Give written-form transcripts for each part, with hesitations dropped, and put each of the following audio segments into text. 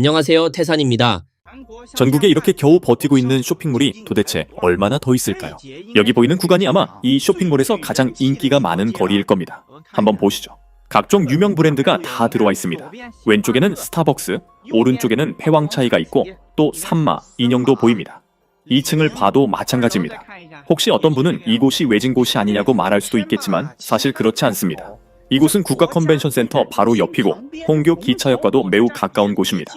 안녕하세요, 태산입니다. 전국에 이렇게 겨우 버티고 있는 쇼핑몰이 도대체 얼마나 더 있을까요? 여기 보이는 구간이 아마 이 쇼핑몰에서 가장 인기가 많은 거리일 겁니다. 한번 보시죠. 각종 유명 브랜드가 다 들어와 있습니다. 왼쪽에는 스타벅스, 오른쪽에는 패왕차이가 있고 또 산마, 인형도 보입니다. 2층을 봐도 마찬가지입니다. 혹시 어떤 분은 이곳이 외진 곳이 아니냐고 말할 수도 있겠지만 사실 그렇지 않습니다. 이곳은 국가컨벤션센터 바로 옆이고 홍교 기차역과도 매우 가까운 곳입니다.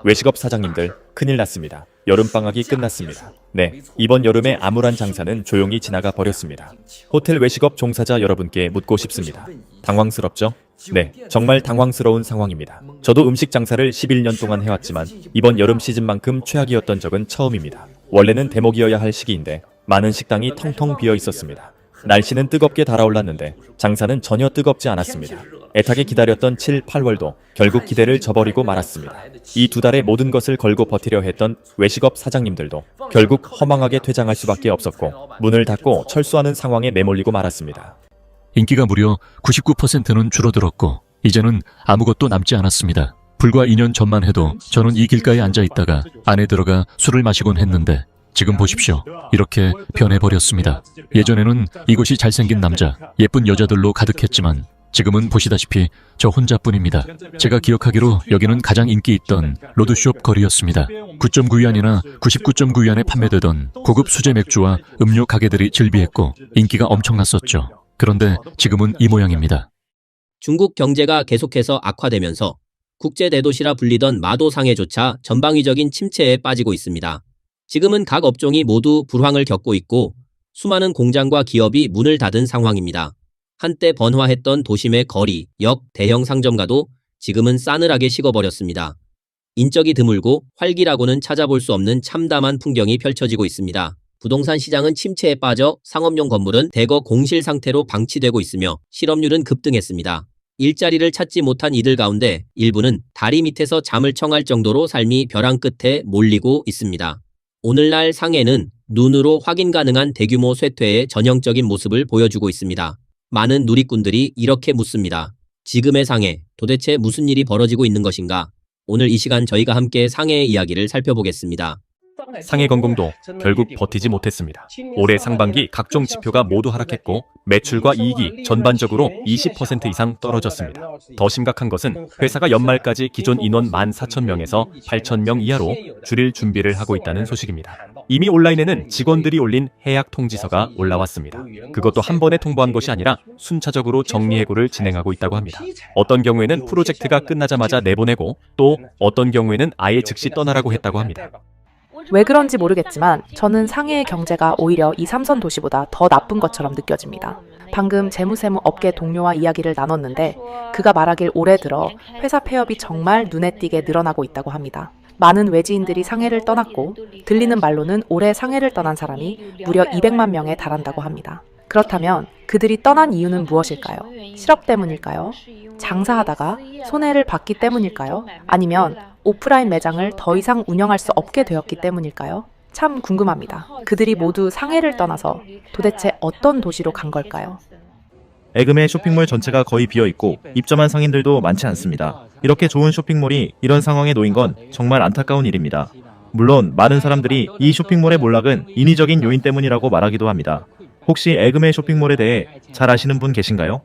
외식업 사장님들 큰일 났습니다. 여름방학이 끝났습니다. 네, 이번 여름의 암울한 장사는 조용히 지나가 버렸습니다. 호텔 외식업 종사자 여러분께 묻고 싶습니다. 당황스럽죠? 네, 정말 당황스러운 상황입니다. 저도 음식 장사를 11년 동안 해왔지만 이번 여름 시즌만큼 최악이었던 적은 처음입니다. 원래는 대목이어야 할 시기인데 많은 식당이 텅텅 비어 있었습니다. 날씨는 뜨겁게 달아올랐는데 장사는 전혀 뜨겁지 않았습니다. 애타게 기다렸던 7, 8월도 결국 기대를 저버리고 말았습니다. 이 두 달의 모든 것을 걸고 버티려 했던 외식업 사장님들도 결국 허망하게 퇴장할 수밖에 없었고 문을 닫고 철수하는 상황에 내몰리고 말았습니다. 인기가 무려 99%는 줄어들었고 이제는 아무것도 남지 않았습니다. 불과 2년 전만 해도 저는 이 길가에 앉아 있다가 안에 들어가 술을 마시곤 했는데 지금 보십시오. 이렇게 변해버렸습니다. 예전에는 이곳이 잘생긴 남자, 예쁜 여자들로 가득했지만 지금은 보시다시피 저 혼자뿐입니다. 제가 기억하기로 여기는 가장 인기 있던 로드숍 거리였습니다. 9.9위안이나 99.9위안에 판매되던 고급 수제 맥주와 음료 가게들이 즐비했고 인기가 엄청났었죠. 그런데 지금은 이 모양입니다. 중국 경제가 계속해서 악화되면서 국제 대도시라 불리던 마도상해조차 전방위적인 침체에 빠지고 있습니다. 지금은 각 업종이 모두 불황을 겪고 있고 수많은 공장과 기업이 문을 닫은 상황입니다. 한때 번화했던 도심의 거리, 역, 대형 상점가도 지금은 싸늘하게 식어버렸습니다. 인적이 드물고 활기라고는 찾아볼 수 없는 참담한 풍경이 펼쳐지고 있습니다. 부동산 시장은 침체에 빠져 상업용 건물은 대거 공실 상태로 방치되고 있으며 실업률은 급등했습니다. 일자리를 찾지 못한 이들 가운데 일부는 다리 밑에서 잠을 청할 정도로 삶이 벼랑 끝에 몰리고 있습니다. 오늘날 상해는 눈으로 확인 가능한 대규모 쇠퇴의 전형적인 모습을 보여주고 있습니다. 많은 누리꾼들이 이렇게 묻습니다. 지금의 상해, 도대체 무슨 일이 벌어지고 있는 것인가? 오늘 이 시간 저희가 함께 상해의 이야기를 살펴보겠습니다. 상해건공도 결국 버티지 못했습니다. 올해 상반기 각종 지표가 모두 하락했고 매출과 이익이 전반적으로 20% 이상 떨어졌습니다. 더 심각한 것은 회사가 연말까지 기존 인원 14,000명에서 8,000명 이하로 줄일 준비를 하고 있다는 소식입니다. 이미 온라인에는 직원들이 올린 해약 통지서가 올라왔습니다. 그것도 한 번에 통보한 것이 아니라 순차적으로 정리해고를 진행하고 있다고 합니다. 어떤 경우에는 프로젝트가 끝나자마자 내보내고 또 어떤 경우에는 아예 즉시 떠나라고 했다고 합니다. 왜 그런지 모르겠지만 저는 상해의 경제가 오히려 2, 3선 도시보다 더 나쁜 것처럼 느껴집니다. 방금 재무세무 업계 동료와 이야기를 나눴는데 그가 말하길 올해 들어 회사 폐업이 정말 눈에 띄게 늘어나고 있다고 합니다. 많은 외지인들이 상해를 떠났고 들리는 말로는 올해 상해를 떠난 사람이 무려 200만 명에 달한다고 합니다. 그렇다면 그들이 떠난 이유는 무엇일까요? 실업 때문일까요? 장사하다가 손해를 봤기 때문일까요? 아니면 오프라인 매장을 더 이상 운영할 수 없게 되었기 때문일까요? 참 궁금합니다. 그들이 모두 상해를 떠나서 도대체 어떤 도시로 간 걸까요? 에금의 쇼핑몰 전체가 거의 비어있고 입점한 상인들도 많지 않습니다. 이렇게 좋은 쇼핑몰이 이런 상황에 놓인 건 정말 안타까운 일입니다. 물론 많은 사람들이 이 쇼핑몰의 몰락은 인위적인 요인 때문이라고 말하기도 합니다. 혹시 에금의 쇼핑몰에 대해 잘 아시는 분 계신가요?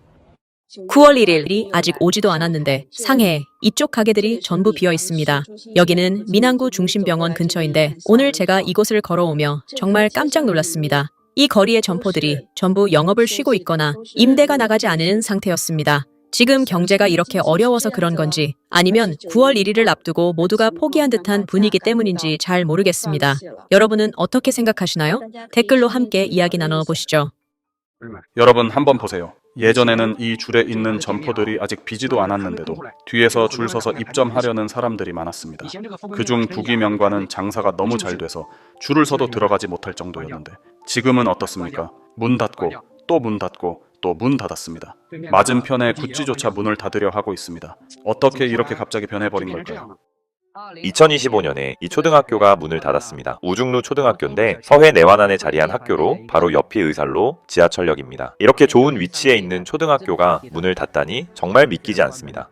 9월 1일이 아직 오지도 않았는데 상해 이쪽 가게들이 전부 비어 있습니다. 여기는 민항구 중심병원 근처인데 오늘 제가 이곳을 걸어오며 정말 깜짝 놀랐습니다. 이 거리의 점포들이 전부 영업을 쉬고 있거나 임대가 나가지 않은 상태였습니다. 지금 경제가 이렇게 어려워서 그런 건지 아니면 9월 1일을 앞두고 모두가 포기한 듯한 분위기 때문인지 잘 모르겠습니다. 여러분은 어떻게 생각하시나요? 댓글로 함께 이야기 나눠보시죠. 여러분 한번 보세요. 예전에는 이 줄에 있는 점포들이 아직 비지도 않았는데도 뒤에서 줄 서서 입점하려는 사람들이 많았습니다. 그중 부기명관은 장사가 너무 잘 돼서 줄을 서도 들어가지 못할 정도였는데 지금은 어떻습니까? 문 닫고 또 문 닫고 또 문 닫았습니다. 맞은편에 구찌조차 문을 닫으려 하고 있습니다. 어떻게 이렇게 갑자기 변해버린 걸까요? 2025년에 이 초등학교가 문을 닫았습니다. 우중루 초등학교인데 서해 내완안에 자리한 학교로 바로 옆이 의살로 지하철역입니다. 이렇게 좋은 위치에 있는 초등학교가 문을 닫다니 정말 믿기지 않습니다.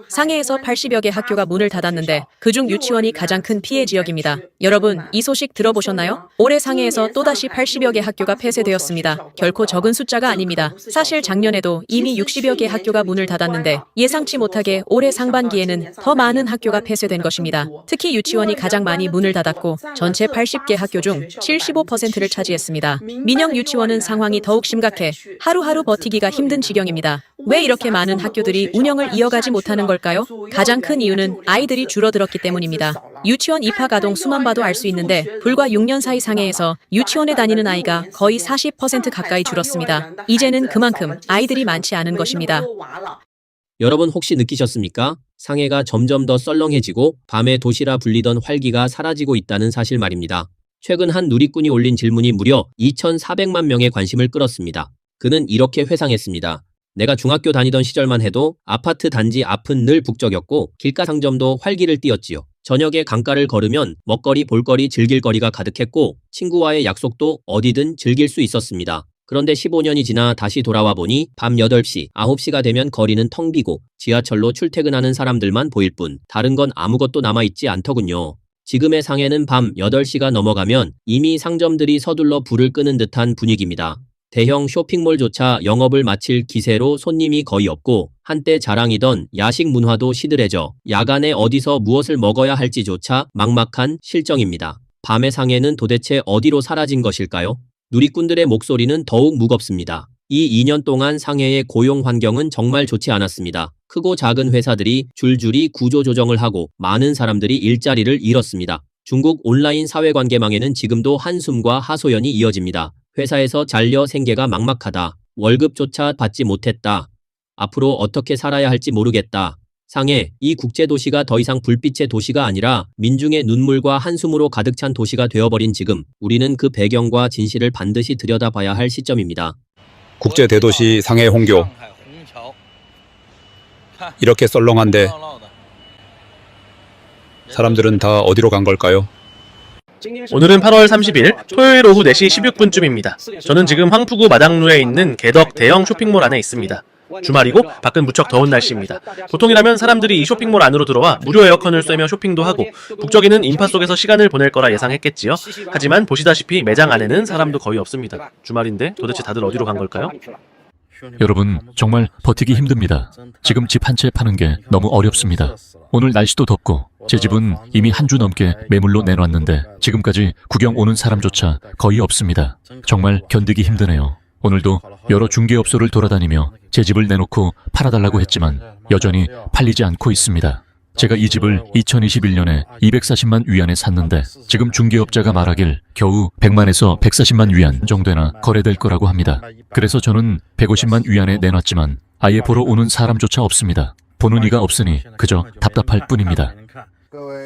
상해에서 80여 개 학교가 문을 닫았는데 그중 유치원이 가장 큰 피해 지역입니다. 여러분, 이 소식 들어보셨나요? 올해 상해에서 또다시 80여 개 학교가 폐쇄되었습니다. 결코 적은 숫자가 아닙니다. 사실 작년에도 이미 60여 개 학교가 문을 닫았는데 예상치 못하게 올해 상반기에는 더 많은 학교가 폐쇄된 것입니다. 특히 유치원이 가장 많이 문을 닫았고 전체 80개 학교 중 75%를 차지했습니다. 민영 유치원은 상황이 더욱 심각해 하루하루 버티기가 힘든 지경입니다. 왜 이렇게 많은 학교들이 운영을 이어가지 못하는 걸까요? 가장 큰 이유는 아이들이 줄어들었기 때문입니다. 유치원 입학 아동 수만 봐도 알 수 있는데 불과 6년 사이 상해에서 유치원에 다니는 아이가 거의 40% 가까이 줄었습니다. 이제는 그만큼 아이들이 많지 않은 것입니다. 여러분 혹시 느끼셨습니까? 상해가 점점 더 썰렁해지고 밤의 도시라 불리던 활기가 사라지고 있다는 사실 말입니다. 최근 한 누리꾼이 올린 질문이 무려 2,400만 명의 관심을 끌었습니다. 그는 이렇게 회상했습니다. 내가 중학교 다니던 시절만 해도 아파트 단지 앞은 늘 북적였고 길가 상점도 활기를 띠었지요. 저녁에 강가를 걸으면 먹거리, 볼거리, 즐길 거리가 가득했고 친구와의 약속도 어디든 즐길 수 있었습니다. 그런데 15년이 지나 다시 돌아와 보니 밤 8시, 9시가 되면 거리는 텅 비고 지하철로 출퇴근하는 사람들만 보일 뿐 다른 건 아무것도 남아있지 않더군요. 지금의 상해는 밤 8시가 넘어가면 이미 상점들이 서둘러 불을 끄는 듯한 분위기입니다. 대형 쇼핑몰조차 영업을 마칠 기세로 손님이 거의 없고 한때 자랑이던 야식 문화도 시들해져 야간에 어디서 무엇을 먹어야 할지조차 막막한 실정입니다. 밤의 상해는 도대체 어디로 사라진 것일까요? 누리꾼들의 목소리는 더욱 무겁습니다. 이 2년 동안 상해의 고용 환경은 정말 좋지 않았습니다. 크고 작은 회사들이 줄줄이 구조조정을 하고 많은 사람들이 일자리를 잃었습니다. 중국 온라인 사회관계망에는 지금도 한숨과 하소연이 이어집니다. 회사에서 잘려 생계가 막막하다. 월급조차 받지 못했다. 앞으로 어떻게 살아야 할지 모르겠다. 상해, 이 국제도시가 더 이상 불빛의 도시가 아니라 민중의 눈물과 한숨으로 가득 찬 도시가 되어버린 지금 우리는 그 배경과 진실을 반드시 들여다봐야 할 시점입니다. 국제 대도시 상해 홍교. 이렇게 썰렁한데 사람들은 다 어디로 간 걸까요? 오늘은 8월 30일 토요일 오후 4시 16분쯤입니다. 저는 지금 황푸구 마당루에 있는 개덕 대형 쇼핑몰 안에 있습니다. 주말이고 밖은 무척 더운 날씨입니다. 보통이라면 사람들이 이 쇼핑몰 안으로 들어와 무료 에어컨을 쐬며 쇼핑도 하고 북적이는 인파 속에서 시간을 보낼 거라 예상했겠지요. 하지만 보시다시피 매장 안에는 사람도 거의 없습니다. 주말인데 도대체 다들 어디로 간 걸까요? 여러분, 정말 버티기 힘듭니다. 지금 집 한 채 파는 게 너무 어렵습니다. 오늘 날씨도 덥고 제 집은 이미 한 주 넘게 매물로 내놨는데 지금까지 구경 오는 사람조차 거의 없습니다. 정말 견디기 힘드네요. 오늘도 여러 중개업소를 돌아다니며 제 집을 내놓고 팔아달라고 했지만 여전히 팔리지 않고 있습니다. 제가 이 집을 2021년에 240만 위안에 샀는데 지금 중개업자가 말하길 겨우 100만에서 140만 위안 정도나 거래될 거라고 합니다. 그래서 저는 150만 위안에 내놨지만 아예 보러 오는 사람조차 없습니다. 보는 이가 없으니 그저 답답할 뿐입니다.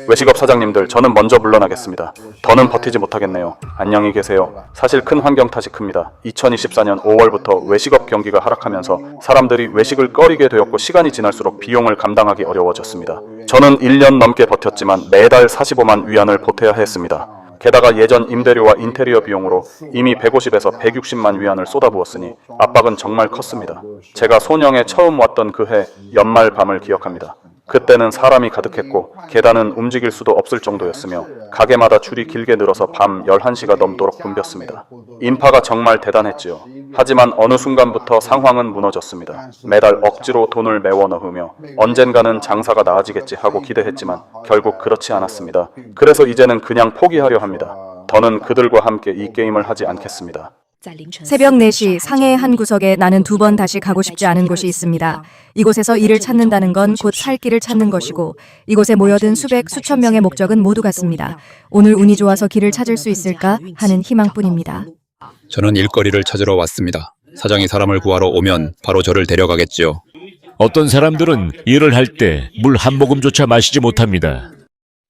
외식업 사장님들, 저는 먼저 물러나겠습니다. 더는 버티지 못하겠네요. 안녕히 계세요. 사실 큰 환경 탓이 큽니다. 2024년 5월부터 외식업 경기가 하락하면서 사람들이 외식을 꺼리게 되었고 시간이 지날수록 비용을 감당하기 어려워졌습니다. 저는 1년 넘게 버텼지만 매달 45만 위안을 보태야 했습니다. 게다가 예전 임대료와 인테리어 비용으로 이미 150에서 160만 위안을 쏟아부었으니 압박은 정말 컸습니다. 제가 소년에 처음 왔던 그 해 연말 밤을 기억합니다. 그때는 사람이 가득했고 계단은 움직일 수도 없을 정도였으며 가게마다 줄이 길게 늘어서 밤 11시가 넘도록 붐볐습니다. 인파가 정말 대단했지요. 하지만 어느 순간부터 상황은 무너졌습니다. 매달 억지로 돈을 메워 넣으며 언젠가는 장사가 나아지겠지 하고 기대했지만 결국 그렇지 않았습니다. 그래서 이제는 그냥 포기하려 합니다. 더는 그들과 함께 이 게임을 하지 않겠습니다. 새벽 4시 상해의 한 구석에 나는 2번 다시 가고 싶지 않은 곳이 있습니다. 이곳에서 일을 찾는다는 건 곧 살 길을 찾는 것이고 이곳에 모여든 수백 수천 명의 목적은 모두 같습니다. 오늘 운이 좋아서 길을 찾을 수 있을까 하는 희망뿐입니다. 저는 일거리를 찾으러 왔습니다. 사장이 사람을 구하러 오면 바로 저를 데려가겠지요. 어떤 사람들은 일을 할 때 물 한 모금조차 마시지 못합니다.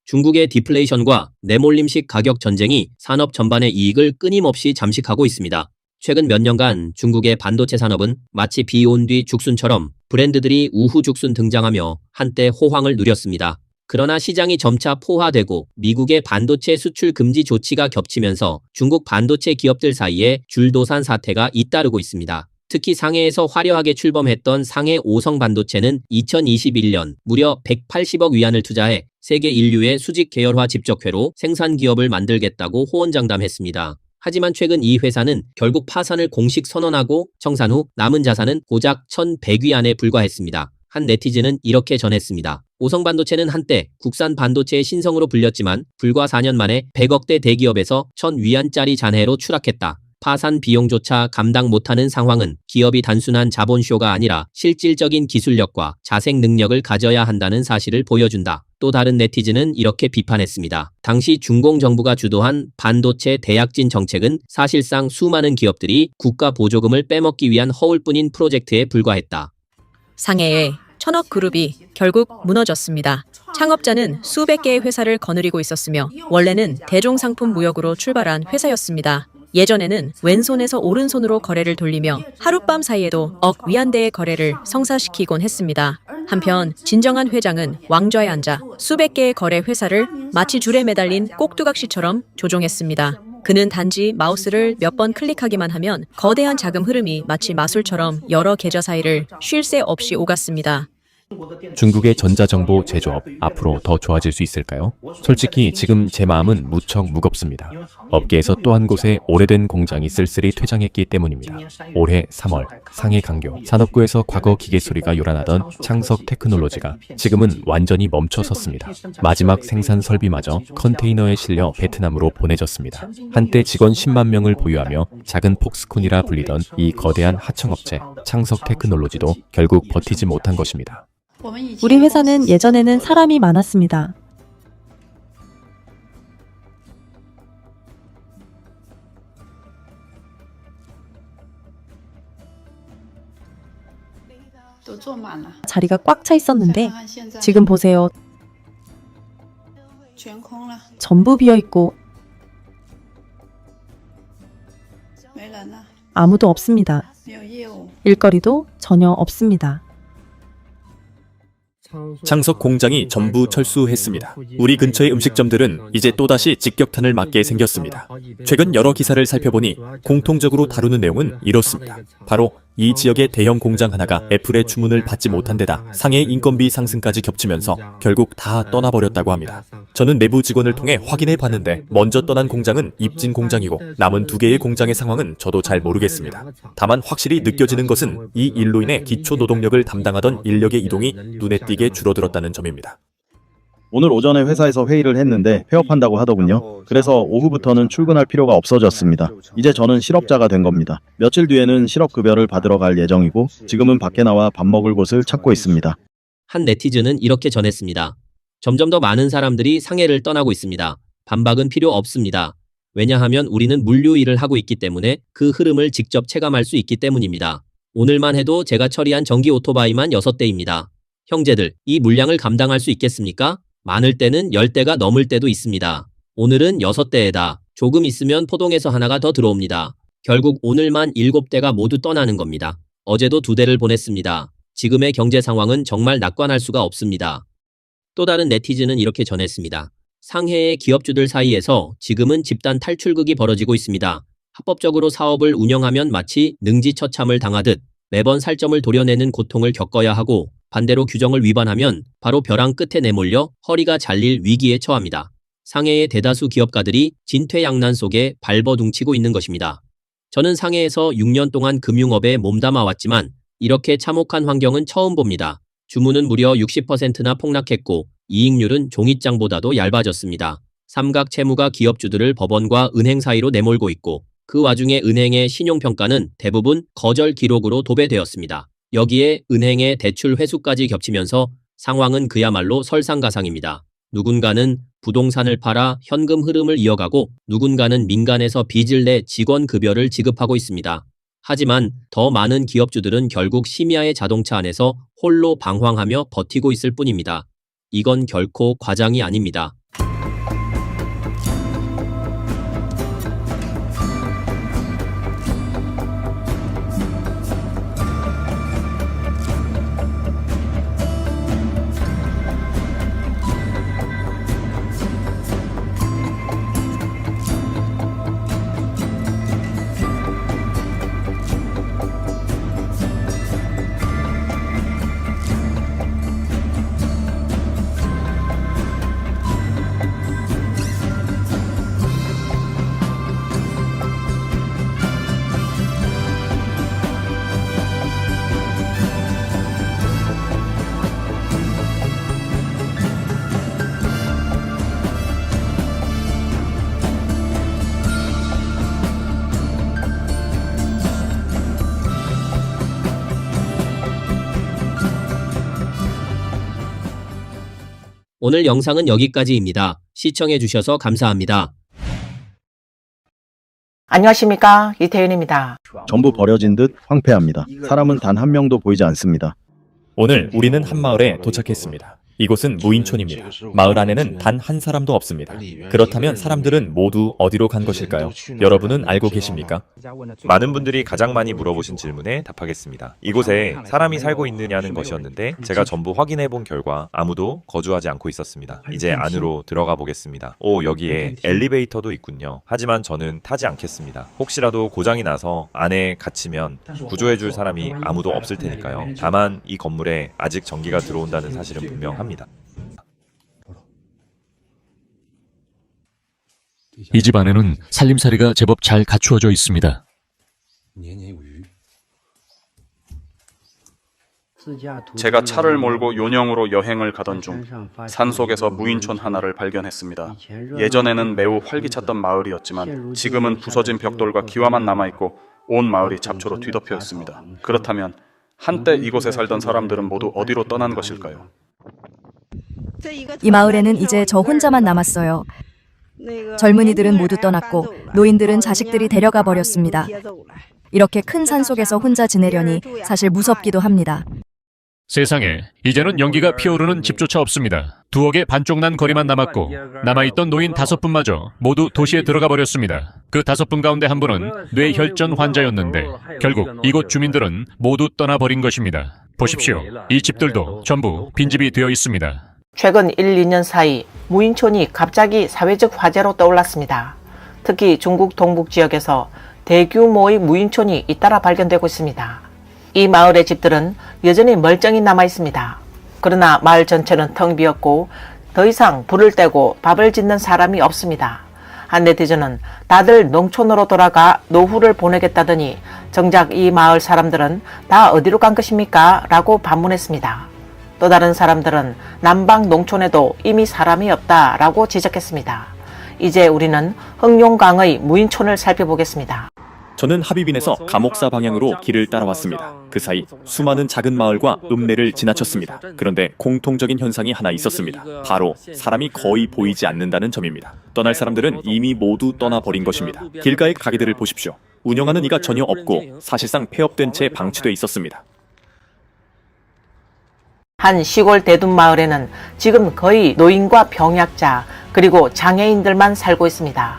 중국의 디플레이션과 내몰림식 가격 전쟁이 산업 전반의 이익을 끊임없이 잠식하고 있습니다. 최근 몇 년간 중국의 반도체 산업은 마치 비 온 뒤 죽순처럼 브랜드들이 우후 죽순 등장하며 한때 호황을 누렸습니다. 그러나 시장이 점차 포화되고 미국의 반도체 수출 금지 조치가 겹치면서 중국 반도체 기업들 사이에 줄도산 사태가 잇따르고 있습니다. 특히 상해에서 화려하게 출범했던 상해 오성 반도체는 2021년 무려 180억 위안을 투자해 세계 인류의 수직 계열화 집적회로 생산 기업을 만들겠다고 호언장담했습니다. 하지만 최근 이 회사는 결국 파산을 공식 선언하고 청산 후 남은 자산은 고작 1,100위안에 불과했습니다. 한 네티즌은 이렇게 전했습니다. 오성반도체는 한때 국산 반도체의 신성으로 불렸지만 불과 4년 만에 100억대 대기업에서 1,000위안짜리 잔해로 추락했다. 파산 비용조차 감당 못하는 상황은 기업이 단순한 자본쇼가 아니라 실질적인 기술력과 자생 능력을 가져야 한다는 사실을 보여준다. 또 다른 네티즌은 이렇게 비판했습니다. 당시 중공 정부가 주도한 반도체 대약진 정책은 사실상 수많은 기업들이 국가 보조금을 빼먹기 위한 허울뿐인 프로젝트에 불과했다. 상해의 천억 그룹이 결국 무너졌습니다. 창업자는 수백 개의 회사를 거느리고 있었으며 원래는 대종상품 무역으로 출발한 회사였습니다. 예전에는 왼손에서 오른손으로 거래를 돌리며 하룻밤 사이에도 억 위안대의 거래를 성사시키곤 했습니다. 한편 진정한 회장은 왕좌에 앉아 수백 개의 거래 회사를 마치 줄에 매달린 꼭두각시처럼 조종했습니다. 그는 단지 마우스를 몇 번 클릭하기만 하면 거대한 자금 흐름이 마치 마술처럼 여러 계좌 사이를 쉴 새 없이 오갔습니다. 중국의 전자정보 제조업 앞으로 더 좋아질 수 있을까요? 솔직히 지금 제 마음은 무척 무겁습니다. 업계에서 또 한 곳에 오래된 공장이 쓸쓸히 퇴장했기 때문입니다. 올해 3월 상해 강교 산업구에서 과거 기계 소리가 요란하던 창석 테크놀로지가 지금은 완전히 멈춰섰습니다. 마지막 생산 설비마저 컨테이너에 실려 베트남으로 보내졌습니다. 한때 직원 10만 명을 보유하며 작은 폭스콘이라 불리던 이 거대한 하청업체 창석 테크놀로지도 결국 버티지 못한 것입니다. 우리 회사는 예전에는 사람이 많았습니다. 자리가 꽉 차 있었는데 지금 보세요. 전부 비어 있고 아무도 없습니다. 일거리도 전혀 없습니다. 창석 공장이 전부 철수했습니다. 우리 근처의 음식점들은 이제 또다시 직격탄을 맞게 생겼습니다. 최근 여러 기사를 살펴보니 공통적으로 다루는 내용은 이렇습니다. 바로 이 지역의 대형 공장 하나가 애플의 주문을 받지 못한 데다 상해 인건비 상승까지 겹치면서 결국 다 떠나버렸다고 합니다. 저는 내부 직원을 통해 확인해 봤는데 먼저 떠난 공장은 입진 공장이고 남은 2개의 공장의 상황은 저도 잘 모르겠습니다. 다만 확실히 느껴지는 것은 이 일로 인해 기초 노동력을 담당하던 인력의 이동이 눈에 띄게 줄어들었다는 점입니다. 오늘 오전에 회사에서 회의를 했는데 폐업한다고 하더군요. 그래서 오후부터는 출근할 필요가 없어졌습니다. 이제 저는 실업자가 된 겁니다. 며칠 뒤에는 실업급여를 받으러 갈 예정이고 지금은 밖에 나와 밥 먹을 곳을 찾고 있습니다. 한 네티즌은 이렇게 전했습니다. 점점 더 많은 사람들이 상해를 떠나고 있습니다. 반박은 필요 없습니다. 왜냐하면 우리는 물류 일을 하고 있기 때문에 그 흐름을 직접 체감할 수 있기 때문입니다. 오늘만 해도 제가 처리한 전기 오토바이만 6대입니다. 형제들, 이 물량을 감당할 수 있겠습니까? 많을 때는 10대가 넘을 때도 있습니다. 오늘은 6대에다 조금 있으면 포동에서 하나가 더 들어옵니다. 결국 오늘만 7대가 모두 떠나는 겁니다. 어제도 2대를 보냈습니다. 지금의 경제 상황은 정말 낙관할 수가 없습니다. 또 다른 네티즌은 이렇게 전했습니다. 상해의 기업주들 사이에서 지금은 집단 탈출극이 벌어지고 있습니다. 합법적으로 사업을 운영하면 마치 능지처참을 당하듯 매번 살점을 도려내는 고통을 겪어야 하고 반대로 규정을 위반하면 바로 벼랑 끝에 내몰려 허리가 잘릴 위기에 처합니다. 상해의 대다수 기업가들이 진퇴양난 속에 발버둥치고 있는 것입니다. 저는 상해에서 6년 동안 금융업에 몸담아 왔지만 이렇게 참혹한 환경은 처음 봅니다. 주문은 무려 60%나 폭락했고 이익률은 종이장보다도 얇아졌습니다. 삼각 채무가 기업주들을 법원과 은행 사이로 내몰고 있고 그 와중에 은행의 신용평가는 대부분 거절 기록으로 도배되었습니다. 여기에 은행의 대출 회수까지 겹치면서 상황은 그야말로 설상가상입니다. 누군가는 부동산을 팔아 현금 흐름을 이어가고 누군가는 민간에서 빚을 내 직원 급여를 지급하고 있습니다. 하지만 더 많은 기업주들은 결국 심야의 자동차 안에서 홀로 방황하며 버티고 있을 뿐입니다. 이건 결코 과장이 아닙니다. 오늘 영상은 여기까지입니다. 시청해주셔서 감사합니다. 안녕하십니까, 이태윤입니다. 전부 버려진 듯 황폐합니다. 사람은 단 한 명도 보이지 않습니다. 오늘 우리는 한 마을에 도착했습니다. 이곳은 무인촌입니다. 마을 안에는 단 한 사람도 없습니다. 그렇다면 사람들은 모두 어디로 간 것일까요? 여러분은 알고 계십니까? 많은 분들이 가장 많이 물어보신 질문에 답하겠습니다. 이곳에 사람이 살고 있느냐는 것이었는데 제가 전부 확인해 본 결과 아무도 거주하지 않고 있었습니다. 이제 안으로 들어가 보겠습니다. 오, 여기에 엘리베이터도 있군요. 하지만 저는 타지 않겠습니다. 혹시라도 고장이 나서 안에 갇히면 구조해 줄 사람이 아무도 없을 테니까요. 다만 이 건물에 아직 전기가 들어온다는 사실은 분명합니다. 이 집 안에는 살림살이가 제법 잘 갖추어져 있습니다. 제가 차를 몰고 요령으로 여행을 가던 중 산속에서 무인촌 하나를 발견했습니다. 예전에는 매우 활기찼던 마을이었지만 지금은 부서진 벽돌과 기와만 남아있고 온 마을이 잡초로 뒤덮여 있습니다. 그렇다면 한때 이곳에 살던 사람들은 모두 어디로 떠난 것일까요? 이 마을에는 이제 저 혼자만 남았어요. 젊은이들은 모두 떠났고 노인들은 자식들이 데려가 버렸습니다. 이렇게 큰 산 속에서 혼자 지내려니 사실 무섭기도 합니다. 세상에, 이제는 연기가 피어오르는 집조차 없습니다. 2억의 반쪽 난 거리만 남았고 남아있던 노인 5분마저 모두 도시에 들어가 버렸습니다. 그 5분 가운데 한 분은 뇌혈전 환자였는데 결국 이곳 주민들은 모두 떠나버린 것입니다. 보십시오. 이 집들도 전부 빈집이 되어 있습니다. 최근 1, 2년 사이 무인촌이 갑자기 사회적 화제로 떠올랐습니다. 특히 중국 동북 지역에서 대규모의 무인촌이 잇따라 발견되고 있습니다. 이 마을의 집들은 여전히 멀쩡히 남아 있습니다. 그러나 마을 전체는 텅 비었고 더 이상 불을 떼고 밥을 짓는 사람이 없습니다. 한 네티즌은 다들 농촌으로 돌아가 노후를 보내겠다더니 정작 이 마을 사람들은 다 어디로 간 것입니까? 라고 반문했습니다. 또 다른 사람들은 남방 농촌에도 이미 사람이 없다라고 지적했습니다. 이제 우리는 흥룡강의 무인촌을 살펴보겠습니다. 저는 하비빈에서 감옥사 방향으로 길을 따라왔습니다. 그 사이 수많은 작은 마을과 읍내를 지나쳤습니다. 그런데 공통적인 현상이 하나 있었습니다. 바로 사람이 거의 보이지 않는다는 점입니다. 떠날 사람들은 이미 모두 떠나버린 것입니다. 길가의 가게들을 보십시오. 운영하는 이가 전혀 없고 사실상 폐업된 채 방치돼 있었습니다. 한 시골 대둔 마을에는 지금 거의 노인과 병약자 그리고 장애인들만 살고 있습니다.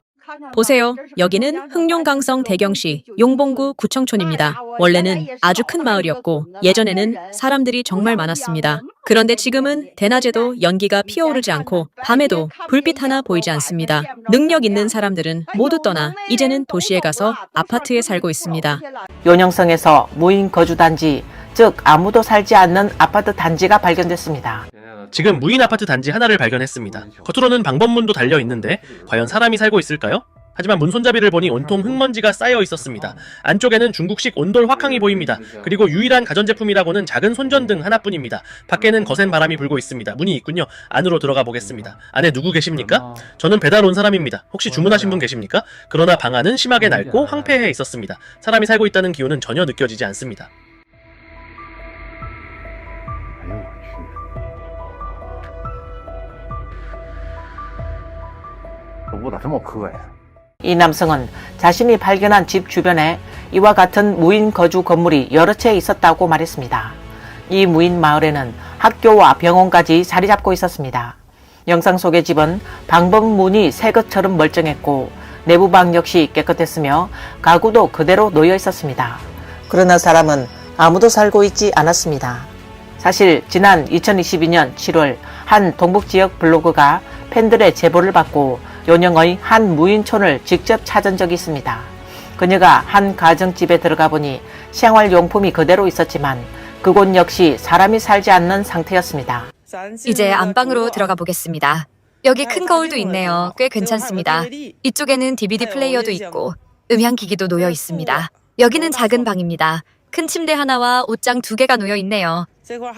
보세요. 여기는 흥룡강성 대경시 용봉구 구청촌입니다. 원래는 아주 큰 마을이었고 예전에는 사람들이 정말 많았습니다. 그런데 지금은 대낮에도 연기가 피어오르지 않고 밤에도 불빛 하나 보이지 않습니다. 능력 있는 사람들은 모두 떠나 이제는 도시에 가서 아파트에 살고 있습니다. 요녕성에서 무인 거주단지, 즉 아무도 살지 않는 아파트 단지가 발견됐습니다. 지금 무인 아파트 단지 하나를 발견했습니다. 겉으로는 방범문도 달려 있는데 과연 사람이 살고 있을까요? 하지만 문 손잡이를 보니 온통 흙먼지가 쌓여 있었습니다. 안쪽에는 중국식 온돌 화캉이 보입니다. 그리고 유일한 가전제품이라고는 작은 손전등 하나뿐입니다. 밖에는 거센 바람이 불고 있습니다. 문이 있군요. 안으로 들어가 보겠습니다. 안에 누구 계십니까? 저는 배달 온 사람입니다. 혹시 주문하신 분 계십니까? 그러나 방 안은 심하게 낡고 황폐해 있었습니다. 사람이 살고 있다는 기운은 전혀 느껴지지 않습니다. 이 남성은 자신이 발견한 집 주변에 이와 같은 무인 거주 건물이 여러 채 있었다고 말했습니다. 이 무인 마을에는 학교와 병원까지 자리 잡고 있었습니다. 영상 속의 집은 방범문이 새 것처럼 멀쩡했고 내부방 역시 깨끗했으며 가구도 그대로 놓여 있었습니다. 그러나 사람은 아무도 살고 있지 않았습니다. 사실 지난 2022년 7월 한 동북지역 블로그가 팬들의 제보를 받고 요령의 한 무인촌을 직접 찾은 적이 있습니다. 그녀가 한 가정집에 들어가 보니 생활용품이 그대로 있었지만 그곳 역시 사람이 살지 않는 상태였습니다. 이제 안방으로 들어가 보겠습니다. 여기 큰 거울도 있네요. 꽤 괜찮습니다. 이쪽에는 DVD 플레이어도 있고 음향기기도 놓여 있습니다. 여기는 작은 방입니다. 큰 침대 하나와 옷장 2개가 놓여 있네요.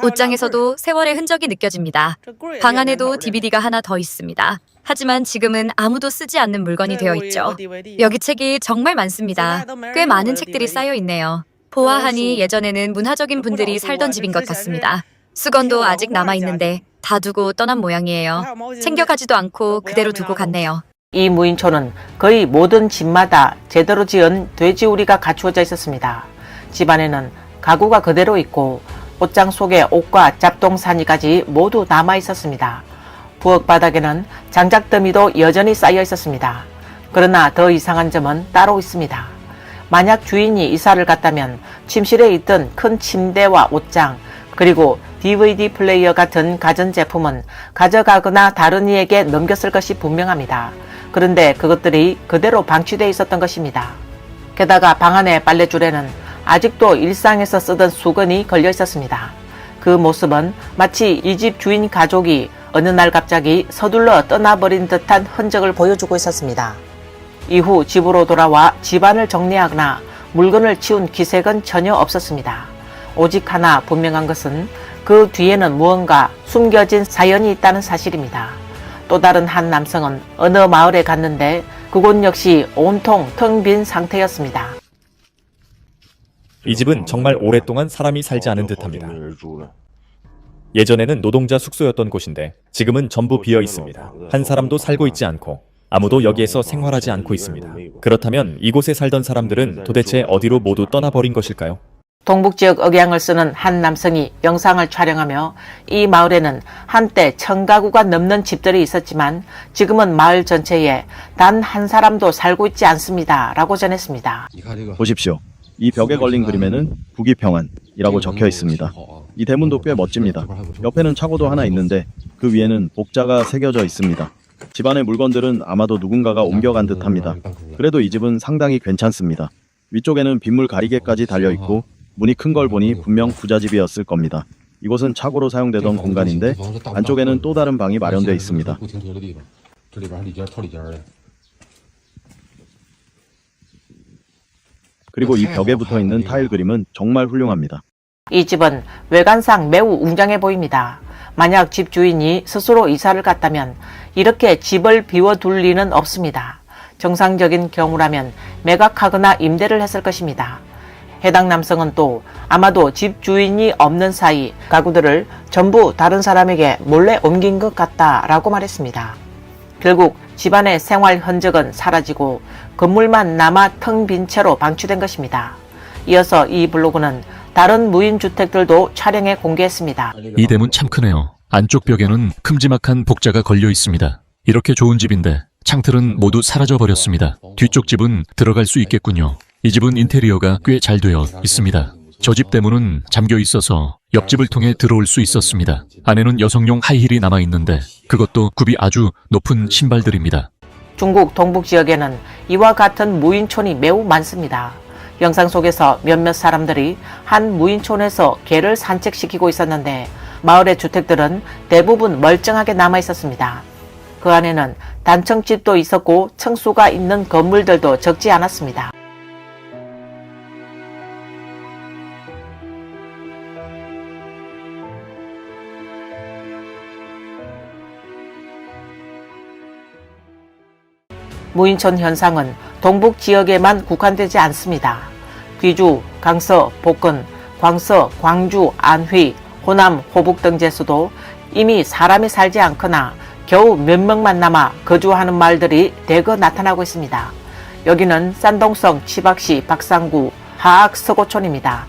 옷장에서도 세월의 흔적이 느껴집니다. 방 안에도 DVD가 하나 더 있습니다. 하지만 지금은 아무도 쓰지 않는 물건이 되어 있죠. 여기 책이 정말 많습니다. 꽤 많은 책들이 쌓여 있네요. 보아하니 예전에는 문화적인 분들이 살던 집인 것 같습니다. 수건도 아직 남아있는데 다 두고 떠난 모양이에요. 챙겨가지도 않고 그대로 두고 갔네요. 이 무인촌은 거의 모든 집마다 제대로 지은 돼지우리가 갖추어져 있었습니다. 집안에는 가구가 그대로 있고 옷장 속에 옷과 잡동사니까지 모두 남아 있었습니다. 부엌 바닥에는 장작더미도 여전히 쌓여 있었습니다. 그러나 더 이상한 점은 따로 있습니다. 만약 주인이 이사를 갔다면 침실에 있던 큰 침대와 옷장, 그리고 DVD 플레이어 같은 가전제품은 가져가거나 다른 이에게 넘겼을 것이 분명합니다. 그런데 그것들이 그대로 방치되어 있었던 것입니다. 게다가 방 안의 빨래줄에는 아직도 일상에서 쓰던 수건이 걸려 있었습니다. 그 모습은 마치 이 집 주인 가족이 어느 날 갑자기 서둘러 떠나버린 듯한 흔적을 보여주고 있었습니다. 이후 집으로 돌아와 집안을 정리하거나 물건을 치운 기색은 전혀 없었습니다. 오직 하나 분명한 것은 그 뒤에는 무언가 숨겨진 사연이 있다는 사실입니다. 또 다른 한 남성은 어느 마을에 갔는데 그곳 역시 온통 텅 빈 상태였습니다. 이 집은 정말 오랫동안 사람이 살지 않은 듯합니다. 예전에는 노동자 숙소였던 곳인데 지금은 전부 비어 있습니다. 한 사람도 살고 있지 않고 아무도 여기에서 생활하지 않고 있습니다. 그렇다면 이곳에 살던 사람들은 도대체 어디로 모두 떠나버린 것일까요? 동북지역 억양을 쓰는 한 남성이 영상을 촬영하며 이 마을에는 한때 1000가구가 넘는 집들이 있었지만 지금은 마을 전체에 단 한 사람도 살고 있지 않습니다. 라고 전했습니다. 보십시오. 이 벽에 걸린 그림에는 부귀평안이라고 적혀 있습니다. 이 대문도 꽤 멋집니다. 옆에는 차고도 하나 있는데 그 위에는 복자가 새겨져 있습니다. 집안의 물건들은 아마도 누군가가 옮겨간 듯합니다. 그래도 이 집은 상당히 괜찮습니다. 위쪽에는 빗물 가리개까지 달려있고 문이 큰 걸 보니 분명 부잣집이었을 겁니다. 이곳은 차고로 사용되던 공간인데 안쪽에는 또 다른 방이 마련되어 있습니다. 그리고 이 벽에 붙어있는 타일 그림은 정말 훌륭합니다. 이 집은 외관상 매우 웅장해 보입니다. 만약 집 주인이 스스로 이사를 갔다면 이렇게 집을 비워둘 리는 없습니다. 정상적인 경우라면 매각하거나 임대를 했을 것입니다. 해당 남성은 또 아마도 집 주인이 없는 사이 가구들을 전부 다른 사람에게 몰래 옮긴 것 같다라고 말했습니다. 결국 집안의 생활 흔적은 사라지고 건물만 남아 텅 빈 채로 방치된 것입니다. 이어서 이 블로그는 다른 무인주택들도 촬영해 공개했습니다. 이 대문 참 크네요. 안쪽 벽에는 큼지막한 복자가 걸려 있습니다. 이렇게 좋은 집인데 창틀은 모두 사라져 버렸습니다. 뒤쪽 집은 들어갈 수 있겠군요. 이 집은 인테리어가 꽤 잘 되어 있습니다. 저 집 대문은 잠겨 있어서 옆집을 통해 들어올 수 있었습니다. 안에는 여성용 하이힐이 남아 있는데 그것도 굽이 아주 높은 신발들입니다. 중국 동북 지역에는 이와 같은 무인촌이 매우 많습니다. 영상 속에서 몇몇 사람들이 한 무인촌에서 개를 산책시키고 있었는데 마을의 주택들은 대부분 멀쩡하게 남아 있었습니다. 그 안에는 단층집도 있었고 층수가 있는 건물들도 적지 않았습니다. 무인촌 현상은 동북 지역에만 국한되지 않습니다. 귀주, 강서, 복근, 광서, 광주, 안휘, 호남, 호북 등 지에서도 이미 사람이 살지 않거나 겨우 몇 명만 남아 거주하는 마을들이 대거 나타나고 있습니다. 여기는 산동성 치박시 박상구 하악 서고촌입니다.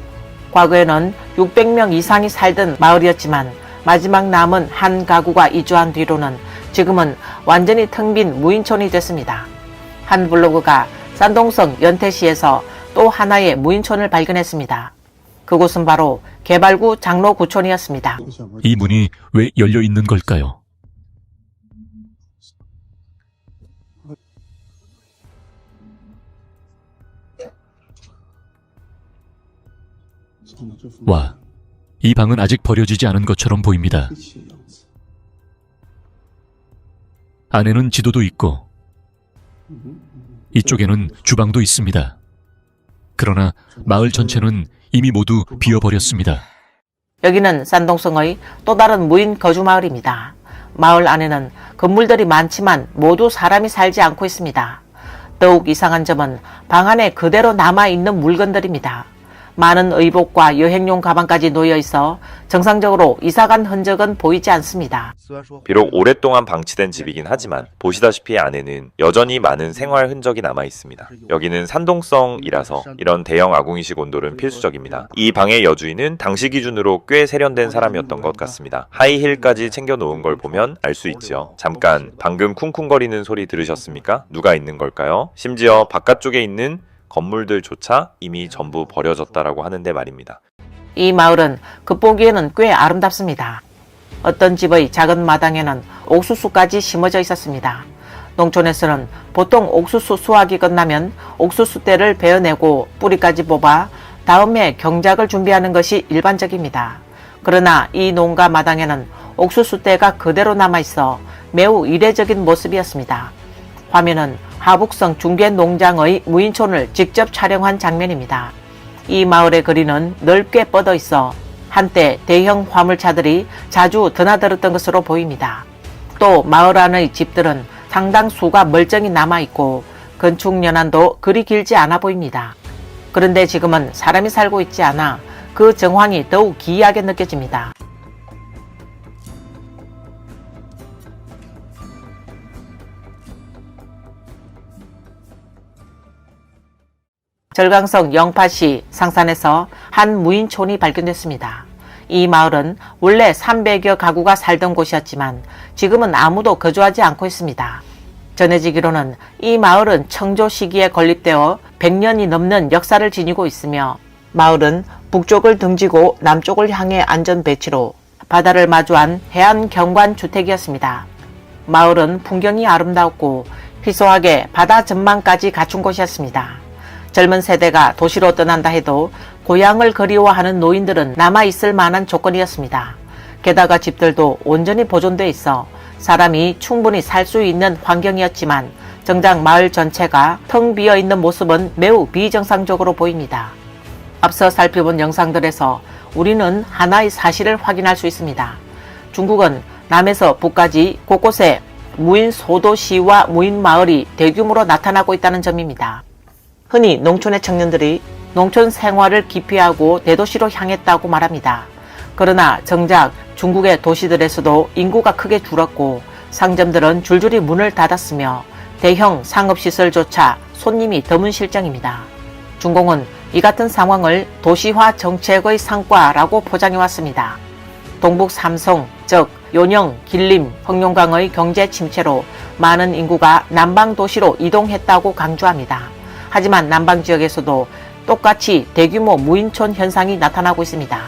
과거에는 600명 이상이 살던 마을이었지만 마지막 남은 한 가구가 이주한 뒤로는 지금은 완전히 텅 빈 무인촌이 됐습니다. 한 블로그가 산동성 연태시에서 또 하나의 무인촌을 발견했습니다. 그곳은 바로 개발구 장로구촌이었습니다. 이 문이 왜 열려 있는 걸까요? 와, 이 방은 아직 버려지지 않은 것처럼 보입니다. 안에는 지도도 있고 이쪽에는 주방도 있습니다. 그러나 마을 전체는 이미 모두 비어버렸습니다. 여기는 산동성의 또 다른 무인 거주 마을입니다. 마을 안에는 건물들이 많지만 모두 사람이 살지 않고 있습니다. 더욱 이상한 점은 방 안에 그대로 남아있는 물건들입니다. 많은 의복과 여행용 가방까지 놓여 있어 정상적으로 이사간 흔적은 보이지 않습니다. 비록 오랫동안 방치된 집이긴 하지만 보시다시피 안에는 여전히 많은 생활 흔적이 남아 있습니다. 여기는 산동성이라서 이런 대형 아궁이식 온돌은 필수적입니다. 이 방의 여주인은 당시 기준으로 꽤 세련된 사람이었던 것 같습니다. 하이힐까지 챙겨놓은 걸 보면 알 수 있지요. 잠깐, 방금 쿵쿵거리는 소리 들으셨습니까? 누가 있는 걸까요? 심지어 바깥쪽에 있는 건물들조차 이미 전부 버려졌다라고 하는데 말입니다. 이 마을은 겉보기에는 꽤 아름답습니다. 어떤 집의 작은 마당에는 옥수수까지 심어져 있었습니다. 농촌에서는 보통 옥수수 수확이 끝나면 옥수수대를 베어내고 뿌리까지 뽑아 다음에 경작을 준비하는 것이 일반적입니다. 그러나 이 농가 마당에는 옥수수대가 그대로 남아있어 매우 이례적인 모습이었습니다. 화면은 하북성 중계농장의 무인촌을 직접 촬영한 장면입니다. 이 마을의 거리는 넓게 뻗어 있어 한때 대형 화물차들이 자주 드나들었던 것으로 보입니다. 또 마을 안의 집들은 상당수가 멀쩡히 남아있고 건축 연한도 그리 길지 않아 보입니다. 그런데 지금은 사람이 살고 있지 않아 그 정황이 더욱 기이하게 느껴집니다. 절강성 영파시 상산에서 한 무인촌이 발견됐습니다. 이 마을은 원래 300여 가구가 살던 곳이었지만 지금은 아무도 거주하지 않고 있습니다. 전해지기로는 이 마을은 청조 시기에 건립되어 100년이 넘는 역사를 지니고 있으며 마을은 북쪽을 등지고 남쪽을 향해 안전 배치로 바다를 마주한 해안 경관 주택이었습니다. 마을은 풍경이 아름다웠고 희소하게 바다 전망까지 갖춘 곳이었습니다. 젊은 세대가 도시로 떠난다 해도 고향을 그리워하는 노인들은 남아있을 만한 조건이었습니다. 게다가 집들도 온전히 보존돼 있어 사람이 충분히 살 수 있는 환경이었지만 정작 마을 전체가 텅 비어있는 모습은 매우 비정상적으로 보입니다. 앞서 살펴본 영상들에서 우리는 하나의 사실을 확인할 수 있습니다. 중국은 남에서 북까지 곳곳에 무인 소도시와 무인 마을이 대규모로 나타나고 있다는 점입니다. 흔히 농촌의 청년들이 농촌 생활을 기피하고 대도시로 향했다고 말합니다. 그러나 정작 중국의 도시들에서도 인구가 크게 줄었고 상점들은 줄줄이 문을 닫았으며 대형 상업시설조차 손님이 드문 실정입니다. 중공은 이 같은 상황을 도시화 정책의 성과라고 포장해왔습니다. 동북 삼성, 즉 요령, 길림, 흑룡강의 경제 침체로 많은 인구가 남방 도시로 이동했다고 강조합니다. 하지만 남방 지역에서도 똑같이 대규모 무인촌 현상이 나타나고 있습니다.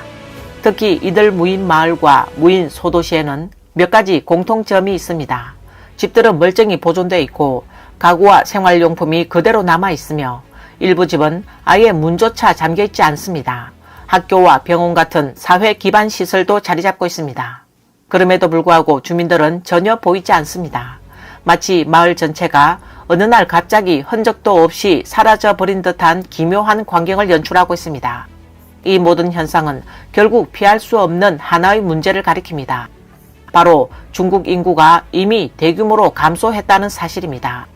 특히 이들 무인 마을과 무인 소도시에는 몇 가지 공통점이 있습니다. 집들은 멀쩡히 보존되어 있고 가구와 생활용품이 그대로 남아 있으며 일부 집은 아예 문조차 잠겨 있지 않습니다. 학교와 병원 같은 사회 기반 시설도 자리 잡고 있습니다. 그럼에도 불구하고 주민들은 전혀 보이지 않습니다. 마치 마을 전체가 어느 날 갑자기 흔적도 없이 사라져버린 듯한 기묘한 광경을 연출하고 있습니다. 이 모든 현상은 결국 피할 수 없는 하나의 문제를 가리킵니다. 바로 중국 인구가 이미 대규모로 감소했다는 사실입니다.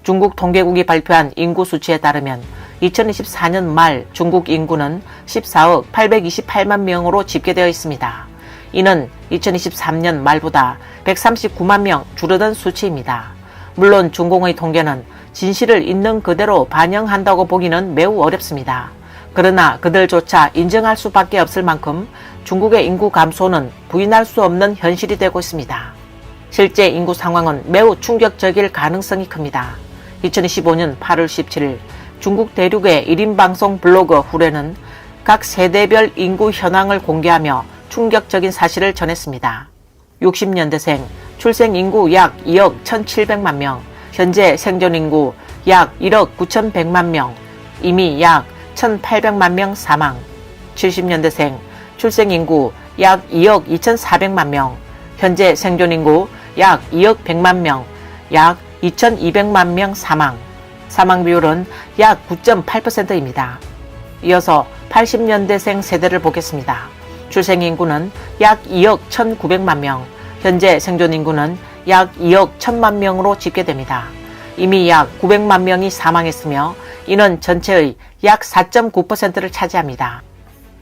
중국 통계국이 발표한 인구 수치에 따르면 2024년 말 중국 인구는 14억 828만 명으로 집계되어 있습니다. 이는 2023년 말보다 139만 명 줄어든 수치입니다. 물론 중공의 통계는 진실을 있는 그대로 반영한다고 보기는 매우 어렵습니다. 그러나 그들조차 인정할 수밖에 없을 만큼 중국의 인구 감소는 부인할 수 없는 현실이 되고 있습니다. 실제 인구 상황은 매우 충격적일 가능성이 큽니다. 2015년 8월 17일 중국 대륙의 1인 방송 블로그 후레는 각 세대별 인구 현황을 공개하며 충격적인 사실을 전했습니다. 60년대생 출생 인구 약 2억 1,700만 명, 현재 생존 인구 약 1억 9,100만 명, 이미 약 1,800만 명 사망. 70년대생 출생 인구 약 2억 2,400만 명, 현재 생존 인구 약 2억 100만 명, 약 2,200만 명 사망. 사망 비율은 약 9.8%입니다. 이어서 80년대생 세대를 보겠습니다. 출생 인구는 약 2억 1,900만 명, 현재 생존 인구는 약 2억 1,000만 명으로 집계됩니다. 이미 약 900만 명이 사망했으며 이는 전체의 약 4.9%를 차지합니다.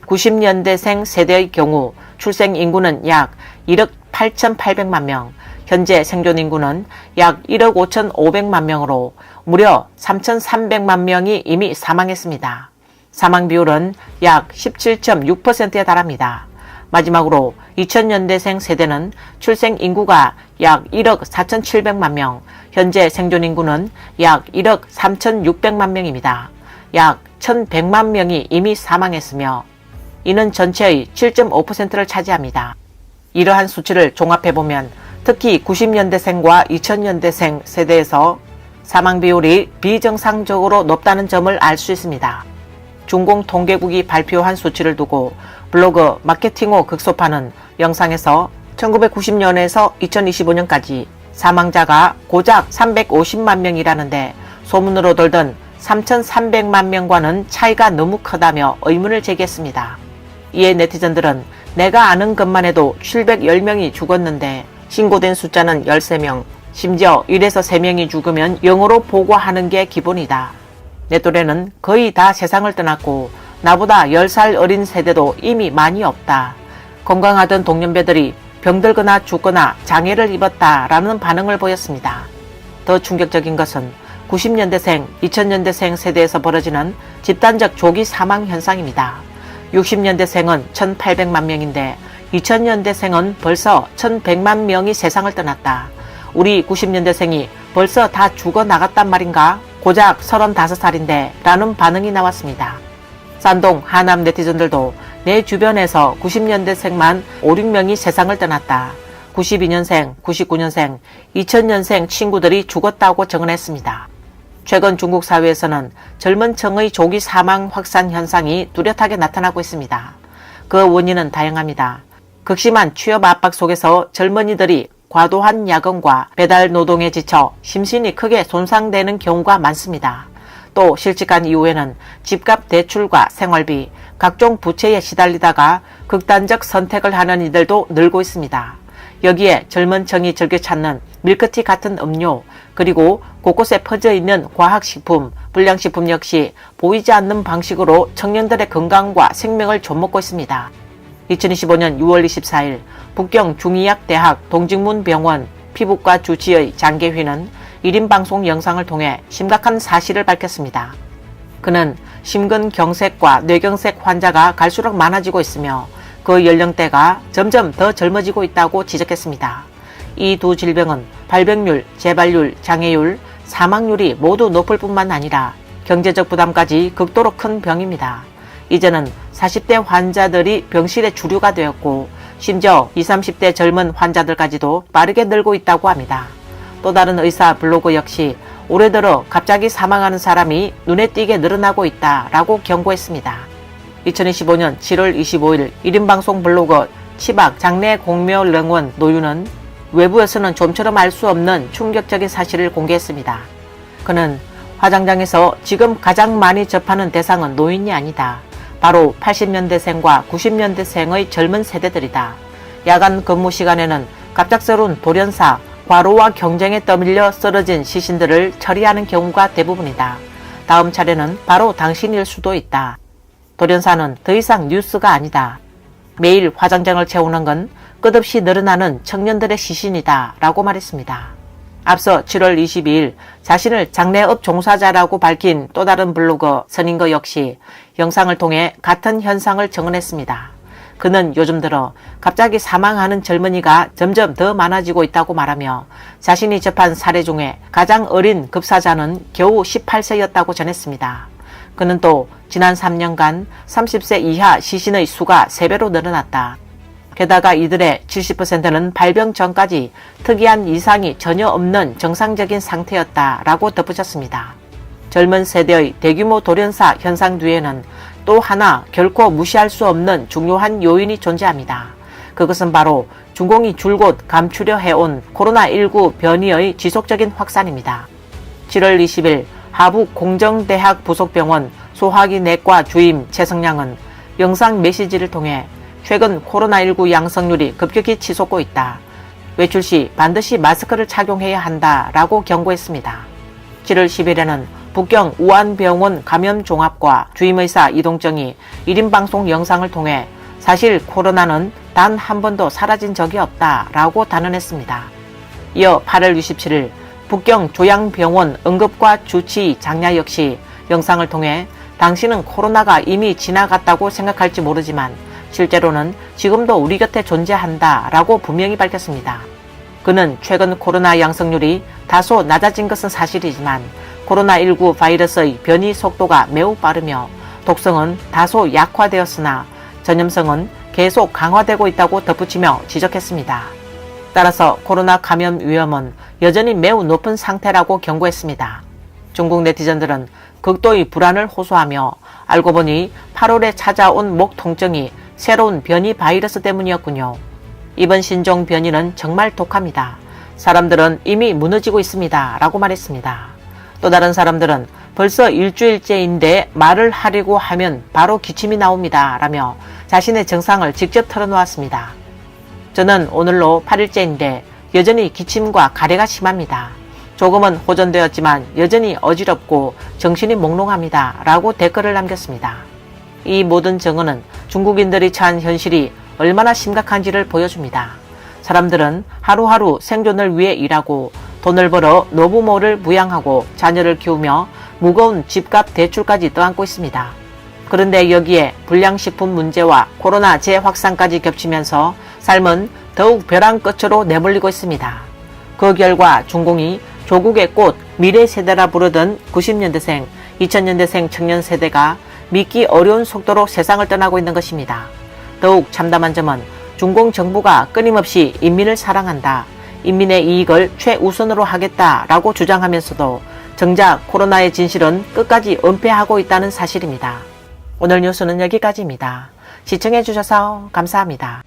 90년대생 세대의 경우 출생 인구는 약 1억 8,800만 명, 현재 생존 인구는 약 1억 5,500만 명으로 무려 3,300만 명이 이미 사망했습니다. 사망 비율은 약 17.6%에 달합니다. 마지막으로 2000년대생 세대는 출생 인구가 약 1억 4,700만 명, 현재 생존 인구는 약 1억 3,600만 명입니다. 약 1,100만 명이 이미 사망했으며 이는 전체의 7.5%를 차지합니다. 이러한 수치를 종합해보면 특히 90년대생과 2000년대생 세대에서 사망 비율이 비정상적으로 높다는 점을 알 수 있습니다. 중공통계국이 발표한 수치를 두고 블로그 마케팅호 극소파는 영상에서 1990년에서 2025년까지 사망자가 고작 350만 명이라는데 소문으로 돌던 3,300만 명과는 차이가 너무 크다며 의문을 제기했습니다. 이에 네티즌들은 내가 아는 것만 해도 710명이 죽었는데 신고된 숫자는 13명, 심지어 1에서 3명이 죽으면 영어로 보고하는 게 기본이다. 내 또래는 거의 다 세상을 떠났고 나보다 10살 어린 세대도 이미 많이 없다. 건강하던 동년배들이 병들거나 죽거나 장애를 입었다라는 반응을 보였습니다. 더 충격적인 것은 90년대생, 2000년대생 세대에서 벌어지는 집단적 조기 사망 현상입니다. 60년대생은 1,800만 명인데 2000년대생은 벌써 1,100만 명이 세상을 떠났다. 우리 90년대생이 벌써 다 죽어나갔단 말인가? 고작 35살인데 라는 반응이 나왔습니다. 산동, 하남 네티즌들도 내 주변에서 90년대생만 5, 6명이 세상을 떠났다. 92년생, 99년생, 2000년생 친구들이 죽었다고 증언했습니다. 최근 중국 사회에서는 젊은 층의 조기 사망 확산 현상이 뚜렷하게 나타나고 있습니다. 그 원인은 다양합니다. 극심한 취업 압박 속에서 젊은이들이 과도한 야근과 배달 노동에 지쳐 심신이 크게 손상되는 경우가 많습니다. 또 실직한 이후에는 집값 대출과 생활비, 각종 부채에 시달리다가 극단적 선택을 하는 이들도 늘고 있습니다. 여기에 젊은 층이 즐겨 찾는 밀크티 같은 음료, 그리고 곳곳에 퍼져 있는 과학식품, 불량식품 역시 보이지 않는 방식으로 청년들의 건강과 생명을 좀먹고 있습니다. 2025년 6월 24일 북경 중의학대학 동직문병원 피부과 주치의 장계휘는 1인 방송 영상을 통해 심각한 사실을 밝혔습니다. 그는 심근경색과 뇌경색 환자가 갈수록 많아지고 있으며 그 연령대가 점점 더 젊어지고 있다고 지적했습니다. 이 두 질병은 발병률, 재발률, 장애율, 사망률이 모두 높을 뿐만 아니라 경제적 부담까지 극도로 큰 병입니다. 이제는 40대 환자들이 병실의 주류가 되었고 심지어 20, 30대 젊은 환자들까지도 빠르게 늘고 있다고 합니다. 또 다른 의사 블로그 역시 올해 들어 갑자기 사망하는 사람이 눈에 띄게 늘어나고 있다라고 경고했습니다. 2025년 7월 25일 1인방송 블로거 치박 장내 공묘령원 노유는 외부에서는 좀처럼 알 수 없는 충격적인 사실을 공개했습니다. 그는 화장장에서 지금 가장 많이 접하는 대상은 노인이 아니다. 바로 80년대생과 90년대생의 젊은 세대들이다. 야간 근무 시간에는 갑작스러운 돌연사, 과로와 경쟁에 떠밀려 쓰러진 시신들을 처리하는 경우가 대부분이다. 다음 차례는 바로 당신일 수도 있다. 돌연사는 더 이상 뉴스가 아니다. 매일 화장장을 채우는 건 끝없이 늘어나는 청년들의 시신이다 라고 말했습니다. 앞서 7월 22일 자신을 장례업 종사자라고 밝힌 또 다른 블로거 선인거 역시 영상을 통해 같은 현상을 증언했습니다. 그는 요즘 들어 갑자기 사망하는 젊은이가 점점 더 많아지고 있다고 말하며 자신이 접한 사례 중에 가장 어린 급사자는 겨우 18세였다고 전했습니다. 그는 또 지난 3년간 30세 이하 시신의 수가 3배로 늘어났다. 게다가 이들의 70%는 발병 전까지 특이한 이상이 전혀 없는 정상적인 상태였다라고 덧붙였습니다. 젊은 세대의 대규모 돌연사 현상 뒤에는 또 하나 결코 무시할 수 없는 중요한 요인이 존재합니다. 그것은 바로 중공이 줄곧 감추려 해온 코로나19 변이의 지속적인 확산입니다. 7월 20일 하북공정대학 부속병원 소화기 내과 주임 최성량은 영상 메시지를 통해 최근 코로나19 양성률이 급격히 치솟고 있다. 외출 시 반드시 마스크를 착용해야 한다라고 경고했습니다. 7월 10일에는 북경 우한병원 감염종합과 주임의사 이동정이 1인 방송 영상을 통해 사실 코로나는 단 한 번도 사라진 적이 없다라고 단언했습니다. 이어 8월 27일 북경 조양병원 응급과 주치 장야 역시 영상을 통해 당신은 코로나가 이미 지나갔다고 생각할지 모르지만 실제로는 지금도 우리 곁에 존재한다라고 분명히 밝혔습니다. 그는 최근 코로나 양성률이 다소 낮아진 것은 사실이지만 코로나19 바이러스의 변이 속도가 매우 빠르며 독성은 다소 약화되었으나 전염성은 계속 강화되고 있다고 덧붙이며 지적했습니다. 따라서 코로나 감염 위험은 여전히 매우 높은 상태라고 경고했습니다. 중국 네티즌들은 극도의 불안을 호소하며 알고 보니 8월에 찾아온 목 통증이 새로운 변이 바이러스 때문이었군요. 이번 신종 변이는 정말 독합니다. 사람들은 이미 무너지고 있습니다. 라고 말했습니다. 또 다른 사람들은 벌써 일주일째인데 말을 하려고 하면 바로 기침이 나옵니다. 라며 자신의 증상을 직접 털어놓았습니다. 저는 오늘로 8일째인데 여전히 기침과 가래가 심합니다. 조금은 호전되었지만 여전히 어지럽고 정신이 몽롱합니다. 라고 댓글을 남겼습니다. 이 모든 증언은 중국인들이 처한 현실이 얼마나 심각한지를 보여줍니다. 사람들은 하루하루 생존을 위해 일하고 돈을 벌어 노부모를 부양하고 자녀를 키우며 무거운 집값 대출까지 떠안고 있습니다. 그런데 여기에 불량식품 문제와 코로나 재확산까지 겹치면서 삶은 더욱 벼랑 끝으로 내몰리고 있습니다. 그 결과 중공이 조국의 꽃, 미래 세대라 부르던 90년대생, 2000년대생 청년 세대가 믿기 어려운 속도로 세상을 떠나고 있는 것입니다. 더욱 참담한 점은 중공 정부가 끊임없이 인민을 사랑한다, 인민의 이익을 최우선으로 하겠다라고 주장하면서도 정작 코로나의 진실은 끝까지 은폐하고 있다는 사실입니다. 오늘 뉴스는 여기까지입니다. 시청해주셔서 감사합니다.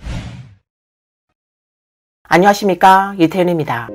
안녕하십니까, 이태윤입니다.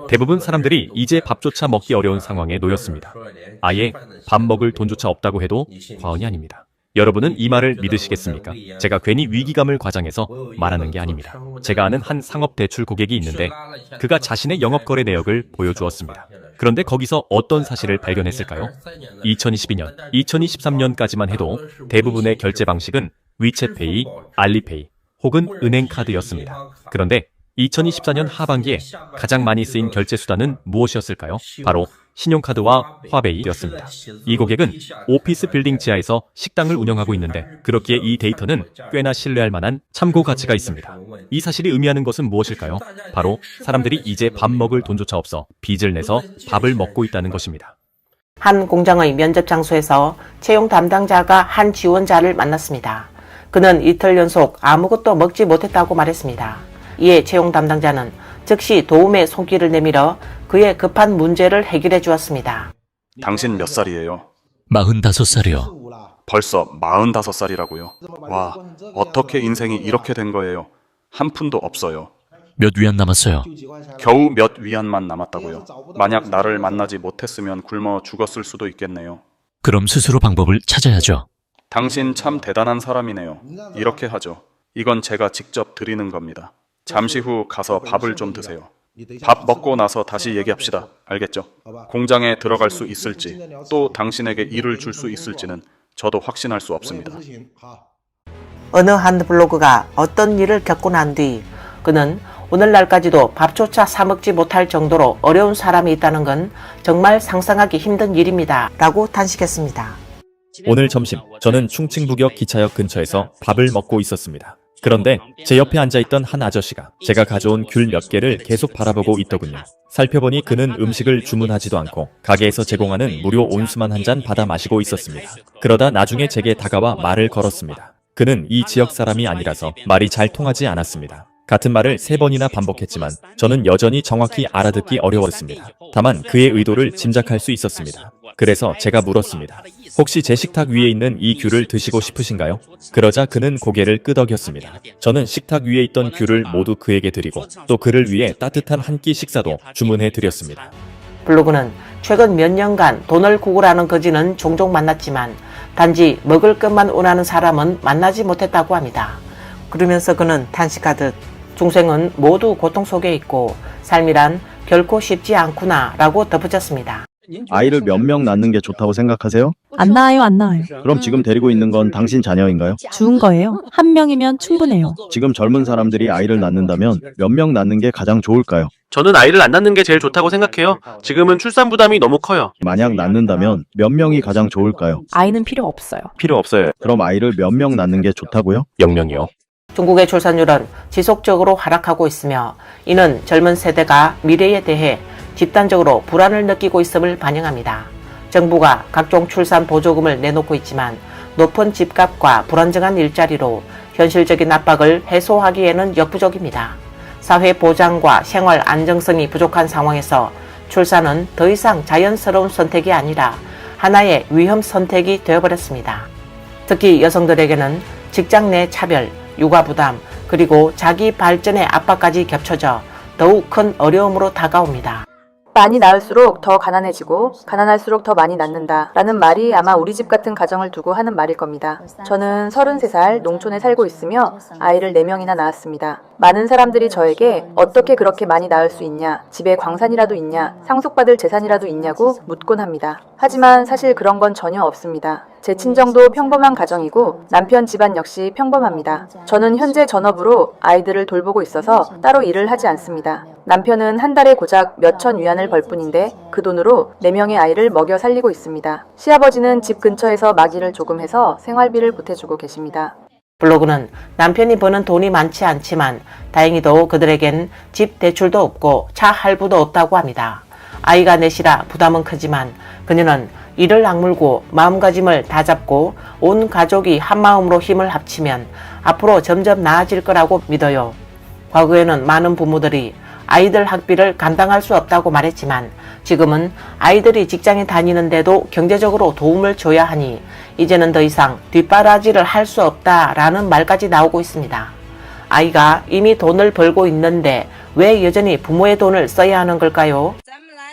대부분 사람들이 이제 밥조차 먹기 어려운 상황에 놓였습니다. 아예 밥 먹을 돈조차 없다고 해도 과언이 아닙니다. 여러분은 이 말을 믿으시겠습니까? 제가 괜히 위기감을 과장해서 말하는 게 아닙니다. 제가 아는 한 상업 대출 고객이 있는데 그가 자신의 영업거래 내역을 보여주었습니다. 그런데 거기서 어떤 사실을 발견했을까요? 2022년, 2023년까지만 해도 대부분의 결제 방식은 위챗페이, 알리페이 혹은 은행카드였습니다. 그런데 2024년 하반기에 가장 많이 쓰인 결제 수단은 무엇이었을까요? 바로 신용카드와 화베이였습니다. 이 고객은 오피스 빌딩 지하에서 식당을 운영하고 있는데 그렇기에 이 데이터는 꽤나 신뢰할 만한 참고 가치가 있습니다. 이 사실이 의미하는 것은 무엇일까요? 바로 사람들이 이제 밥 먹을 돈조차 없어 빚을 내서 밥을 먹고 있다는 것입니다. 한 공장의 면접 장소에서 채용 담당자가 한 지원자를 만났습니다. 그는 이틀 연속 아무것도 먹지 못했다고 말했습니다. 이에 채용 담당자는 즉시 도움의 손길을 내밀어 그의 급한 문제를 해결해 주었습니다. 당신 몇 살이에요? 45살이요. 벌써 45살이라고요? 와, 어떻게 인생이 이렇게 된 거예요? 한 푼도 없어요. 몇 위안 남았어요. 겨우 몇 위안만 남았다고요? 만약 나를 만나지 못했으면 굶어 죽었을 수도 있겠네요. 그럼 스스로 방법을 찾아야죠. 당신 참 대단한 사람이네요. 이렇게 하죠. 이건 제가 직접 드리는 겁니다. 잠시 후 가서 밥을 좀 드세요. 밥 먹고 나서 다시 얘기합시다. 알겠죠? 공장에 들어갈 수 있을지, 또 당신에게 일을 줄 수 있을지는 저도 확신할 수 없습니다. 어느 한 블로그가 어떤 일을 겪고 난 뒤 그는 오늘날까지도 밥조차 사 먹지 못할 정도로 어려운 사람이 있다는 건 정말 상상하기 힘든 일입니다. 라고 단식했습니다. 오늘 점심, 저는 충칭부역 기차역 근처에서 밥을 먹고 있었습니다. 그런데 제 옆에 앉아있던 한 아저씨가 제가 가져온 귤 몇 개를 계속 바라보고 있더군요. 살펴보니 그는 음식을 주문하지도 않고 가게에서 제공하는 무료 온수만 한 잔 받아 마시고 있었습니다. 그러다 나중에 제게 다가와 말을 걸었습니다. 그는 이 지역 사람이 아니라서 말이 잘 통하지 않았습니다. 같은 말을 3번이나 반복했지만 저는 여전히 정확히 알아듣기 어려웠습니다. 다만 그의 의도를 짐작할 수 있었습니다. 그래서 제가 물었습니다. 혹시 제 식탁 위에 있는 이 귤을 드시고 싶으신가요? 그러자 그는 고개를 끄덕였습니다. 저는 식탁 위에 있던 귤을 모두 그에게 드리고 또 그를 위해 따뜻한 한 끼 식사도 주문해 드렸습니다. 블로그는 최근 몇 년간 돈을 구걸하는 거지는 종종 만났지만 단지 먹을 것만 원하는 사람은 만나지 못했다고 합니다. 그러면서 그는 탄식하듯 중생은 모두 고통 속에 있고 삶이란 결코 쉽지 않구나 라고 덧붙였습니다. 아이를 몇 명 낳는 게 좋다고 생각하세요? 안 나와요, 안 나와요. 그럼 지금 데리고 있는 건 당신 자녀인가요? 죽은 거예요. 한 명이면 충분해요. 지금 젊은 사람들이 아이를 낳는다면 몇 명 낳는 게 가장 좋을까요? 저는 아이를 안 낳는 게 제일 좋다고 생각해요. 지금은 출산 부담이 너무 커요. 만약 낳는다면 몇 명이 가장 좋을까요? 아이는 필요 없어요. 필요 없어요. 그럼 아이를 몇 명 낳는 게 좋다고요? 0명이요. 중국의 출산율은 지속적으로 하락하고 있으며 이는 젊은 세대가 미래에 대해 집단적으로 불안을 느끼고 있음을 반영합니다. 정부가 각종 출산 보조금을 내놓고 있지만 높은 집값과 불안정한 일자리로 현실적인 압박을 해소하기에는 역부족입니다. 사회 보장과 생활 안정성이 부족한 상황에서 출산은 더 이상 자연스러운 선택이 아니라 하나의 위험 선택이 되어버렸습니다. 특히 여성들에게는 직장 내 차별, 육아 부담, 그리고 자기 발전의 압박까지 겹쳐져 더욱 큰 어려움으로 다가옵니다. 많이 낳을수록 더 가난해지고 가난할수록 더 많이 낳는다 라는 말이 아마 우리 집 같은 가정을 두고 하는 말일 겁니다. 저는 33살 농촌에 살고 있으며 아이를 4명이나 낳았습니다. 많은 사람들이 저에게 어떻게 그렇게 많이 낳을 수 있냐, 집에 광산이라도 있냐, 상속받을 재산이라도 있냐고 묻곤 합니다. 하지만 사실 그런 건 전혀 없습니다. 제 친정도 평범한 가정이고 남편 집안 역시 평범합니다. 저는 현재 전업으로 아이들을 돌보고 있어서 따로 일을 하지 않습니다. 남편은 한 달에 고작 몇천 위안을 벌 뿐인데 그 돈으로 4명의 아이를 먹여 살리고 있습니다. 시아버지는 집 근처에서 마기를 조금 해서 생활비를 보태주고 계십니다. 블로그는 남편이 버는 돈이 많지 않지만 다행히도 그들에겐 집 대출도 없고 차 할부도 없다고 합니다. 아이가 넷이라 부담은 크지만 그녀는 이를 악물고 마음가짐을 다잡고 온 가족이 한마음으로 힘을 합치면 앞으로 점점 나아질 거라고 믿어요. 과거에는 많은 부모들이 아이들 학비를 감당할 수 없다고 말했지만 지금은 아이들이 직장에 다니는데도 경제적으로 도움을 줘야 하니 이제는 더 이상 뒷바라지를 할 수 없다라는 말까지 나오고 있습니다. 아이가 이미 돈을 벌고 있는데 왜 여전히 부모의 돈을 써야 하는 걸까요?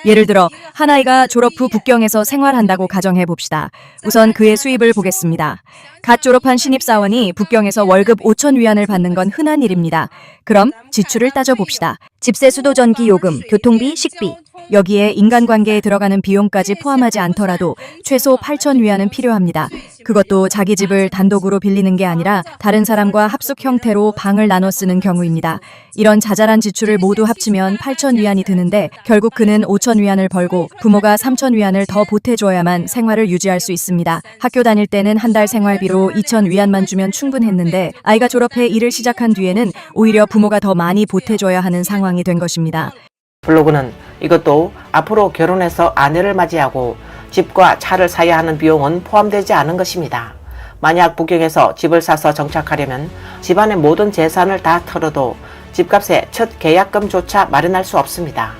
예를 들어 한 아이가 졸업 후 북경에서 생활한다고 가정해 봅시다. 우선 그의 수입을 보겠습니다. 갓 졸업한 신입사원이 북경에서 월급 5천 위안을 받는 건 흔한 일입니다. 그럼 지출을 따져봅시다. 집세, 수도, 전기, 요금, 교통비, 식비. 여기에 인간관계에 들어가는 비용까지 포함하지 않더라도 최소 8천 위안은 필요합니다. 그것도 자기 집을 단독으로 빌리는 게 아니라 다른 사람과 합숙 형태로 방을 나눠 쓰는 경우입니다. 이런 자잘한 지출을 모두 합치면 8천 위안이 드는데 결국 그는 5천 위안을 벌고 부모가 3천 위안을 더 보태줘야만 생활을 유지할 수 있습니다. 학교 다닐 때는 한 달 생활비로 2천 위안만 주면 충분했는데 아이가 졸업해 일을 시작한 뒤에는 오히려 부모가 더 많이 보태줘야 하는 상황이 된 것입니다. 블로그는 이것도 앞으로 결혼해서 아내를 맞이하고 집과 차를 사야 하는 비용은 포함되지 않은 것입니다. 만약 북경에서 집을 사서 정착하려면 집안의 모든 재산을 다 털어도 집값의 첫 계약금조차 마련할 수 없습니다.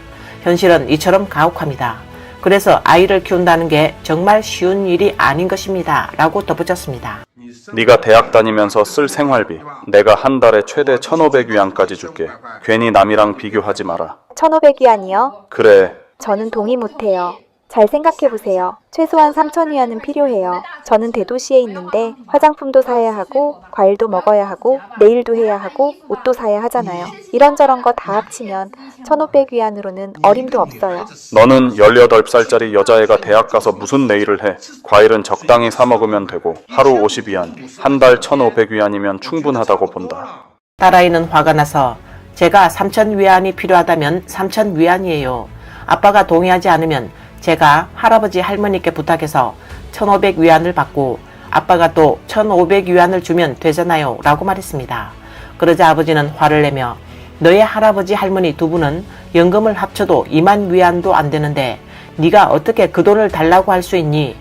현실은 이처럼 가혹합니다. 그래서 아이를 키운다는 게 정말 쉬운 일이 아닌 것입니다. 라고 덧붙였습니다. 네가 대학 다니면서 쓸 생활비 내가 한 달에 최대 1,500위안까지 줄게. 괜히 남이랑 비교하지 마라. 1,500위안이요? 그래. 저는 동의 못해요. 잘 생각해보세요. 최소한 3,000위안은 필요해요. 저는 대도시에 있는데 화장품도 사야 하고 과일도 먹어야 하고 네일도 해야 하고 옷도 사야 하잖아요. 이런저런 거 다 합치면 1,500위안으로는 어림도 없어요. 너는 18살짜리 여자애가 대학 가서 무슨 네일을 해. 과일은 적당히 사 먹으면 되고 하루 50위안, 한 달 1,500위안이면 충분하다고 본다. 딸아이는 화가 나서 제가 3천 위안이 필요하다면 3천 위안이에요. 아빠가 동의하지 않으면 제가 할아버지 할머니께 부탁해서 1,500 위안을 받고 아빠가 또 1,500 위안을 주면 되잖아요 라고 말했습니다. 그러자 아버지는 화를 내며 너의 할아버지 할머니 두 분은 연금을 합쳐도 2만 위안도 안 되는데 네가 어떻게 그 돈을 달라고 할 수 있니?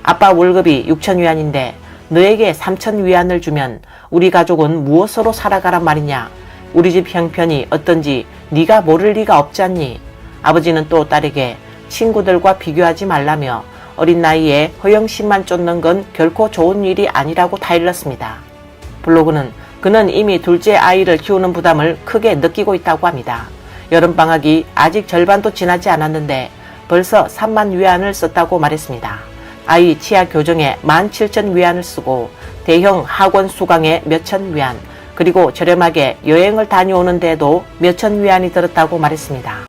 아빠 월급이 6천 위안인데 너에게 3천 위안을 주면 우리 가족은 무엇으로 살아가란 말이냐? 우리 집 형편이 어떤지 네가 모를 리가 없지 않니? 아버지는 또 딸에게 친구들과 비교하지 말라며 어린 나이에 허영심만 쫓는 건 결코 좋은 일이 아니라고 타일렀습니다. 블로그는 그는 이미 둘째 아이를 키우는 부담을 크게 느끼고 있다고 합니다. 여름방학이 아직 절반도 지나지 않았는데 벌써 3만 위안을 썼다고 말했습니다. 아이 치아 교정에 17,000 위안을 쓰고 대형 학원 수강에 몇천 위안, 그리고 저렴하게 여행을 다녀오는 데에도 몇천 위안이 들었다고 말했습니다.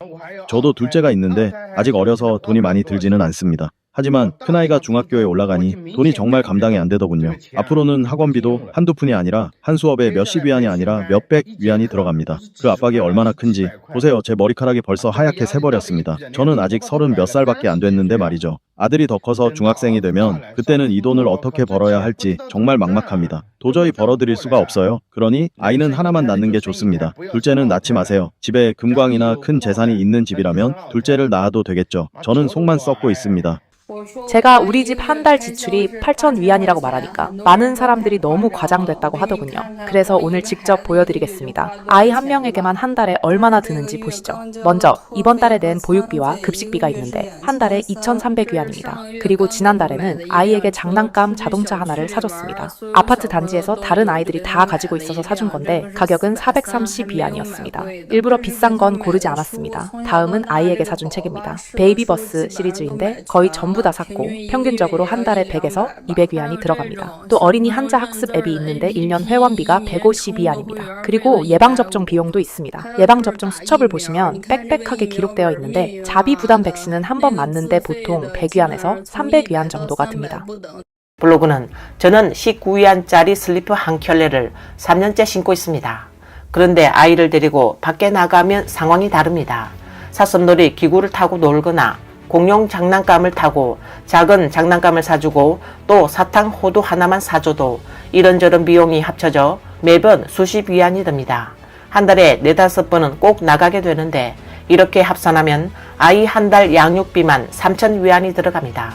저도 둘째가 있는데 아직 어려서 돈이 많이 들지는 않습니다. 하지만 큰아이가 중학교에 올라가니 돈이 정말 감당이 안 되더군요. 앞으로는 학원비도 한두 푼이 아니라 한 수업에 몇십 위안이 아니라 몇백 위안이 들어갑니다. 그 압박이 얼마나 큰지 보세요. 제 머리카락이 벌써 하얗게 새버렸습니다. 저는 아직 30 몇 살밖에 안 됐는데 말이죠. 아들이 더 커서 중학생이 되면 그때는 이 돈을 어떻게 벌어야 할지 정말 막막합니다. 도저히 벌어들일 수가 없어요. 그러니 아이는 하나만 낳는 게 좋습니다. 둘째는 낳지 마세요. 집에 금광이나 큰 재산이 있는 집이라면 둘째를 낳아도 되겠죠. 저는 속만 썩고 있습니다. 제가 우리 집 한 달 지출이 8천 위안이라고 말하니까 많은 사람들이 너무 과장됐다고 하더군요. 그래서 오늘 직접 보여드리겠습니다. 아이 한 명에게만 한 달에 얼마나 드는지 보시죠. 먼저 이번 달에 낸 보육비와 급식비가 있는데 한 달에 2,300 위안입니다. 그리고 지난달에는 아이에게 장난감 자동차 하나를 사줬습니다. 아파트 단지에서 다른 아이들이 다 가지고 있어서 사준 건데 가격은 430 위안이었습니다. 일부러 비싼 건 고르지 않았습니다. 다음은 아이에게 사준 책입니다. 베이비버스 시리즈인데 거의 전부 다 샀고 평균적으로 한 달에 100에서 200 위안이 들어갑니다. 또 어린이 한자 학습 앱이 있는데 1년 회원비가 150 위안입니다. 그리고 예방접종 비용도 있습니다. 예방접종 수첩을 보시면 빽빽하게 기록되어 있는데 자비 부담 백신은 한 번 맞는데 보통 100위안에서 300위안 정도가 듭니다. 블로그는 저는 19위안짜리 슬리퍼 한 켤레를 3년째 신고 있습니다. 그런데 아이를 데리고 밖에 나가면 상황이 다릅니다. 사슴놀이 기구를 타고 놀거나 공룡 장난감을 타고 작은 장난감을 사주고 또 사탕 호두 하나만 사줘도 이런저런 비용이 합쳐져 매번 수십 위안이 듭니다. 한 달에 4-5번은 꼭 나가게 되는데 이렇게 합산하면 아이 한 달 양육비만 3천 위안이 들어갑니다.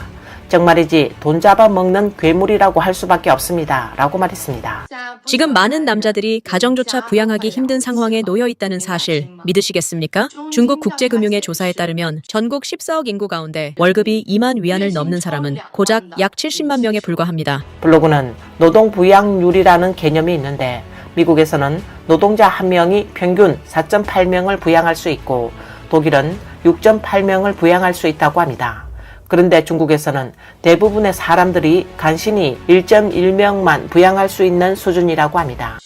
정말이지 돈 잡아먹는 괴물이라고 할 수밖에 없습니다. 라고 말했습니다. 지금 많은 남자들이 가정조차 부양하기 힘든 상황에 놓여 있다는 사실 믿으시겠습니까? 중국 국제금융의 조사에 따르면 전국 14억 인구 가운데 월급이 2만 위안을 넘는 사람은 고작 약 70만 명에 불과합니다. 블로그는 노동부양률이라는 개념이 있는데 미국에서는 노동자 한 명이 평균 4.8명을 부양할 수 있고 독일은 6.8명을 부양할 수 있다고 합니다. 그런데 중국에서는 대부분의 사람들이 간신히 1.1명만 부양할 수 있는 수준이라고 합니다.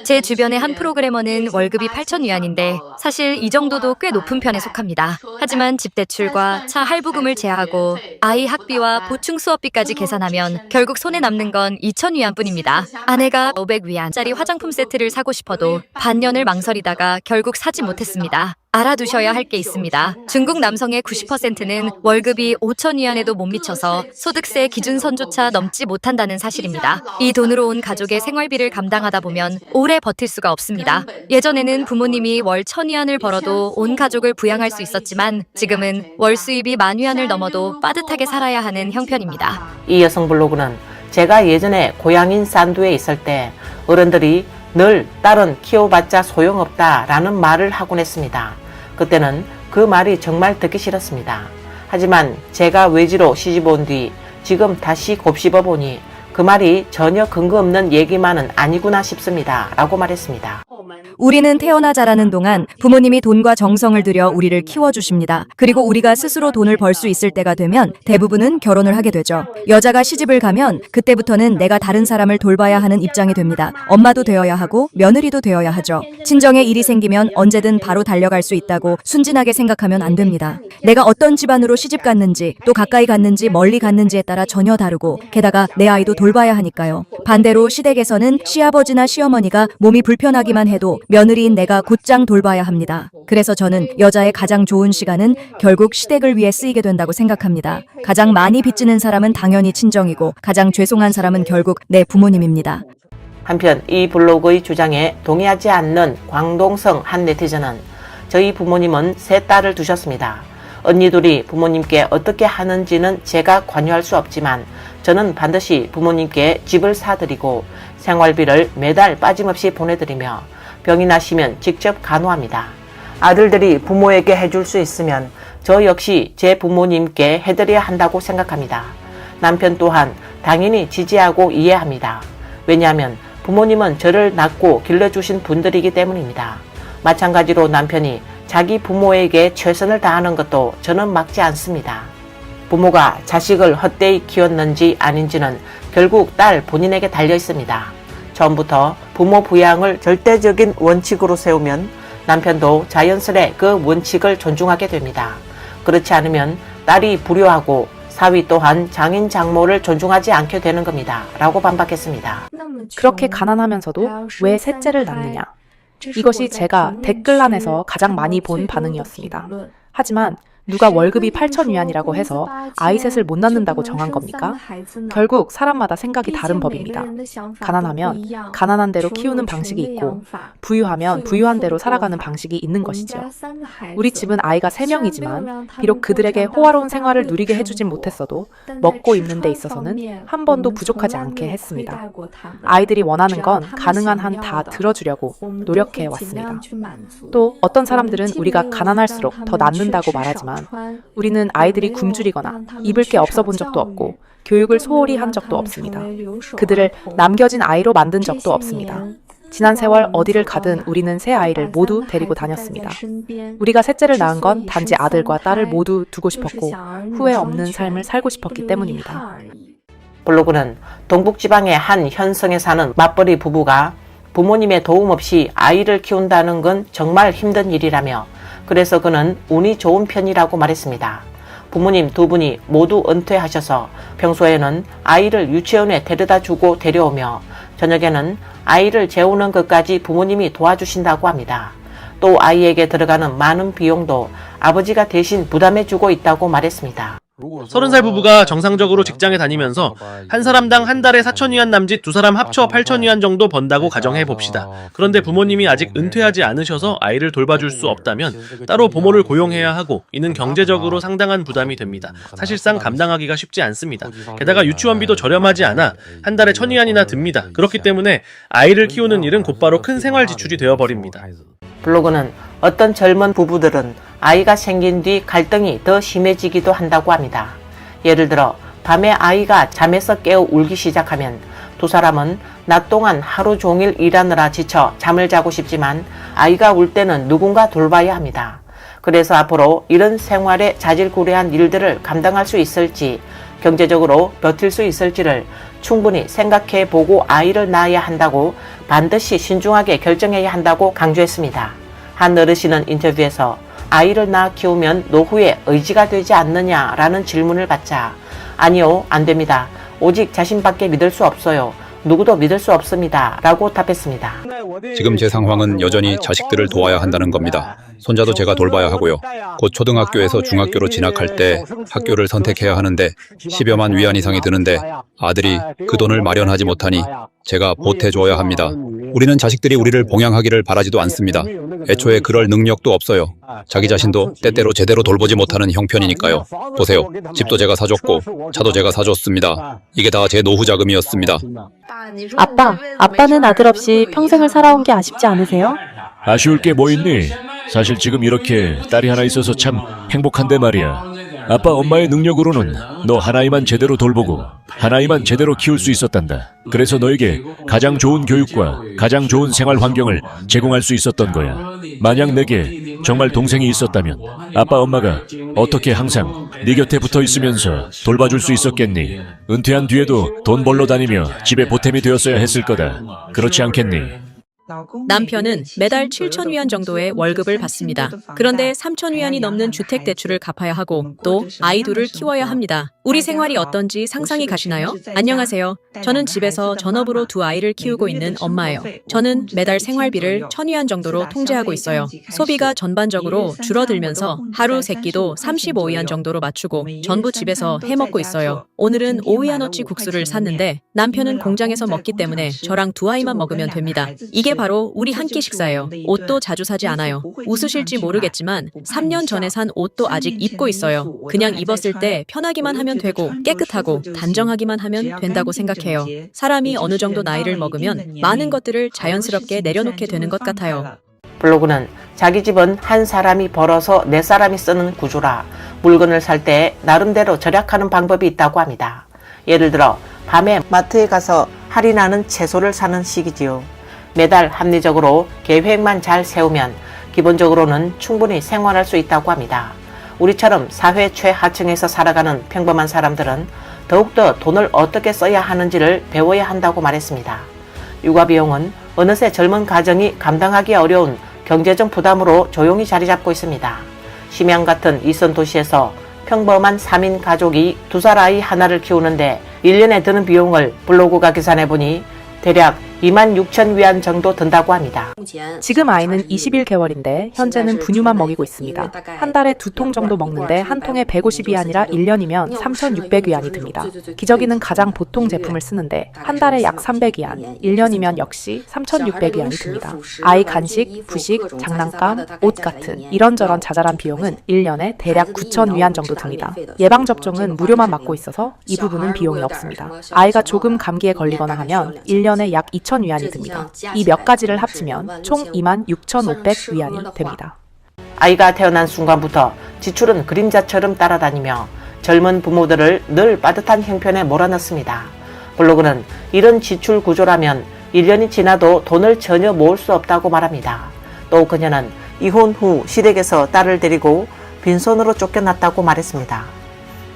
제 주변의 한 프로그래머는 월급이 8천 위안인데 사실 이 정도도 꽤 높은 편에 속합니다. 하지만 집 대출과 차 할부금을 제하고 아이 학비와 보충 수업비까지 계산하면 결국 손에 남는 건 2천 위안뿐입니다. 아내가 500 위안짜리 화장품 세트를 사고 싶어도 반년을 망설이다가 결국 사지 못했습니다. 알아두셔야 할 게 있습니다. 중국 남성의 90%는 월급이 5천 위안에도 못 미쳐서 소득세 기준선조차 넘지 못한다는 사실입니다. 이 돈으로 온 가족의 생활비를 감당하다 보면 오래 버틸 수가 없습니다. 예전에는 부모님이 월 1,000위안을 벌어도 온 가족을 부양할 수 있었지만 지금은 월 수입이 10,000위안을 넘어도 빠듯하게 살아야 하는 형편입니다. 이 여성 블로그는 제가 예전에 고향인 산두에 있을 때 어른들이 늘 딸은 키워봤자 소용없다라는 말을 하곤 했습니다. 그때는 그 말이 정말 듣기 싫었습니다. 하지만 제가 외지로 시집 온 뒤 지금 다시 곱씹어 보니 그 말이 전혀 근거 없는 얘기만은 아니구나 싶습니다. 라고 말했습니다. 우리는 태어나 자라는 동안 부모님이 돈과 정성을 들여 우리를 키워주십니다. 그리고 우리가 스스로 돈을 벌 수 있을 때가 되면 대부분은 결혼을 하게 되죠. 여자가 시집을 가면 그때부터는 내가 다른 사람을 돌봐야 하는 입장이 됩니다. 엄마도 되어야 하고 며느리도 되어야 하죠. 친정에 일이 생기면 언제든 바로 달려갈 수 있다고 순진하게 생각하면 안 됩니다. 내가 어떤 집안으로 시집 갔는지 또 가까이 갔는지 멀리 갔는지에 따라 전혀 다르고 게다가 내 아이도 돌봐야 하니까요. 반대로 시댁에서는 시아버지나 시어머니가 몸이 불편하기만 해도 해도 며느리인 내가 곧장 돌봐야 합니다. 그래서 저는 여자의 가장 좋은 시간은 결국 시댁을 위해 쓰이게 된다고 생각합니다. 가장 많이 빚지는 사람은 당연히 친정이고 가장 죄송한 사람은 결국 내 부모님입니다. 한편 이 블로그의 주장에 동의하지 않는 광동성 한 네티즌은 저희 부모님은 세 딸을 두셨습니다. 언니들이 부모님께 어떻게 하는지는 제가 관여할 수 없지만 저는 반드시 부모님께 집을 사드리고 생활비를 매달 빠짐없이 보내드리며 병이 나시면 직접 간호합니다. 아들들이 부모에게 해줄 수 있으면 저 역시 제 부모님께 해드려야 한다고 생각합니다. 남편 또한 당연히 지지하고 이해합니다. 왜냐하면 부모님은 저를 낳고 길러주신 분들이기 때문입니다. 마찬가지로 남편이 자기 부모에게 최선을 다하는 것도 저는 막지 않습니다. 부모가 자식을 헛되이 키웠는지 아닌지는 결국 딸 본인에게 달려 있습니다. 처음부터 부모 부양을 절대적인 원칙으로 세우면 남편도 자연스레 그 원칙을 존중하게 됩니다. 그렇지 않으면 딸이 불효하고 사위 또한 장인 장모를 존중하지 않게 되는 겁니다. 라고 반박했습니다. 그렇게 가난하면서도 왜 셋째를 낳느냐? 이것이 제가 댓글란에서 가장 많이 본 반응이었습니다. 하지만 누가 월급이 8,000위안이라고 해서 아이 셋을 못 낳는다고 정한 겁니까? 결국 사람마다 생각이 다른 법입니다. 가난하면 가난한 대로 키우는 방식이 있고 부유하면 부유한 대로 살아가는 방식이 있는 것이죠. 우리 집은 아이가 3명이지만 비록 그들에게 호화로운 생활을 누리게 해주진 못했어도 먹고 입는 데 있어서는 한 번도 부족하지 않게 했습니다. 아이들이 원하는 건 가능한 한 다 들어주려고 노력해 왔습니다. 또 어떤 사람들은 우리가 가난할수록 더 낳는다고 말하지만 우리는 아이들이 굶주리거나 입을 게 없어 본 적도 없고 교육을 소홀히 한 적도 없습니다. 그들을 남겨진 아이로 만든 적도 없습니다. 지난 세월 어디를 가든 우리는 새 아이를 모두 데리고 다녔습니다. 우리가 셋째를 낳은 건 단지 아들과 딸을 모두 두고 싶었고 후회 없는 삶을 살고 싶었기 때문입니다. 블로그는 동북지방의 한 현성에 사는 맞벌이 부부가 부모님의 도움 없이 아이를 키운다는 건 정말 힘든 일이라며 그래서 그는 운이 좋은 편이라고 말했습니다. 부모님 두 분이 모두 은퇴하셔서 평소에는 아이를 유치원에 데려다 주고 데려오며 저녁에는 아이를 재우는 것까지 부모님이 도와주신다고 합니다. 또 아이에게 들어가는 많은 비용도 아버지가 대신 부담해주고 있다고 말했습니다. 30살 부부가 정상적으로 직장에 다니면서 한 사람당 한 달에 4,000위안 남짓 두 사람 합쳐 8,000위안 정도 번다고 가정해 봅시다. 그런데 부모님이 아직 은퇴하지 않으셔서 아이를 돌봐줄 수 없다면 따로 부모를 고용해야 하고 이는 경제적으로 상당한 부담이 됩니다. 사실상 감당하기가 쉽지 않습니다. 게다가 유치원비도 저렴하지 않아 한 달에 1,000위안이나 듭니다. 그렇기 때문에 아이를 키우는 일은 곧바로 큰 생활 지출이 되어버립니다. 블로그는 어떤 젊은 부부들은 아이가 생긴 뒤 갈등이 더 심해지기도 한다고 합니다. 예를 들어 밤에 아이가 잠에서 깨어 울기 시작하면 두 사람은 낮 동안 하루 종일 일하느라 지쳐 잠을 자고 싶지만 아이가 울 때는 누군가 돌봐야 합니다. 그래서 앞으로 이런 생활에 자질구레한 일들을 감당할 수 있을지 경제적으로 버틸 수 있을지를 충분히 생각해 보고 아이를 낳아야 한다고 반드시 신중하게 결정해야 한다고 강조했습니다. 한 어르신은 인터뷰에서 아이를 낳아 키우면 노후에 의지가 되지 않느냐라는 질문을 받자 아니요, 안 됩니다. 오직 자신밖에 믿을 수 없어요. 누구도 믿을 수 없습니다. 라고 답했습니다. 지금 제 상황은 여전히 자식들을 도와야 한다는 겁니다. 손자도 제가 돌봐야 하고요. 곧 초등학교에서 중학교로 진학할 때 학교를 선택해야 하는데 10여만 위안 이상이 드는데 아들이 그 돈을 마련하지 못하니 제가 보태줘야 합니다. 우리는 자식들이 우리를 봉양하기를 바라지도 않습니다. 애초에 그럴 능력도 없어요. 자기 자신도 때때로 제대로 돌보지 못하는 형편이니까요. 보세요. 집도 제가 사줬고 차도 제가 사줬습니다. 이게 다 제 노후 자금이었습니다. 아빠는 아들 없이 평생을 살아온 게 아쉽지 않으세요? 아쉬울 게 뭐 있니? 사실 지금 이렇게 딸이 하나 있어서 참 행복한데 말이야. 아빠 엄마의 능력으로는 너 하나이만 제대로 돌보고 하나이만 제대로 키울 수 있었단다. 그래서 너에게 가장 좋은 교육과 가장 좋은 생활 환경을 제공할 수 있었던 거야. 만약 내게 정말 동생이 있었다면 아빠 엄마가 어떻게 항상 네 곁에 붙어 있으면서 돌봐줄 수 있었겠니? 은퇴한 뒤에도 돈 벌러 다니며 집에 보탬이 되었어야 했을 거다. 그렇지 않겠니? 남편은 매달 7,000위안 정도의 월급을 받습니다. 그런데 3,000위안이 넘는 주택 대출을 갚아야 하고 또 아이 둘을 키워야 합니다. 우리 생활이 어떤지 상상이 가시나요? 안녕하세요. 저는 집에서 전업으로 두 아이를 키우고 있는 엄마예요. 저는 매달 생활비를 1,000위안 정도로 통제하고 있어요. 소비가 전반적으로 줄어들면서 하루 세끼도 35위안 정도로 맞추고 전부 집에서 해먹고 있어요. 오늘은 5위안어치 국수를 샀는데 남편은 공장에서 먹기 때문에 저랑 두 아이만 먹으면 됩니다. 이게 바로 우리 한 끼 식사예요. 옷도 자주 사지 않아요. 웃으실지 모르겠지만 3년 전에 산 옷도 아직 입고 있어요. 그냥 입었을 때 편하기만 하면 되고 깨끗하고 단정하기만 하면 된다고 생각해요. 사람이 어느 정도 나이를 먹으면 많은 것들을 자연스럽게 내려놓게 되는 것 같아요. 블로그는 자기 집은 한 사람이 벌어서 네 사람이 쓰는 구조라 물건을 살 때 나름대로 절약하는 방법이 있다고 합니다. 예를 들어 밤에 마트에 가서 할인하는 채소를 사는 식이지요. 매달 합리적으로 계획만 잘 세우면 기본적으로는 충분히 생활할 수 있다고 합니다. 우리처럼 사회 최하층에서 살아가는 평범한 사람들은 더욱더 돈을 어떻게 써야 하는지를 배워야 한다고 말했습니다. 육아 비용은 어느새 젊은 가정이 감당하기 어려운 경제적 부담으로 조용히 자리 잡고 있습니다. 심양 같은 이선 도시에서 평범한 3인 가족이 2살 아이 하나를 키우는데 1년에 드는 비용을 블로그가 계산해보니 대략 26,000위안 정도 든다고 합니다. 지금 아이는 21개월인데 현재는 분유만 먹이고 있습니다. 한 달에 2통 정도 먹는데 한 통에 150위안이라 1년이면 3,600위안이 듭니다. 기저귀는 가장 보통 제품을 쓰는데 한 달에 약 300위안, 1년이면 역시 3,600위안이 듭니다. 아이 간식, 부식, 장난감, 옷 같은 이런저런 자잘한 비용은 1년에 대략 9,000위안 정도 듭니다. 예방접종은 무료만 맞고 있어서 이 부분은 비용이 없습니다. 아이가 조금 감기에 걸리거나 하면 1년에 약 2,000위안이 듭니다. 이 몇 가지를 합치면 총 26,500위안이 됩니다. 아이가 태어난 순간부터 지출은 그림자처럼 따라다니며 젊은 부모들을 늘 빠듯한 형편에 몰아넣습니다. 블로그는 이런 지출 구조라면 1년이 지나도 돈을 전혀 모을 수 없다고 말합니다. 또 그녀는 이혼 후 시댁에서 딸을 데리고 빈손으로 쫓겨났다고 말했습니다.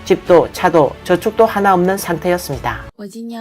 집도 차도 저축도 하나 없는 상태였습니다.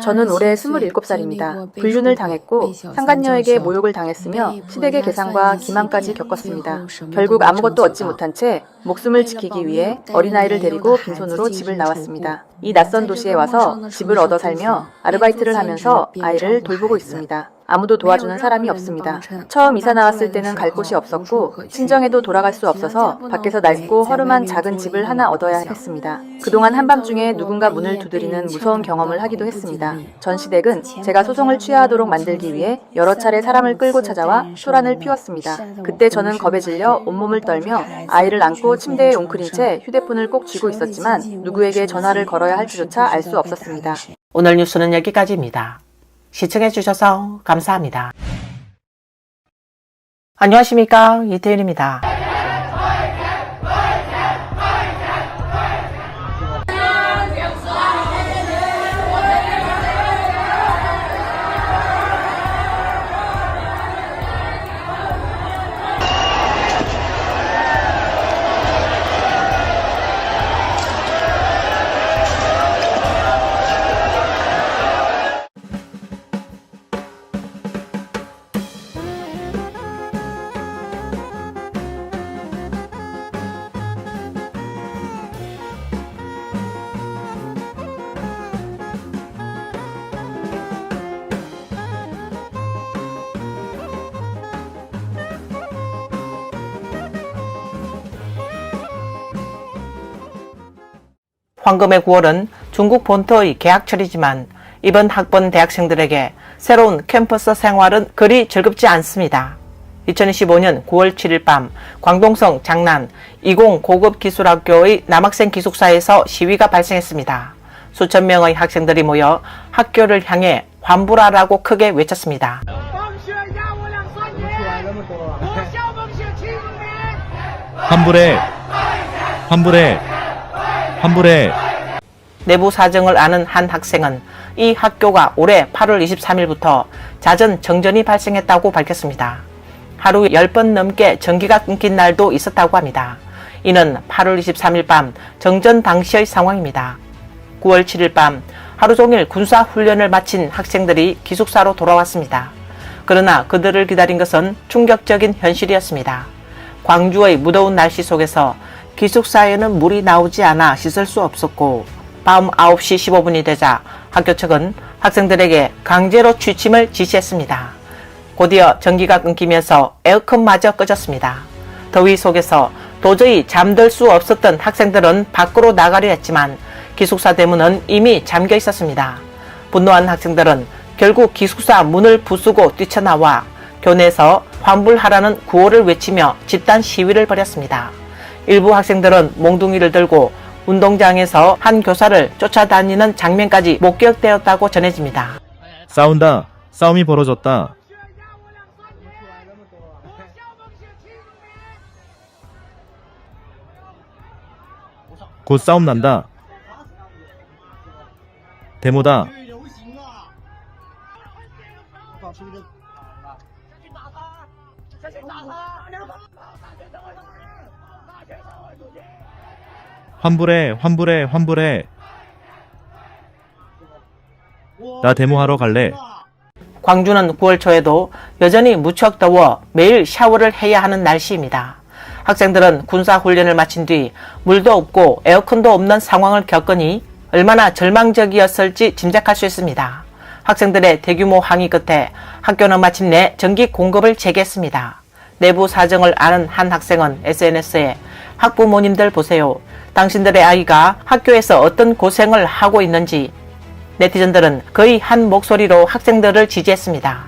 저는 올해 27살입니다. 불륜을 당했고 상간녀에게 모욕을 당했으며 시댁의 계산과 기만까지 겪었습니다. 결국 아무것도 얻지 못한 채 목숨을 지키기 위해 어린아이를 데리고 빈손으로 집을 나왔습니다. 이 낯선 도시에 와서 집을 얻어 살며 아르바이트를 하면서 아이를 돌보고 있습니다. 아무도 도와주는 사람이 없습니다. 처음 이사 나왔을 때는 갈 곳이 없었고 친정에도 돌아갈 수 없어서 밖에서 낡고 허름한 작은 집을 하나 얻어야 했습니다. 그동안 한밤중에 누군가 문을 두드리는 무서운 경험을 하기도 했습니다. 전 시댁은 제가 소송을 취하하도록 만들기 위해 여러 차례 사람을 끌고 찾아와 소란을 피웠습니다. 그때 저는 겁에 질려 온몸을 떨며 아이를 안고 침대에 웅크린 채 휴대폰을 꼭 쥐고 있었지만 누구에게 전화를 걸어야 할지조차 알 수 없었습니다. 오늘 뉴스는 여기까지입니다. 시청해주셔서 감사합니다. 안녕하십니까, 이태윤입니다. 황금의 9월은 중국 본토의 개학철이지만 이번 학번 대학생들에게 새로운 캠퍼스 생활은 그리 즐겁지 않습니다. 2025년 9월 7일 밤 광동성 장난 20 고급기술학교의 남학생 기숙사에서 시위가 발생했습니다. 수천 명의 학생들이 모여 학교를 향해 환불하라고 크게 외쳤습니다. 환불해. 내부 사정을 아는 한 학생은 이 학교가 올해 8월 23일부터 잦은 정전이 발생했다고 밝혔습니다. 하루 10번 넘게 전기가 끊긴 날도 있었다고 합니다. 이는 8월 23일 밤 정전 당시의 상황입니다. 9월 7일 밤 하루 종일 군사 훈련을 마친 학생들이 기숙사로 돌아왔습니다. 그러나 그들을 기다린 것은 충격적인 현실이었습니다. 광주의 무더운 날씨 속에서 기숙사에는 물이 나오지 않아 씻을 수 없었고 밤 9시 15분이 되자 학교 측은 학생들에게 강제로 취침을 지시했습니다. 곧이어 전기가 끊기면서 에어컨마저 꺼졌습니다. 더위 속에서 도저히 잠들 수 없었던 학생들은 밖으로 나가려 했지만 기숙사 대문은 이미 잠겨 있었습니다. 분노한 학생들은 결국 기숙사 문을 부수고 뛰쳐나와 교내에서 환불하라는 구호를 외치며 집단 시위를 벌였습니다. 일부 학생들은 몽둥이를 들고 운동장에서 한 교사를 쫓아다니는 장면까지 목격되었다고 전해집니다. 싸운다. 싸움이 벌어졌다. 곧 싸움 난다. 데모다. 환불해, 환불해, 환불해. 나 데모하러 갈래. 광주는 9월 초에도 여전히 무척 더워 매일 샤워를 해야 하는 날씨입니다. 학생들은 군사훈련을 마친 뒤 물도 없고 에어컨도 없는 상황을 겪으니 얼마나 절망적이었을지 짐작할 수 있습니다. 학생들의 대규모 항의 끝에 학교는 마침내 전기 공급을 재개했습니다. 내부 사정을 아는 한 학생은 SNS에 학부모님들 보세요. 당신들의 아이가 학교에서 어떤 고생을 하고 있는지. 네티즌들은 거의 한 목소리로 학생들을 지지했습니다.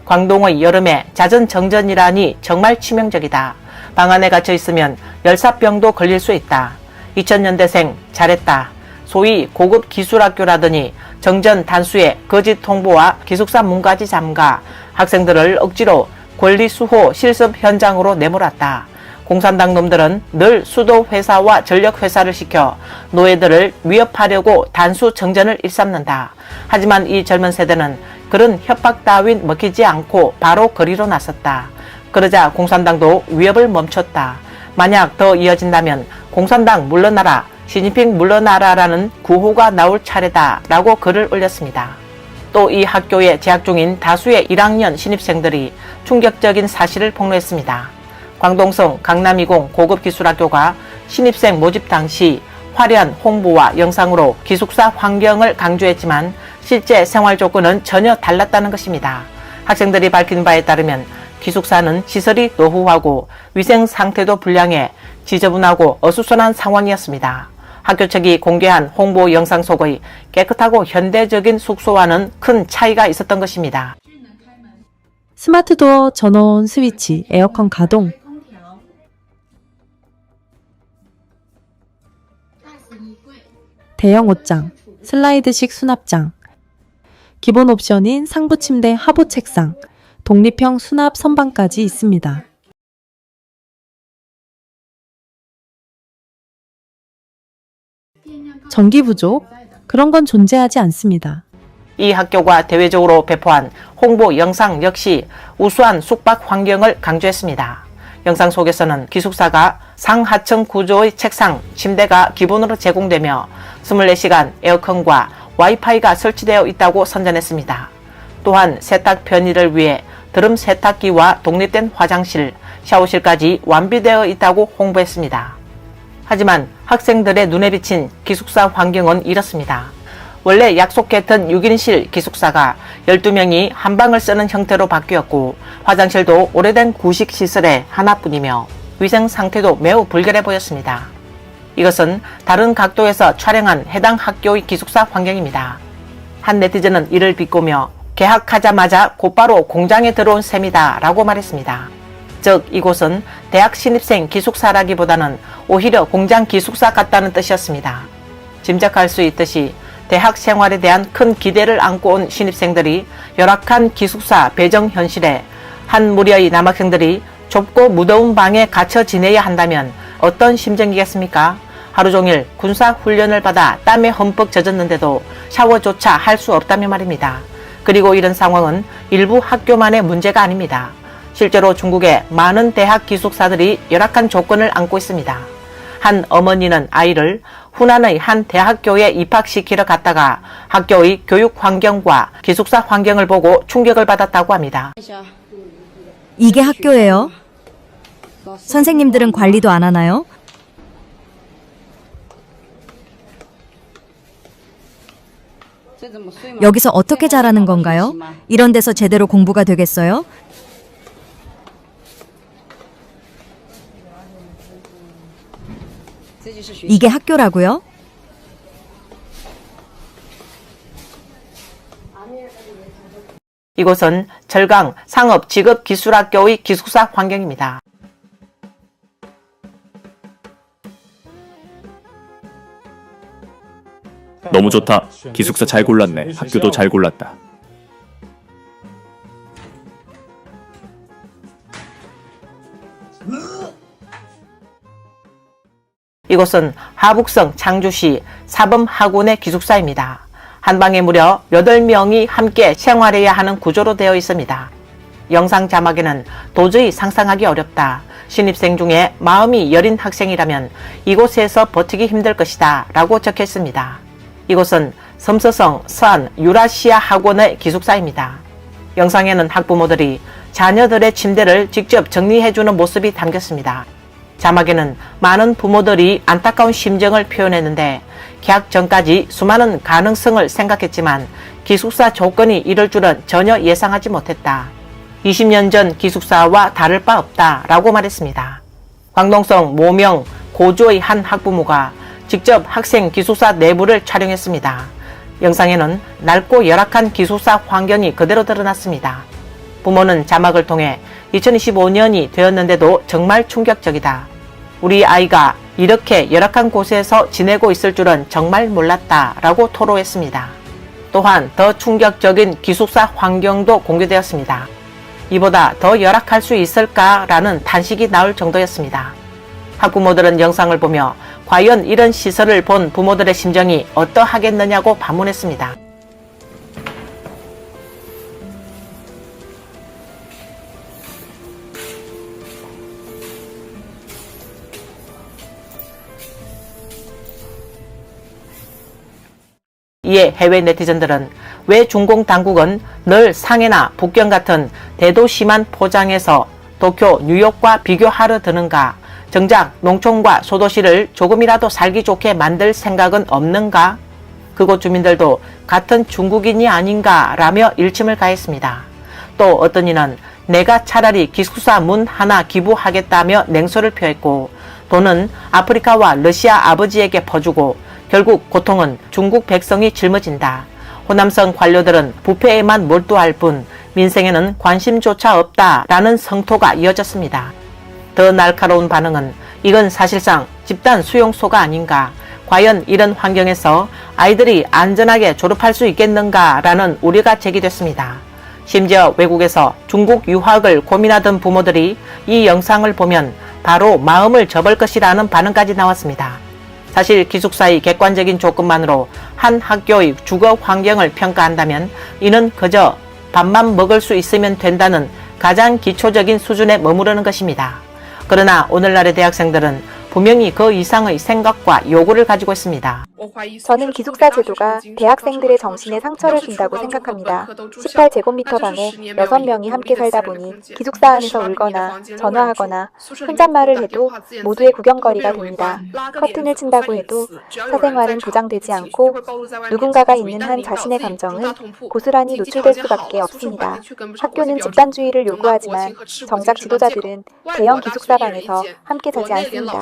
광동의 여름에 잦은 정전이라니 정말 치명적이다. 방 안에 갇혀 있으면 열사병도 걸릴 수 있다. 2000년대생 잘했다. 소위 고급 기술학교라더니 정전 단수에 거짓 통보와 기숙사 문까지 잠가 학생들을 억지로 권리수호 실습 현장으로 내몰았다. 공산당 놈들은 늘 수도회사와 전력회사를 시켜 노예들을 위협하려고 단수 정전을 일삼는다. 하지만 이 젊은 세대는 그런 협박 따윈 먹히지 않고 바로 거리로 나섰다. 그러자 공산당도 위협을 멈췄다. 만약 더 이어진다면 공산당 물러나라, 시진핑 물러나라라는 구호가 나올 차례다 라고 글을 올렸습니다. 또 이 학교에 재학 중인 다수의 1학년 신입생들이 충격적인 사실을 폭로했습니다. 광동성 강남이공 고급기술학교가 신입생 모집 당시 화려한 홍보와 영상으로 기숙사 환경을 강조했지만 실제 생활 조건은 전혀 달랐다는 것입니다. 학생들이 밝힌 바에 따르면 기숙사는 시설이 노후하고 위생 상태도 불량해 지저분하고 어수선한 상황이었습니다. 학교 측이 공개한 홍보 영상 속의 깨끗하고 현대적인 숙소와는 큰 차이가 있었던 것입니다. 스마트 도어 전원 스위치, 에어컨 가동. 대형 옷장, 슬라이드식 수납장. 기본 옵션인 상부 침대 하부 책상, 독립형 수납 선반까지 있습니다. 전기 부족? 그런 건 존재하지 않습니다. 이 학교가 대외적으로 배포한 홍보 영상 역시 우수한 숙박 환경을 강조했습니다. 영상 속에서는 기숙사가 상하층 구조의 책상, 침대가 기본으로 제공되며 24시간 에어컨과 와이파이가 설치되어 있다고 선전했습니다. 또한 세탁 편의를 위해 드럼 세탁기와 독립된 화장실, 샤워실까지 완비되어 있다고 홍보했습니다. 하지만 학생들의 눈에 비친 기숙사 환경은 이렇습니다. 원래 약속했던 6인실 기숙사가 12명이 한 방을 쓰는 형태로 바뀌었고 화장실도 오래된 구식 시설의 하나뿐이며 위생 상태도 매우 불결해 보였습니다. 이것은 다른 각도에서 촬영한 해당 학교의 기숙사 환경입니다. 한 네티즌은 이를 비꼬며 개학하자마자 곧바로 공장에 들어온 셈이다 라고 말했습니다. 즉 이곳은 대학 신입생 기숙사라기보다는 오히려 공장 기숙사 같다는 뜻이었습니다. 짐작할 수 있듯이 대학 생활에 대한 큰 기대를 안고 온 신입생들이 열악한 기숙사 배정 현실에 한 무리의 남학생들이 좁고 무더운 방에 갇혀 지내야 한다면 어떤 심정이겠습니까? 하루 종일 군사 훈련을 받아 땀에 흠뻑 젖었는데도 샤워조차 할 수 없다며 말입니다. 그리고 이런 상황은 일부 학교만의 문제가 아닙니다. 실제로 중국의 많은 대학 기숙사들이 열악한 조건을 안고 있습니다. 한 어머니는 아이를 후난의 한 대학교에 입학시키러 갔다가 학교의 교육 환경과 기숙사 환경을 보고 충격을 받았다고 합니다. 이게 학교예요? 선생님들은 관리도 안 하나요? 여기서 어떻게 잘하는 건가요? 이런 데서 제대로 공부가 되겠어요? 이게 학교라고요? 이곳은 철강 상업직업기술학교의 기숙사 환경입니다. 너무 좋다. 기숙사 잘 골랐네. 학교도 잘 골랐다. 이곳은 하북성 창주시 사범학원의 기숙사입니다. 한 방에 무려 8명이 함께 생활해야 하는 구조로 되어 있습니다. 영상 자막에는 도저히 상상하기 어렵다. 신입생 중에 마음이 여린 학생이라면 이곳에서 버티기 힘들 것이다 라고 적혀 있습니다. 이곳은 섬서성 서안 유라시아 학원의 기숙사입니다. 영상에는 학부모들이 자녀들의 침대를 직접 정리해주는 모습이 담겼습니다. 자막에는 많은 부모들이 안타까운 심정을 표현했는데 계약 전까지 수많은 가능성을 생각했지만 기숙사 조건이 이럴 줄은 전혀 예상하지 못했다. 20년 전 기숙사와 다를 바 없다 라고 말했습니다. 광동성 모명 고주의 한 학부모가 직접 학생 기숙사 내부를 촬영했습니다. 영상에는 낡고 열악한 기숙사 환경이 그대로 드러났습니다. 부모는 자막을 통해 2025년이 되었는데도 정말 충격적이다. 우리 아이가 이렇게 열악한 곳에서 지내고 있을 줄은 정말 몰랐다 라고 토로했습니다. 또한 더 충격적인 기숙사 환경도 공개되었습니다. 이보다 더 열악할 수 있을까라는 탄식이 나올 정도였습니다. 학부모들은 영상을 보며 과연 이런 시설을 본 부모들의 심정이 어떠하겠느냐고 반문했습니다. 이에 해외 네티즌들은 왜 중공 당국은 늘 상해나 북경 같은 대도시만 포장해서 도쿄, 뉴욕과 비교하려 드는가? 정작 농촌과 소도시를 조금이라도 살기 좋게 만들 생각은 없는가? 그곳 주민들도 같은 중국인이 아닌가 라며 일침을 가했습니다. 또 어떤 이는 내가 차라리 기숙사 문 하나 기부하겠다며 냉소를 표했고 돈은 아프리카와 러시아 아버지에게 퍼주고 결국 고통은 중국 백성이 짊어진다. 호남성 관료들은 부패에만 몰두할 뿐 민생에는 관심조차 없다라는 성토가 이어졌습니다. 더 날카로운 반응은 이건 사실상 집단 수용소가 아닌가, 과연 이런 환경에서 아이들이 안전하게 졸업할 수 있겠는가라는 우려가 제기됐습니다. 심지어 외국에서 중국 유학을 고민하던 부모들이 이 영상을 보면 바로 마음을 접을 것이라는 반응까지 나왔습니다. 사실 기숙사의 객관적인 조건만으로 한 학교의 주거 환경을 평가한다면 이는 그저 밥만 먹을 수 있으면 된다는 가장 기초적인 수준에 머무르는 것입니다. 그러나 오늘날의 대학생들은 분명히 그 이상의 생각과 요구를 가지고 있습니다. 저는 기숙사 제도가 대학생들의 정신에 상처를 준다고 생각합니다. 18제곱미터 방에 6명이 함께 살다 보니 기숙사 안에서 울거나 전화하거나 혼잣말을 해도 모두의 구경거리가 됩니다. 커튼을 친다고 해도 사생활은 보장되지 않고 누군가가 있는 한 자신의 감정은 고스란히 노출될 수밖에 없습니다. 학교는 집단주의를 요구하지만 정작 지도자들은 대형 기숙사 방에서 함께 자지 않습니다.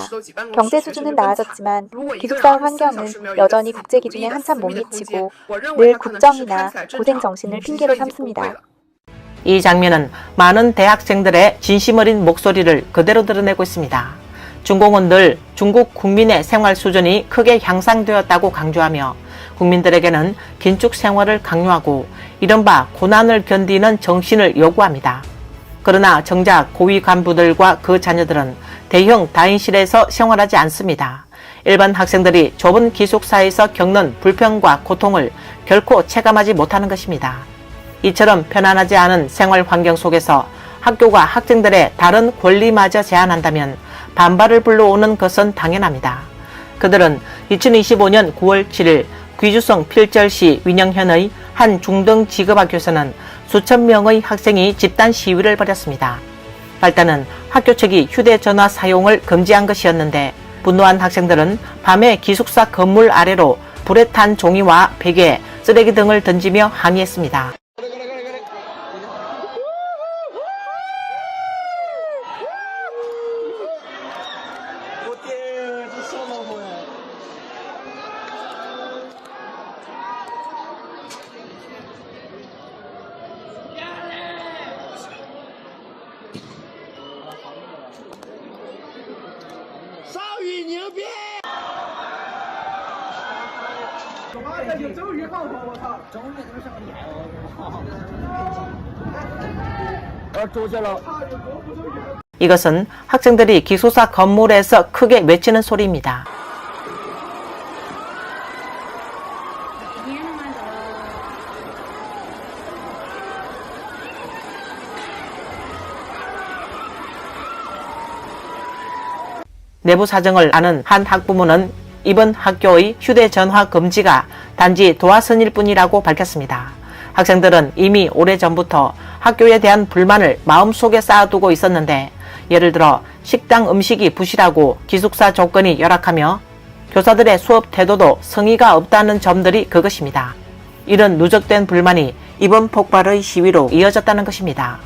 경제 수준은 나아졌지만 기숙사 환경은 여전히 국제 기준에 한참 못 미치고 늘 국정이나 고생 정신을 핑계로 삼습니다. 이 장면은 많은 대학생들의 진심 어린 목소리를 그대로 드러내고 있습니다. 중공은 늘 중국 국민의 생활 수준이 크게 향상되었다고 강조하며 국민들에게는 긴축 생활을 강요하고 이른바 고난을 견디는 정신을 요구합니다. 그러나 정작 고위 간부들과 그 자녀들은 대형 다인실에서 생활하지 않습니다. 일반 학생들이 좁은 기숙사에서 겪는 불평과 고통을 결코 체감하지 못하는 것입니다. 이처럼 편안하지 않은 생활 환경 속에서 학교가 학생들의 다른 권리마저 제한한다면 반발을 불러오는 것은 당연합니다. 그들은 2025년 9월 7일 귀주성 필절시 win영현의 한 중등 직업학교에서는 수천 명의 학생이 집단 시위를 벌였습니다. 발단은 학교 측이 휴대전화 사용을 금지한 것이었는데 분노한 학생들은 밤에 기숙사 건물 아래로 불에 탄 종이와 베개, 쓰레기 등을 던지며 항의했습니다. 이것은 학생들이 기숙사 건물에서 크게 외치는 소리입니다. 내부 사정을 아는 한 학부모는 이번 학교의 휴대전화 금지가 단지 도화선일 뿐이라고 밝혔습니다. 학생들은 이미 오래전부터 학교에 대한 불만을 마음속에 쌓아두고 있었는데, 예를 들어 식당 음식이 부실하고 기숙사 조건이 열악하며 교사들의 수업 태도도 성의가 없다는 점들이 그것입니다. 이런 누적된 불만이 이번 폭발의 시위로 이어졌다는 것입니다.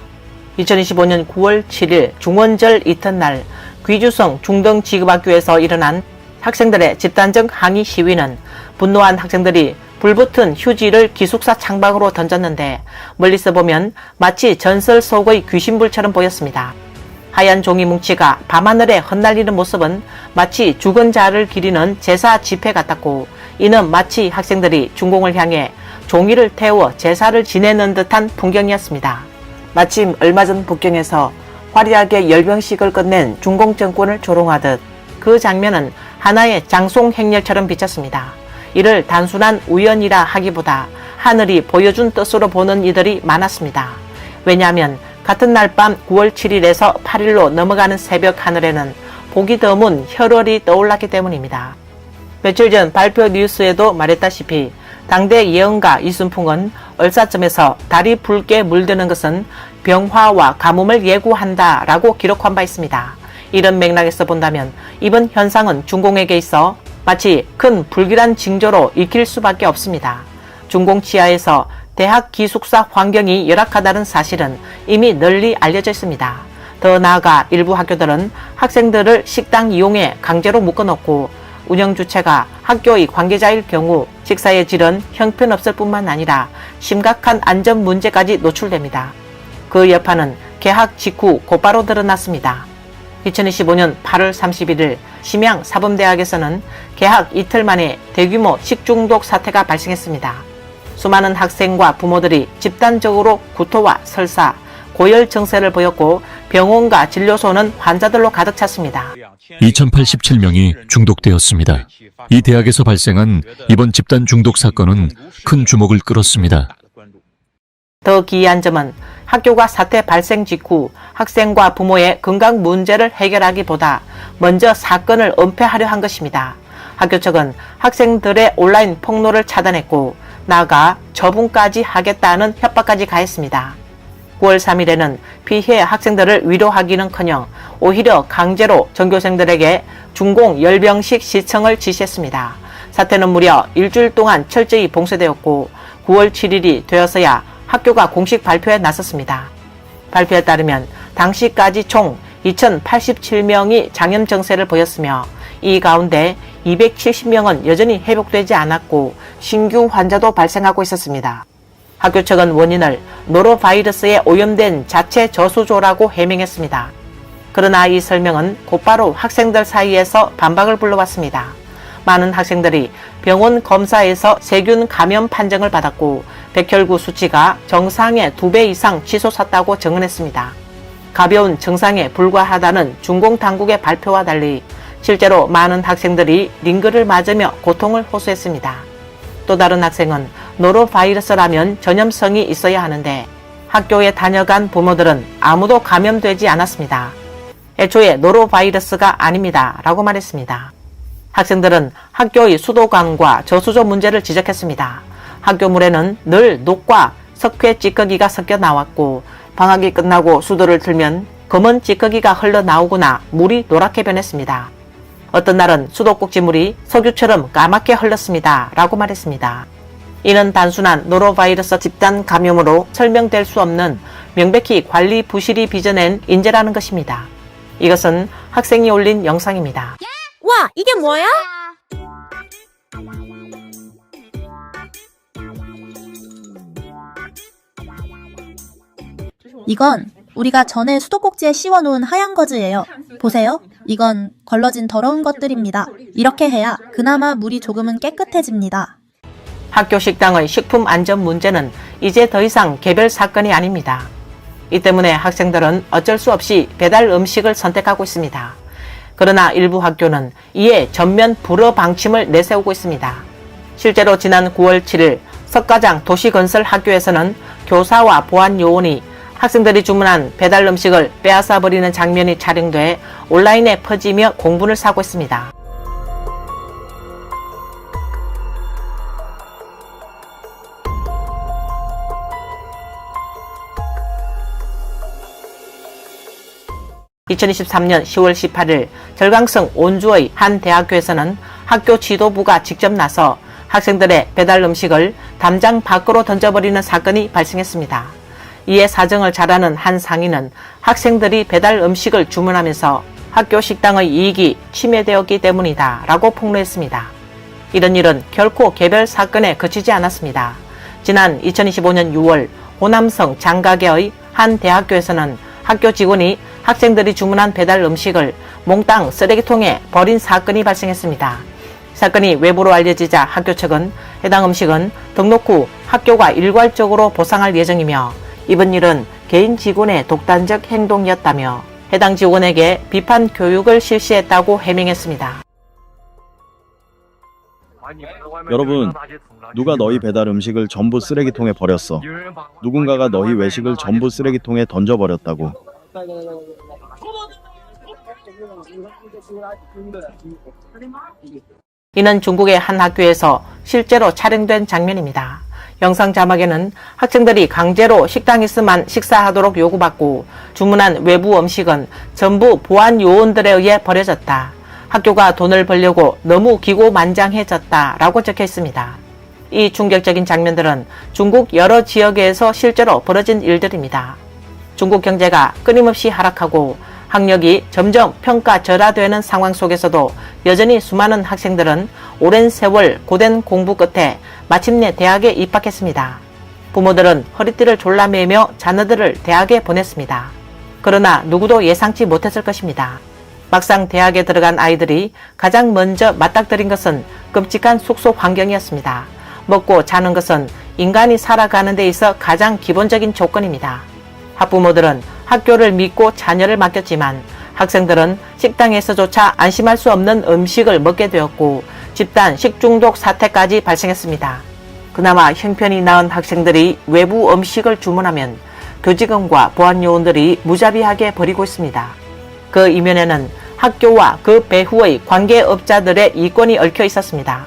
2025년 9월 7일 중원절 이튿날 귀주성 중등지급학교에서 일어난 학생들의 집단적 항의 시위는 분노한 학생들이 불붙은 휴지를 기숙사 창밖으로 던졌는데, 멀리서 보면 마치 전설 속의 귀신불처럼 보였습니다. 하얀 종이 뭉치가 밤하늘에 흩날리는 모습은 마치 죽은 자를 기리는 제사 집회 같았고, 이는 마치 학생들이 중공을 향해 종이를 태워 제사를 지내는 듯한 풍경이었습니다. 마침 얼마 전 북경에서 화려하게 열병식을 끝낸 중공 정권을 조롱하듯 그 장면은 하나의 장송 행렬처럼 비쳤습니다. 이를 단순한 우연이라 하기보다 하늘이 보여준 뜻으로 보는 이들이 많았습니다. 왜냐하면 같은 날 밤 9월 7일에서 8일로 넘어가는 새벽 하늘에는 보기 드문 혈월이 떠올랐기 때문입니다. 며칠 전 발표 뉴스에도 말했다시피 당대 예언가 이순풍은 얼사점에서 달이 붉게 물드는 것은 병화와 가뭄을 예고한다 라고 기록한 바 있습니다. 이런 맥락에서 본다면 이번 현상은 중공에게 있어 마치 큰 불길한 징조로 읽힐 수밖에 없습니다. 중공 치하에서 대학 기숙사 환경이 열악하다는 사실은 이미 널리 알려져 있습니다. 더 나아가 일부 학교들은 학생들을 식당 이용에 강제로 묶어놓고 운영 주체가 학교의 관계자일 경우 식사의 질은 형편없을 뿐만 아니라 심각한 안전 문제까지 노출됩니다. 그 여파는 개학 직후 곧바로 드러났습니다. 2025년 8월 31일 심양 사범대학에서는 개학 이틀 만에 대규모 식중독 사태가 발생했습니다. 수많은 학생과 부모들이 집단적으로 구토와 설사, 고열 증세를 보였고 병원과 진료소는 환자들로 가득 찼습니다. 2087명이 중독되었습니다. 이 대학에서 발생한 이번 집단 중독 사건은 큰 주목을 끌었습니다. 더 기이한 점은 학교가 사태 발생 직후 학생과 부모의 건강 문제를 해결하기보다 먼저 사건을 은폐하려 한 것입니다. 학교 측은 학생들의 온라인 폭로를 차단했고 나아가 처분까지 하겠다는 협박까지 가했습니다. 9월 3일에는 피해 학생들을 위로하기는커녕 오히려 강제로 전교생들에게 중공 열병식 시청을 지시했습니다. 사태는 무려 일주일 동안 철저히 봉쇄되었고 9월 7일이 되어서야 학교가 공식 발표에 나섰습니다. 발표에 따르면 당시까지 총 2,087명이 장염 증세를 보였으며 이 가운데 270명은 여전히 회복되지 않았고 신규 환자도 발생하고 있었습니다. 학교 측은 원인을 노로바이러스에 오염된 자체 저수조라고 해명했습니다. 그러나 이 설명은 곧바로 학생들 사이에서 반박을 불러왔습니다. 많은 학생들이 병원 검사에서 세균 감염 판정을 받았고 백혈구 수치가 정상의 2배 이상 치솟았다고 증언했습니다. 가벼운 증상에 불과하다는 중공 당국의 발표와 달리 실제로 많은 학생들이 링거를 맞으며 고통을 호소했습니다. 또 다른 학생은 노로바이러스라면 전염성이 있어야 하는데 학교에 다녀간 부모들은 아무도 감염되지 않았습니다. 애초에 노로바이러스가 아닙니다 라고 말했습니다. 학생들은 학교의 수도관과 저수조 문제를 지적했습니다. 학교물에는 늘 녹과 석회 찌꺼기가 섞여 나왔고 방학이 끝나고 수도를 틀면 검은 찌꺼기가 흘러나오거나 물이 노랗게 변했습니다. 어떤 날은 수도꼭지물이 석유처럼 까맣게 흘렀습니다 라고 말했습니다. 이는 단순한 노로바이러스 집단 감염으로 설명될 수 없는 명백히 관리 부실이 빚어낸 인재라는 것입니다. 이것은 학생이 올린 영상입니다. 와, 이게 뭐야? 이건 우리가 전에 수도꼭지에 씌워놓은 하얀 거즈예요. 보세요. 이건 걸러진 더러운 것들입니다. 이렇게 해야 그나마 물이 조금은 깨끗해집니다. 학교 식당의 식품 안전 문제는 이제 더 이상 개별 사건이 아닙니다. 이 때문에 학생들은 어쩔 수 없이 배달 음식을 선택하고 있습니다. 그러나 일부 학교는 이에 전면 불허 방침을 내세우고 있습니다. 실제로 지난 9월 7일 석가장 도시건설학교에서는 교사와 보안요원이 학생들이 주문한 배달 음식을 빼앗아 버리는 장면이 촬영돼 온라인에 퍼지며 공분을 사고 있습니다. (2023년 10월 18일) 절강성 온주의 한 대학교에서는 학교 지도부가 직접 나서 학생들의 배달 음식을 담장 밖으로 던져버리는 사건이 발생했습니다. 이에 사정을 잘 아는 한 상인은 학생들이 배달 음식을 주문하면서 학교 식당의 이익이 침해되었기 때문이다 라고 폭로했습니다. 이런 일은 결코 개별 사건에 그치지 않았습니다. 지난 2025년 6월 호남성 장가계의 한 대학교에서는 학교 직원이 학생들이 주문한 배달 음식을 몽땅 쓰레기통에 버린 사건이 발생했습니다. 사건이 외부로 알려지자 학교 측은 해당 음식은 등록 후 학교가 일괄적으로 보상할 예정이며 이번 일은 개인 직원의 독단적 행동이었다며 해당 직원에게 비판 교육을 실시했다고 해명했습니다. 여러분, 누가 너희 배달 음식을 전부 쓰레기통에 버렸어? 누군가가 너희 외식을 전부 쓰레기통에 던져버렸다고. 이는 중국의 한 학교에서 실제로 촬영된 장면입니다. 영상 자막에는 학생들이 강제로 식당에서만 식사하도록 요구받고 주문한 외부 음식은 전부 보안 요원들에 의해 버려졌다. 학교가 돈을 벌려고 너무 기고만장해졌다 라고 적혀 있습니다. 이 충격적인 장면들은 중국 여러 지역에서 실제로 벌어진 일들입니다. 중국 경제가 끊임없이 하락하고 학력이 점점 평가절하되는 상황 속에서도 여전히 수많은 학생들은 오랜 세월 고된 공부 끝에 마침내 대학에 입학했습니다. 부모들은 허리띠를 졸라매며 자녀들을 대학에 보냈습니다. 그러나 누구도 예상치 못했을 것입니다. 막상 대학에 들어간 아이들이 가장 먼저 맞닥뜨린 것은 끔찍한 숙소 환경이었습니다. 먹고 자는 것은 인간이 살아가는 데 있어 가장 기본적인 조건입니다. 학부모들은 학교를 믿고 자녀를 맡겼지만 학생들은 식당에서조차 안심할 수 없는 음식을 먹게 되었고 집단 식중독 사태까지 발생했습니다. 그나마 형편이 나은 학생들이 외부 음식을 주문하면 교직원과 보안요원들이 무자비하게 버리고 있습니다. 그 이면에는 학교와 그 배후의 관계업자들의 이권이 얽혀 있었습니다.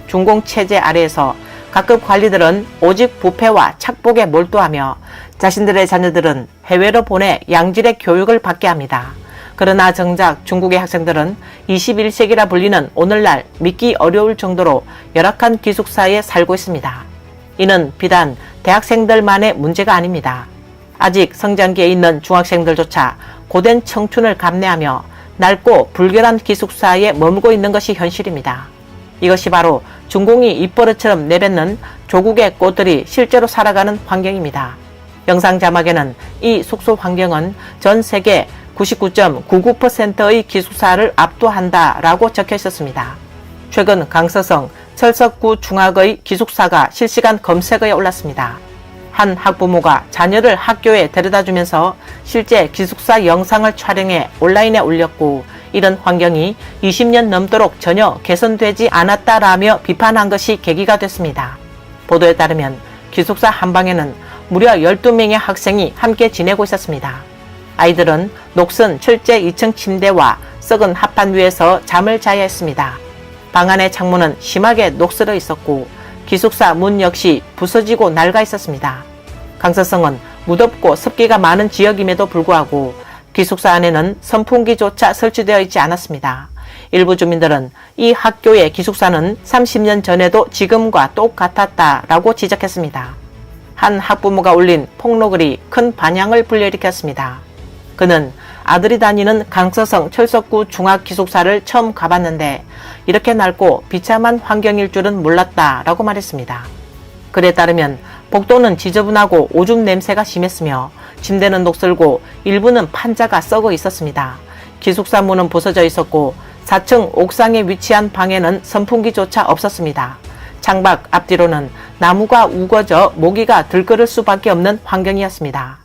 중공체제 아래에서 각급 관리들은 오직 부패와 착복에 몰두하며 자신들의 자녀들은 해외로 보내 양질의 교육을 받게 합니다. 그러나 정작 중국의 학생들은 21세기라 불리는 오늘날 믿기 어려울 정도로 열악한 기숙사에 살고 있습니다. 이는 비단 대학생들만의 문제가 아닙니다. 아직 성장기에 있는 중학생들조차 고된 청춘을 감내하며 낡고 불결한 기숙사에 머물고 있는 것이 현실입니다. 이것이 바로 중공이 입버릇처럼 내뱉는 조국의 꽃들이 실제로 살아가는 환경입니다. 영상 자막에는 이 숙소 환경은 전 세계 99.99%의 기숙사를 압도한다라고 적혀 있었습니다. 최근 강서성 철석구 중학의 기숙사가 실시간 검색어에 올랐습니다. 한 학부모가 자녀를 학교에 데려다주면서 실제 기숙사 영상을 촬영해 온라인에 올렸고 이런 환경이 20년 넘도록 전혀 개선되지 않았다라며 비판한 것이 계기가 됐습니다. 보도에 따르면 기숙사 한 방에는 무려 12명의 학생이 함께 지내고 있었습니다. 아이들은 녹슨 철제 2층 침대와 썩은 합판 위에서 잠을 자야 했습니다. 방 안의 창문은 심하게 녹슬어 있었고 기숙사 문 역시 부서지고 낡아 있었습니다. 강서성은 무덥고 습기가 많은 지역임에도 불구하고 기숙사 안에는 선풍기조차 설치되어 있지 않았습니다. 일부 주민들은 이 학교의 기숙사는 30년 전에도 지금과 똑같았다라고 지적했습니다. 한 학부모가 올린 폭로글이 큰 반향을 불러일으켰습니다. 그는 아들이 다니는 강서성 철석구 중학기숙사를 처음 가봤는데 이렇게 낡고 비참한 환경일 줄은 몰랐다라고 말했습니다. 글에 따르면 복도는 지저분하고 오줌 냄새가 심했으며 침대는 녹슬고 일부는 판자가 썩어 있었습니다. 기숙사 문은 부서져 있었고 4층 옥상에 위치한 방에는 선풍기조차 없었습니다. 창밖 앞뒤로는 나무가 우거져 모기가 들끓을 수밖에 없는 환경이었습니다.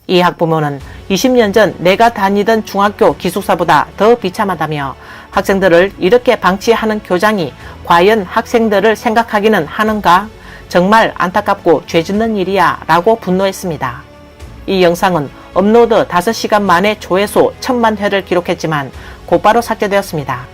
이 학부모는 20년 전 내가 다니던 중학교 기숙사보다 더 비참하다며 학생들을 이렇게 방치하는 교장이 과연 학생들을 생각하기는 하는가? 정말 안타깝고 죄짓는 일이야 라고 분노했습니다. 이 영상은 업로드 5시간 만에 조회수 1000만 회를 기록했지만 곧바로 삭제되었습니다.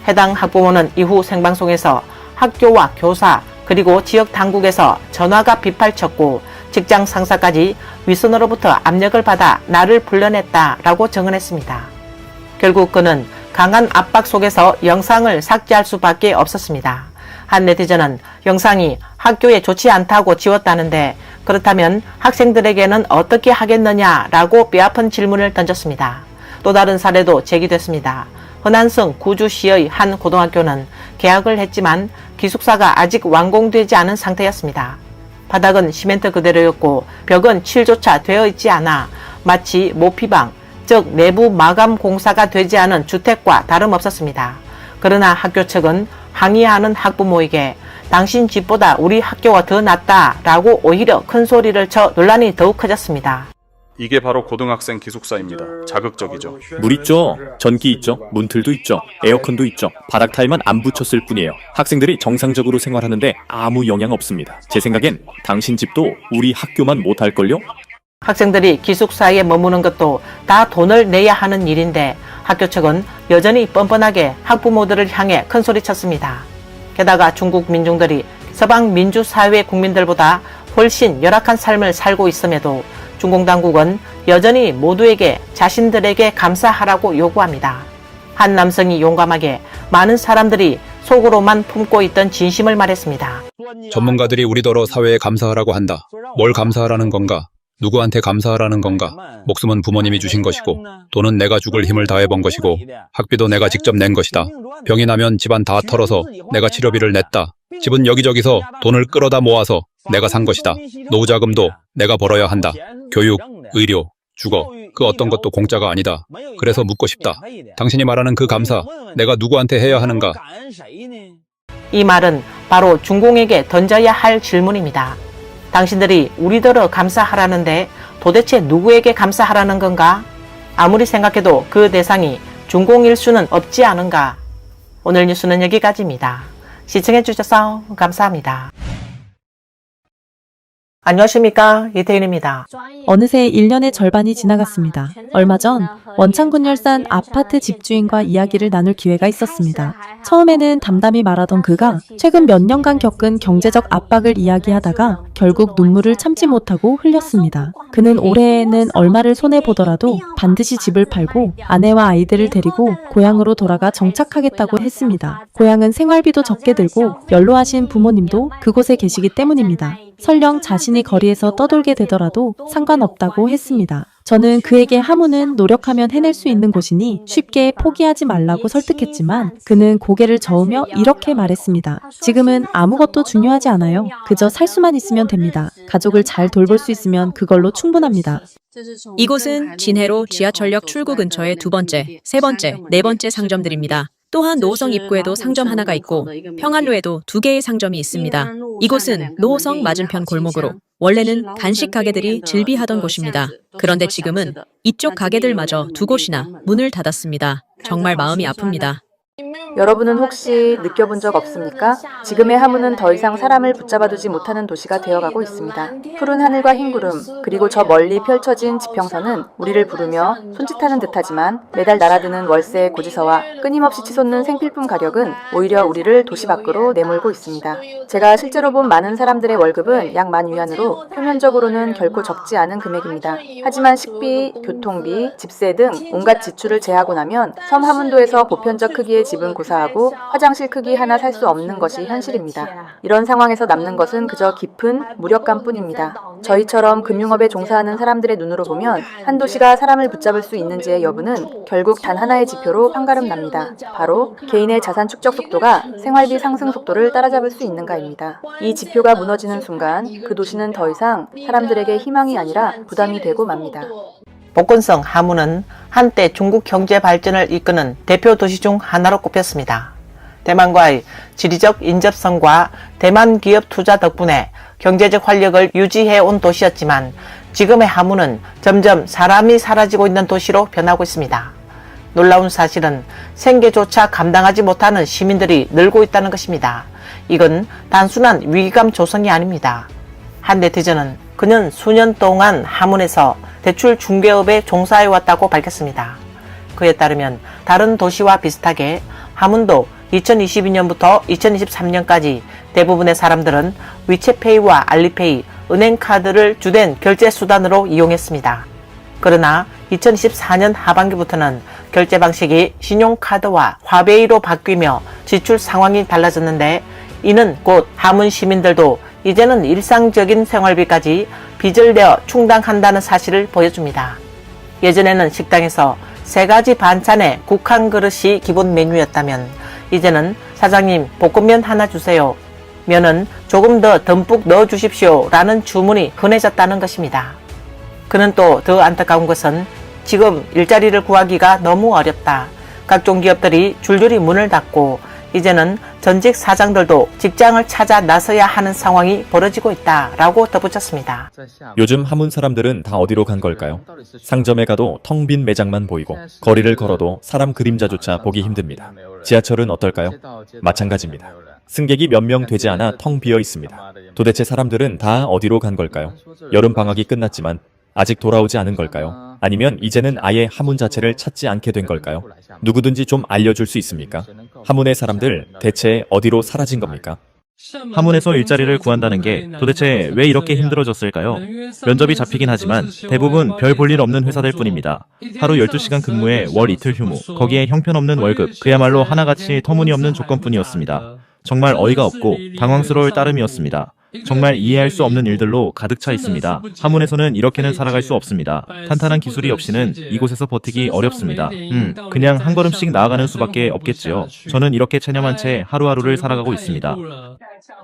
해당 학부모는 이후 생방송에서 학교와 교사 그리고 지역 당국에서 전화가 빗발쳤고 직장 상사까지 윗선으로부터 압력을 받아 나를 불러냈다라고 증언했습니다. 결국 그는 강한 압박 속에서 영상을 삭제할 수밖에 없었습니다. 한 네티즌은 영상이 학교에 좋지 않다고 지웠다는데 그렇다면 학생들에게는 어떻게 하겠느냐라고 뼈아픈 질문을 던졌습니다. 또 다른 사례도 제기됐습니다. 허난성 구주시의 한 고등학교는 개학을 했지만 기숙사가 아직 완공되지 않은 상태였습니다. 바닥은 시멘트 그대로였고 벽은 칠조차 되어 있지 않아 마치 모피방, 즉 내부 마감 공사가 되지 않은 주택과 다름없었습니다. 그러나 학교 측은 항의하는 학부모에게 당신 집보다 우리 학교가 더 낫다 라고 오히려 큰 소리를 쳐 논란이 더욱 커졌습니다. 이게 바로 고등학생 기숙사입니다. 자극적이죠. 물 있죠. 전기 있죠. 문틀도 있죠. 에어컨도 있죠. 바닥 타일만 안 붙였을 뿐이에요. 학생들이 정상적으로 생활하는데 아무 영향 없습니다. 제 생각엔 당신 집도 우리 학교만 못할걸요? 학생들이 기숙사에 머무는 것도 다 돈을 내야 하는 일인데 학교 측은 여전히 뻔뻔하게 학부모들을 향해 큰소리쳤습니다. 게다가 중국 민중들이 서방 민주사회 국민들보다 훨씬 열악한 삶을 살고 있음에도 중공 당국은 여전히 모두에게 자신들에게 감사하라고 요구합니다. 한 남성이 용감하게 많은 사람들이 속으로만 품고 있던 진심을 말했습니다. 전문가들이 우리더러 사회에 감사하라고 한다. 뭘 감사하라는 건가? 누구한테 감사하라는 건가? 목숨은 부모님이 주신 것이고 돈은 내가 죽을 힘을 다해 번 것이고 학비도 내가 직접 낸 것이다. 병이 나면 집안 다 털어서 내가 치료비를 냈다. 집은 여기저기서 돈을 끌어다 모아서 내가 산 것이다. 노후자금도 내가 벌어야 한다. 교육, 의료, 주거, 그 어떤 것도 공짜가 아니다. 그래서 묻고 싶다. 당신이 말하는 그 감사, 내가 누구한테 해야 하는가? 이 말은 바로 중공에게 던져야 할 질문입니다. 당신들이 우리더러 감사하라는데 도대체 누구에게 감사하라는 건가? 아무리 생각해도 그 대상이 중공일 수는 없지 않은가? 오늘 뉴스는 여기까지입니다. 시청해주셔서 감사합니다. 안녕하십니까, 이태윤입니다. 어느새 1년의 절반이 지나갔습니다. 얼마 전 원창군열산 아파트 집주인과 이야기를 나눌 기회가 있었습니다. 처음에는 담담히 말하던 그가 최근 몇 년간 겪은 경제적 압박을 이야기하다가 결국 눈물을 참지 못하고 흘렸습니다. 그는 올해에는 얼마를 손해보더라도 반드시 집을 팔고 아내와 아이들을 데리고 고향으로 돌아가 정착하겠다고 했습니다. 고향은 생활비도 적게 들고 연로하신 부모님도 그곳에 계시기 때문입니다. 설령 자신이 거리에서 떠돌게 되더라도 상관없다고 했습니다. 저는 그에게 하무는 노력하면 해낼 수 있는 곳이니 쉽게 포기하지 말라고 설득했지만 그는 고개를 저으며 이렇게 말했습니다. 지금은 아무것도 중요하지 않아요. 그저 살 수만 있으면 됩니다. 가족을 잘 돌볼 수 있으면 그걸로 충분합니다. 이곳은 진해로 지하철역 출구 근처의 2번째, 3번째, 4번째 상점들입니다. 또한 노호성 입구에도 상점 하나가 있고 평안로에도 2개의 상점이 있습니다. 이곳은 노호성 맞은편 골목으로 원래는 간식 가게들이 즐비하던 곳입니다. 그런데 지금은 이쪽 가게들마저 2곳이나 문을 닫았습니다. 정말 마음이 아픕니다. 여러분은 혹시 느껴본 적 없습니까? 지금의 하문은 더 이상 사람을 붙잡아두지 못하는 도시가 되어가고 있습니다. 푸른 하늘과 흰 구름, 그리고 저 멀리 펼쳐진 지평선은 우리를 부르며 손짓하는 듯하지만 매달 날아드는 월세의 고지서와 끊임없이 치솟는 생필품 가격은 오히려 우리를 도시 밖으로 내몰고 있습니다. 제가 실제로 본 많은 사람들의 월급은 약 10,000위안으로 표면적으로는 결코 적지 않은 금액입니다. 하지만 식비, 교통비, 집세 등 온갖 지출을 제하고 나면 섬 하문도에서 보편적 크기의 집은 고사하고 화장실 크기 하나 살 수 없는 것이 현실입니다. 이런 상황에서 남는 것은 그저 깊은 무력감뿐입니다. 저희처럼 금융업에 종사하는 사람들의 눈으로 보면 한 도시가 사람을 붙잡을 수 있는지의 여부는 결국 단 하나의 지표로 판가름 납니다. 바로 개인의 자산 축적 속도가 생활비 상승 속도를 따라잡을 수 있는가입니다. 이 지표가 무너지는 순간 그 도시는 더 이상 사람들에게 희망이 아니라 부담이 되고 맙니다. 복건성 하문은 한때 중국 경제 발전을 이끄는 대표 도시 중 하나로 꼽혔습니다. 대만과의 지리적 인접성과 대만 기업 투자 덕분에 경제적 활력을 유지해온 도시였지만 지금의 하문은 점점 사람이 사라지고 있는 도시로 변하고 있습니다. 놀라운 사실은 생계조차 감당하지 못하는 시민들이 늘고 있다는 것입니다. 이건 단순한 위기감 조성이 아닙니다. 한 네티즌은 그는 수년 동안 하문에서 대출 중개업에 종사해왔다고 밝혔습니다. 그에 따르면 다른 도시와 비슷하게 하문도 2022년부터 2023년까지 대부분의 사람들은 위챗페이와 알리페이, 은행카드를 주된 결제 수단으로 이용했습니다. 그러나 2024년 하반기부터는 결제 방식이 신용카드와 화베이로 바뀌며 지출 상황이 달라졌는데 이는 곧 하문 시민들도 이제는 일상적인 생활비까지 빚을 내어 충당한다는 사실을 보여줍니다. 예전에는 식당에서 3가지 반찬에 국 한 그릇이 기본 메뉴였다면 이제는 사장님 볶음면 하나 주세요. 면은 조금 더 듬뿍 넣어주십시오 라는 주문이 흔해졌다는 것입니다. 그는 또 더 안타까운 것은 지금 일자리를 구하기가 너무 어렵다. 각종 기업들이 줄줄이 문을 닫고 이제는 전직 사장들도 직장을 찾아 나서야 하는 상황이 벌어지고 있다라고 덧붙였습니다. 요즘 하문 사람들은 다 어디로 간 걸까요? 상점에 가도 텅 빈 매장만 보이고 거리를 걸어도 사람 그림자조차 보기 힘듭니다. 지하철은 어떨까요? 마찬가지입니다. 승객이 몇 명 되지 않아 텅 비어 있습니다. 도대체 사람들은 다 어디로 간 걸까요? 여름 방학이 끝났지만 아직 돌아오지 않은 걸까요? 아니면 이제는 아예 하문 자체를 찾지 않게 된 걸까요? 누구든지 좀 알려줄 수 있습니까? 하문의 사람들 대체 어디로 사라진 겁니까? 하문에서 일자리를 구한다는 게 도대체 왜 이렇게 힘들어졌을까요? 면접이 잡히긴 하지만 대부분 별 볼 일 없는 회사들 뿐입니다. 하루 12시간 근무에 월 이틀 휴무, 거기에 형편없는 월급, 그야말로 하나같이 터무니없는 조건뿐이었습니다. 정말 어이가 없고 당황스러울 따름이었습니다. 정말 이해할 수 없는 일들로 가득 차 있습니다. 하문에서는 이렇게는 살아갈 수 없습니다. 탄탄한 기술이 없이는 이곳에서 버티기 어렵습니다. 그냥 한 걸음씩 나아가는 수밖에 없겠지요. 저는 이렇게 체념한 채 하루하루를 살아가고 있습니다.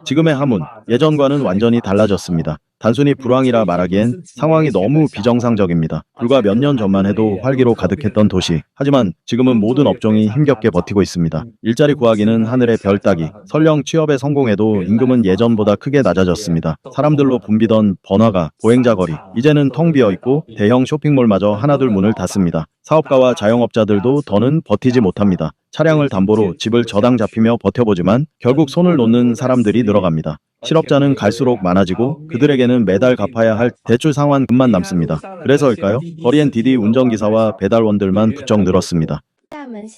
지금의 하문, 예전과는 완전히 달라졌습니다. 단순히 불황이라 말하기엔 상황이 너무 비정상적입니다. 불과 몇 년 전만 해도 활기로 가득했던 도시. 하지만 지금은 모든 업종이 힘겹게 버티고 있습니다. 일자리 구하기는 하늘의 별 따기. 설령 취업에 성공해도 임금은 예전보다 크게 낮아졌습니다. 사람들로 붐비던 번화가, 보행자 거리, 이제는 텅 비어 있고 대형 쇼핑몰마저 하나둘 문을 닫습니다. 사업가와 자영업자들도 더는 버티지 못합니다. 차량을 담보로 집을 저당 잡히며 버텨보지만 결국 손을 놓는 사람들이 늘어갑니다. 실업자는 갈수록 많아지고 그들에게는 매달 갚아야 할 대출 상환금만 남습니다. 그래서일까요? 거리엔 디디 운전기사와 배달원들만 부쩍 늘었습니다.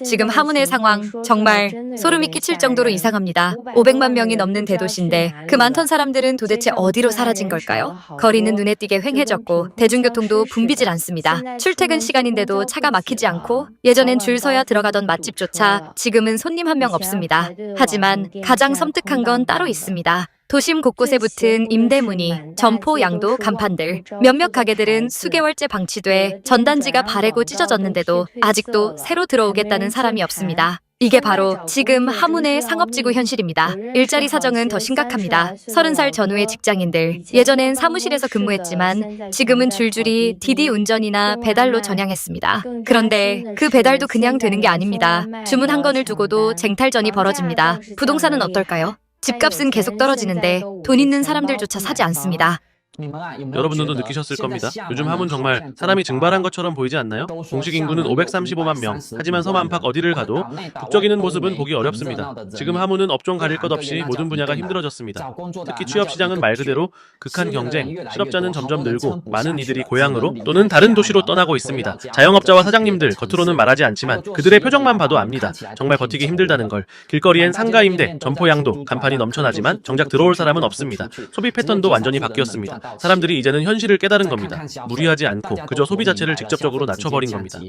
지금 하문의 상황 정말 소름이 끼칠 정도로 이상합니다. 500만 명이 넘는 대도시인데 그 많던 사람들은 도대체 어디로 사라진 걸까요? 거리는 눈에 띄게 휑해졌고 대중교통도 붐비질 않습니다. 출퇴근 시간인데도 차가 막히지 않고 예전엔 줄 서야 들어가던 맛집조차 지금은 손님 한 명 없습니다. 하지만 가장 섬뜩한 건 따로 있습니다. 도심 곳곳에 붙은 임대문의, 점포, 양도, 간판들. 몇몇 가게들은 수개월째 방치돼 전단지가 바래고 찢어졌는데도 아직도 새로 들어오겠다는 사람이 없습니다. 이게 바로 지금 하문의 상업지구 현실입니다. 일자리 사정은 더 심각합니다. 30살 전후의 직장인들, 예전엔 사무실에서 근무했지만 지금은 줄줄이 디디 운전이나 배달로 전향했습니다. 그런데 그 배달도 그냥 되는 게 아닙니다. 주문 한 건을 두고도 쟁탈전이 벌어집니다. 부동산은 어떨까요? 집값은 계속 떨어지는데 돈 있는 사람들조차 사지 않습니다. 여러분들도 느끼셨을 겁니다. 요즘 함은 정말 사람이 증발한 것처럼 보이지 않나요? 공식 인구는 535만 명. 하지만 섬 안팎 어디를 가도 북적이는 모습은 보기 어렵습니다. 지금 함은 업종 가릴 것 없이 모든 분야가 힘들어졌습니다. 특히 취업 시장은 말 그대로 극한 경쟁, 실업자는 점점 늘고 많은 이들이 고향으로 또는 다른 도시로 떠나고 있습니다. 자영업자와 사장님들 겉으로는 말하지 않지만 그들의 표정만 봐도 압니다. 정말 버티기 힘들다는 걸. 길거리엔 상가 임대, 점포 양도, 간판이 넘쳐나지만 정작 들어올 사람은 없습니다. 소비 패턴도 완전히 바뀌었습니다. 사람들이 이제는 현실을 깨달은 겁니다. 무리하지 않고 그저 소비 자체를 직접적으로 낮춰버린 겁니다.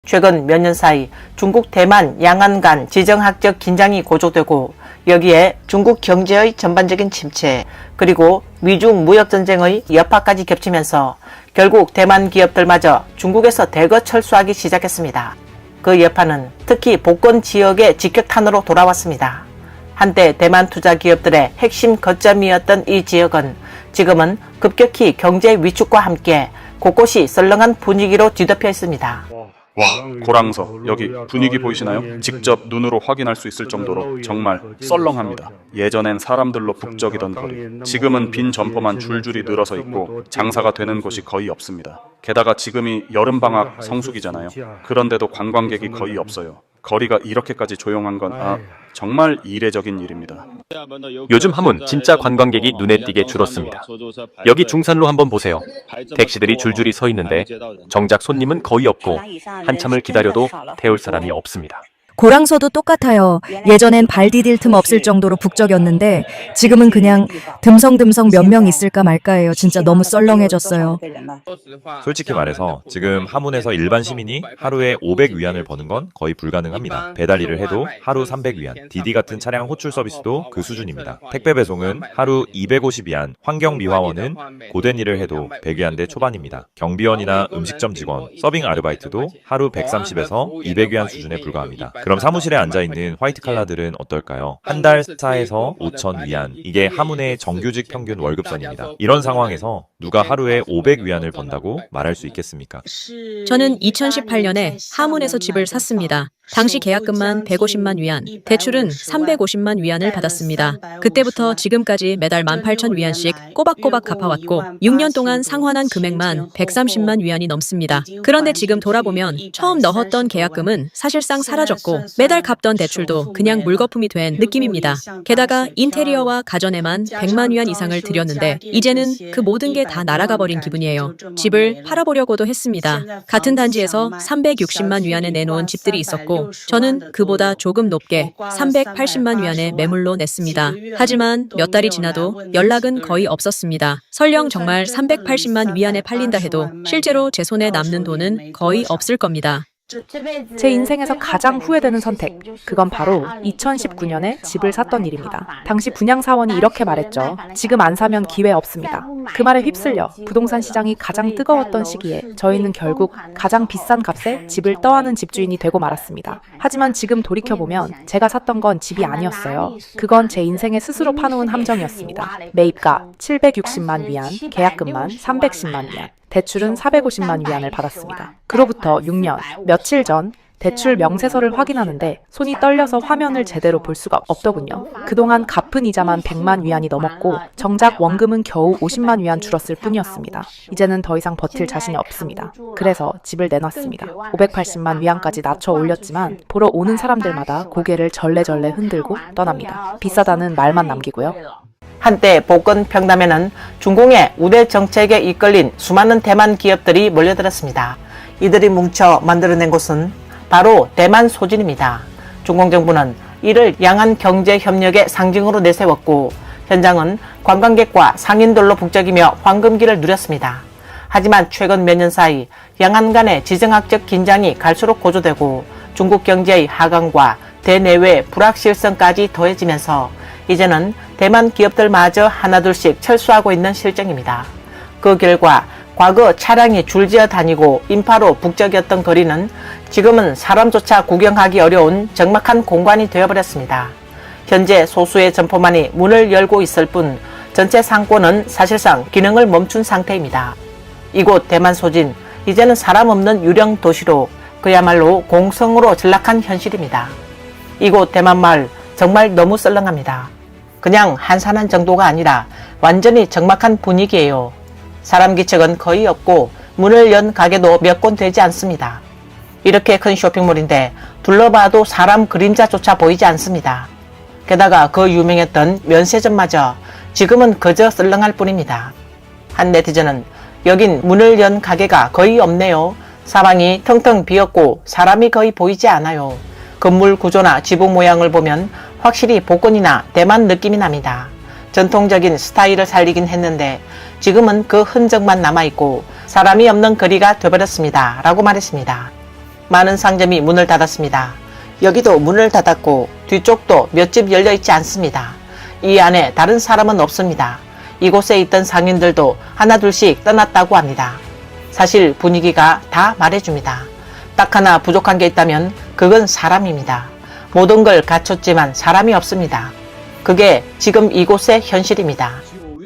최근 몇 년 사이 중국 대만 양안 간 지정학적 긴장이 고조되고 여기에 중국 경제의 전반적인 침체 그리고 미중 무역전쟁의 여파까지 겹치면서 결국 대만 기업들마저 중국에서 대거 철수하기 시작했습니다. 그 여파는 특히 복권 지역의 직격탄으로 돌아왔습니다. 한때 대만 투자 기업들의 핵심 거점이었던 이 지역은 지금은 급격히 경제 위축과 함께 곳곳이 썰렁한 분위기로 뒤덮여 있습니다. 와, 고랑서. 여기 분위기 보이시나요? 직접 눈으로 확인할 수 있을 정도로 정말 썰렁합니다. 예전엔 사람들로 북적이던 거리. 지금은 빈 점포만 줄줄이 늘어서 있고 장사가 되는 곳이 거의 없습니다. 게다가 지금이 여름방학 성수기잖아요. 그런데도 관광객이 거의 없어요. 거리가 이렇게까지 조용한 건 정말 이례적인 일입니다. 요즘 함은 진짜 관광객이 눈에 띄게 줄었습니다. 여기 중산로 한번 보세요. 택시들이 줄줄이 서 있는데 정작 손님은 거의 없고 한참을 기다려도 태울 사람이 없습니다. 고랑서도 똑같아요. 예전엔 발 디딜 틈 없을 정도로 북적였는데 지금은 그냥 듬성듬성 몇 명 있을까 말까예요. 진짜 너무 썰렁해졌어요. 솔직히 말해서 지금 하문에서 일반 시민이 하루에 500위안을 버는 건 거의 불가능합니다. 배달 일을 해도 하루 300위안, 디디 같은 차량 호출 서비스도 그 수준입니다. 택배 배송은 하루 250위안, 환경미화원은 고된 일을 해도 100위안대 초반입니다. 경비원이나 음식점 직원, 서빙 아르바이트도 하루 130에서 200위안 수준에 불과합니다. 그럼 사무실에 앉아있는 화이트 칼라들은 어떨까요? 한 달 4에서 5천 위안, 이게 하문의 정규직 평균 월급선입니다. 이런 상황에서 누가 하루에 500위안을 번다고 말할 수 있겠습니까? 저는 2018년에 하문에서 집을 샀습니다. 당시 계약금만 150만 위안, 대출은 350만 위안을 받았습니다. 그때부터 지금까지 매달 18,000위안씩 꼬박꼬박 갚아왔고 6년 동안 상환한 금액만 130만 위안이 넘습니다. 그런데 지금 돌아보면 처음 넣었던 계약금은 사실상 사라졌고 매달 갚던 대출도 그냥 물거품이 된 느낌입니다. 게다가 인테리어와 가전에만 100만 위안 이상을 들였는데 이제는 그 모든 게 다 날아가 버린 기분이에요. 집을 팔아보려고도 했습니다. 같은 단지에서 360만 위안에 내놓은 집들이 있었고 저는 그보다 조금 높게 380만 위안의 매물로 냈습니다. 하지만 몇 달이 지나도 연락은 거의 없었습니다. 설령 정말 380만 위안에 팔린다 해도 실제로 제 손에 남는 돈은 거의 없을 겁니다. 제 인생에서 가장 후회되는 선택, 그건 바로 2019년에 집을 샀던 일입니다. 당시 분양사원이 이렇게 말했죠. 지금 안 사면 기회 없습니다. 그 말에 휩쓸려 부동산 시장이 가장 뜨거웠던 시기에 저희는 결국 가장 비싼 값에 집을 떠안은 집주인이 되고 말았습니다. 하지만 지금 돌이켜보면 제가 샀던 건 집이 아니었어요. 그건 제 인생에 스스로 파놓은 함정이었습니다. 매입가 760만 위안, 계약금만 310만 위안. 대출은 450만 위안을 받았습니다. 그로부터 6년, 며칠 전 대출 명세서를 확인하는데 손이 떨려서 화면을 제대로 볼 수가 없더군요. 그동안 갚은 이자만 100만 위안이 넘었고 정작 원금은 겨우 50만 위안 줄었을 뿐이었습니다. 이제는 더 이상 버틸 자신이 없습니다. 그래서 집을 내놨습니다. 580만 위안까지 낮춰 올렸지만 보러 오는 사람들마다 고개를 절레절레 흔들고 떠납니다. 비싸다는 말만 남기고요. 한때 복권 평담에는 중공의 우대 정책에 이끌린 수많은 대만 기업들이 몰려들었습니다. 이들이 뭉쳐 만들어낸 곳은 바로 대만 소진입니다. 중공 정부는 이를 양안 경제 협력의 상징으로 내세웠고 현장은 관광객과 상인들로 북적이며 황금기를 누렸습니다. 하지만 최근 몇 년 사이 양안 간의 지정학적 긴장이 갈수록 고조되고 중국 경제의 하강과 대내외 불확실성까지 더해지면서 이제는 대만 기업들마저 하나둘씩 철수하고 있는 실정입니다. 그 결과 과거 차량이 줄지어 다니고 인파로 북적였던 거리는 지금은 사람조차 구경하기 어려운 적막한 공간이 되어버렸습니다. 현재 소수의 점포만이 문을 열고 있을 뿐 전체 상권은 사실상 기능을 멈춘 상태입니다. 이곳 대만 소진, 이제는 사람 없는 유령 도시로 그야말로 공성으로 전락한 현실입니다. 이곳 대만마을 정말 너무 썰렁합니다. 그냥 한산한 정도가 아니라 완전히 적막한 분위기예요. 사람 기척은 거의 없고 문을 연 가게도 몇 곳 되지 않습니다. 이렇게 큰 쇼핑몰인데 둘러봐도 사람 그림자조차 보이지 않습니다. 게다가 그 유명했던 면세점마저 지금은 그저 썰렁할 뿐입니다. 한 네티즌은 여긴 문을 연 가게가 거의 없네요. 사방이 텅텅 비었고 사람이 거의 보이지 않아요. 건물 구조나 지붕 모양을 보면 확실히 복건이나 대만 느낌이 납니다. 전통적인 스타일을 살리긴 했는데 지금은 그 흔적만 남아있고 사람이 없는 거리가 되어버렸습니다. 라고 말했습니다. 많은 상점이 문을 닫았습니다. 여기도 문을 닫았고 뒤쪽도 몇 집 열려있지 않습니다. 이 안에 다른 사람은 없습니다. 이곳에 있던 상인들도 하나둘씩 떠났다고 합니다. 사실 분위기가 다 말해줍니다. 딱 하나 부족한 게 있다면 그건 사람입니다. 모든 걸 갖췄지만 사람이 없습니다. 그게 지금 이곳의 현실입니다.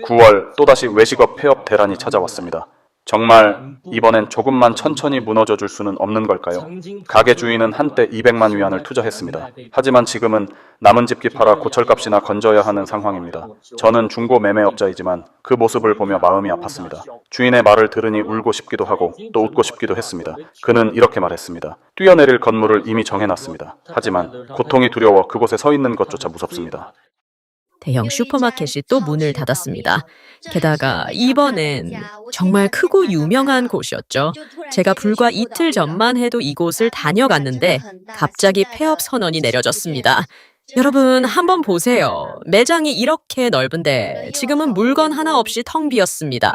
9월 또다시 외식업 폐업 대란이 찾아왔습니다. 정말 이번엔 조금만 천천히 무너져 줄 수는 없는 걸까요? 가게 주인은 한때 200만 위안을 투자했습니다. 하지만 지금은 남은 집기 팔아 고철값이나 건져야 하는 상황입니다. 저는 중고 매매업자이지만 그 모습을 보며 마음이 아팠습니다. 주인의 말을 들으니 울고 싶기도 하고 또 웃고 싶기도 했습니다. 그는 이렇게 말했습니다. 뛰어내릴 건물을 이미 정해놨습니다. 하지만 고통이 두려워 그곳에 서 있는 것조차 무섭습니다. 대형 슈퍼마켓이 또 문을 닫았습니다. 게다가 이번엔 정말 크고 유명한 곳이었죠. 제가 불과 이틀 전만 해도 이곳을 다녀갔는데 갑자기 폐업 선언이 내려졌습니다. 여러분 한번 보세요. 매장이 이렇게 넓은데 지금은 물건 하나 없이 텅 비었습니다.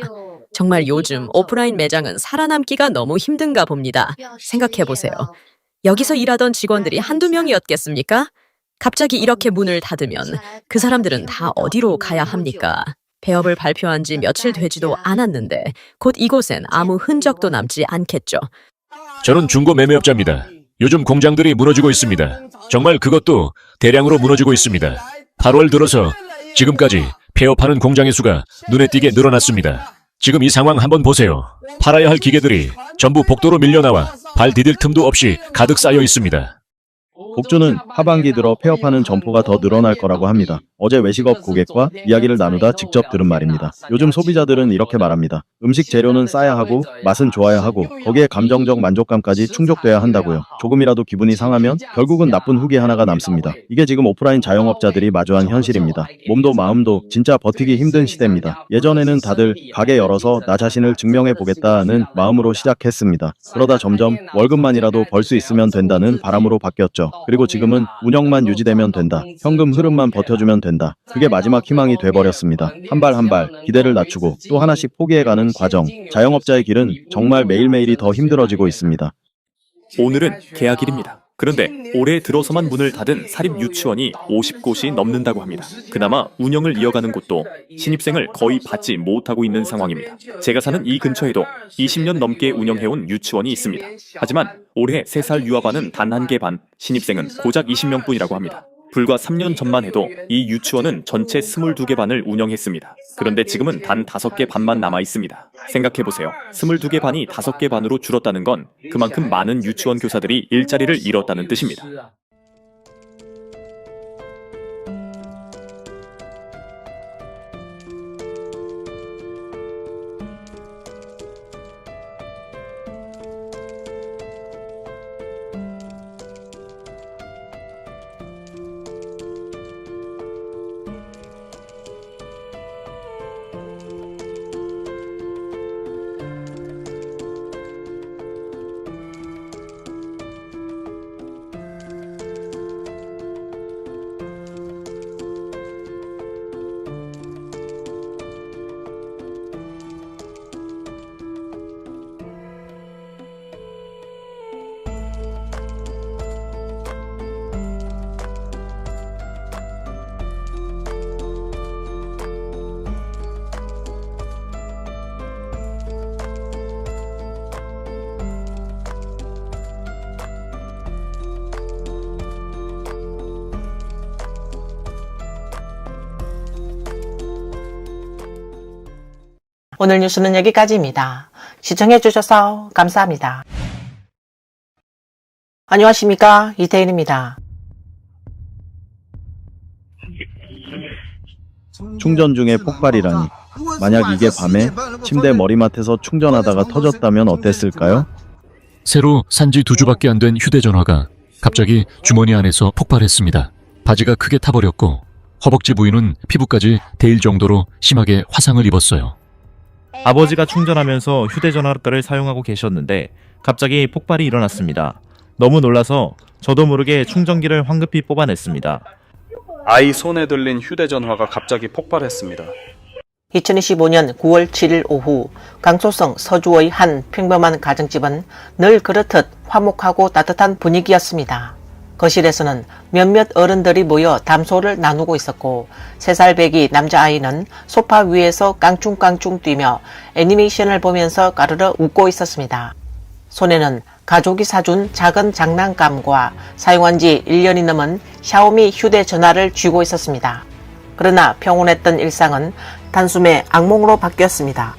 정말 요즘 오프라인 매장은 살아남기가 너무 힘든가 봅니다. 생각해보세요. 여기서 일하던 직원들이 한두 명이었겠습니까? 갑자기 이렇게 문을 닫으면 그 사람들은 다 어디로 가야 합니까? 폐업을 발표한 지 며칠 되지도 않았는데 곧 이곳엔 아무 흔적도 남지 않겠죠. 저는 중고 매매업자입니다. 요즘 공장들이 무너지고 있습니다. 정말 그것도 대량으로 무너지고 있습니다. 8월 들어서 지금까지 폐업하는 공장의 수가 눈에 띄게 늘어났습니다. 지금 이 상황 한번 보세요. 팔아야 할 기계들이 전부 복도로 밀려나와 발 디딜 틈도 없이 가득 쌓여 있습니다. 복주는 하반기 들어 폐업하는 점포가 더 늘어날 거라고 합니다. 어제 외식업 고객과 이야기를 나누다 직접 들은 말입니다. 요즘 소비자들은 이렇게 말합니다. 음식 재료는 싸야 하고 맛은 좋아야 하고 거기에 감정적 만족감까지 충족돼야 한다고요. 조금이라도 기분이 상하면 결국은 나쁜 후기 하나가 남습니다. 이게 지금 오프라인 자영업자들이 마주한 현실입니다. 몸도 마음도 진짜 버티기 힘든 시대입니다. 예전에는 다들 가게 열어서 나 자신을 증명해 보겠다는 마음으로 시작했습니다. 그러다 점점 월급만이라도 벌 수 있으면 된다는 바람으로 바뀌었죠. 그리고 지금은 운영만 유지되면 된다. 현금 흐름만 버텨주면 된다. 그게 마지막 희망이 돼버렸습니다. 한 발 한 발 기대를 낮추고 또 하나씩 포기해가는 과정. 자영업자의 길은 정말 매일매일이 더 힘들어지고 있습니다. 오늘은 개학일입니다. 그런데 올해 들어서만 문을 닫은 사립 유치원이 50곳이 넘는다고 합니다. 그나마 운영을 이어가는 곳도 신입생을 거의 받지 못하고 있는 상황입니다. 제가 사는 이 근처에도 20년 넘게 운영해온 유치원이 있습니다. 하지만 올해 3살 유아반은 단 1개 반, 신입생은 고작 20명뿐이라고 합니다. 불과 3년 전만 해도 이 유치원은 전체 22개 반을 운영했습니다. 그런데 지금은 단 5개 반만 남아 있습니다. 생각해보세요. 22개 반이 5개 반으로 줄었다는 건 그만큼 많은 유치원 교사들이 일자리를 잃었다는 뜻입니다. 오늘 뉴스는 여기까지입니다. 시청해주셔서 감사합니다. 안녕하십니까, 이태일입니다. 충전 중에 폭발이라니. 만약 이게 밤에 침대 머리맡에서 충전하다가 터졌다면 어땠을까요? 새로 산지 2주밖에 안 된 휴대전화가 갑자기 주머니 안에서 폭발했습니다. 바지가 크게 타버렸고 허벅지 부위는 피부까지 데일 정도로 심하게 화상을 입었어요. 아버지가 충전하면서 휴대전화를 사용하고 계셨는데 갑자기 폭발이 일어났습니다. 너무 놀라서 저도 모르게 충전기를 황급히 뽑아냈습니다. 아이 손에 들린 휴대전화가 갑자기 폭발했습니다. 2025년 9월 7일 오후 강소성 서주의 한 평범한 가정집은 늘 그렇듯 화목하고 따뜻한 분위기였습니다. 거실에서는 몇몇 어른들이 모여 담소를 나누고 있었고 3살 배기 남자아이는 소파 위에서 깡충깡충 뛰며 애니메이션을 보면서 까르르 웃고 있었습니다. 손에는 가족이 사준 작은 장난감과 사용한 지 1년이 넘은 샤오미 휴대전화를 쥐고 있었습니다. 그러나 평온했던 일상은 단숨에 악몽으로 바뀌었습니다.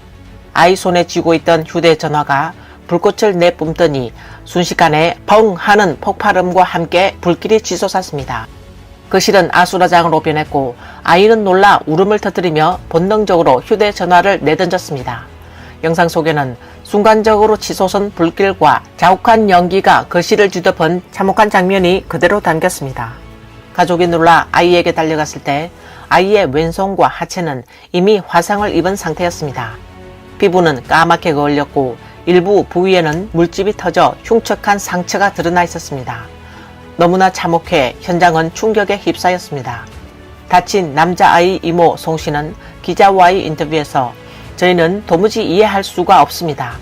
아이 손에 쥐고 있던 휴대전화가 불꽃을 내뿜더니 순식간에 펑 하는 폭발음과 함께 불길이 치솟았습니다. 거실은 아수라장으로 변했고 아이는 놀라 울음을 터뜨리며 본능적으로 휴대전화를 내던졌습니다. 영상 속에는 순간적으로 치솟은 불길과 자욱한 연기가 거실을 뒤덮은 참혹한 장면이 그대로 담겼습니다. 가족이 놀라 아이에게 달려갔을 때 아이의 왼손과 하체는 이미 화상을 입은 상태였습니다. 피부는 까맣게 그을렸고 일부 부위에는 물집이 터져 흉측한 상처가 드러나 있었습니다. 너무나 참혹해 현장은 충격에 휩싸였습니다. 다친 남자아이 이모 송 씨는 기자와의 인터뷰에서 저희는 도무지 이해할 수가 없습니다.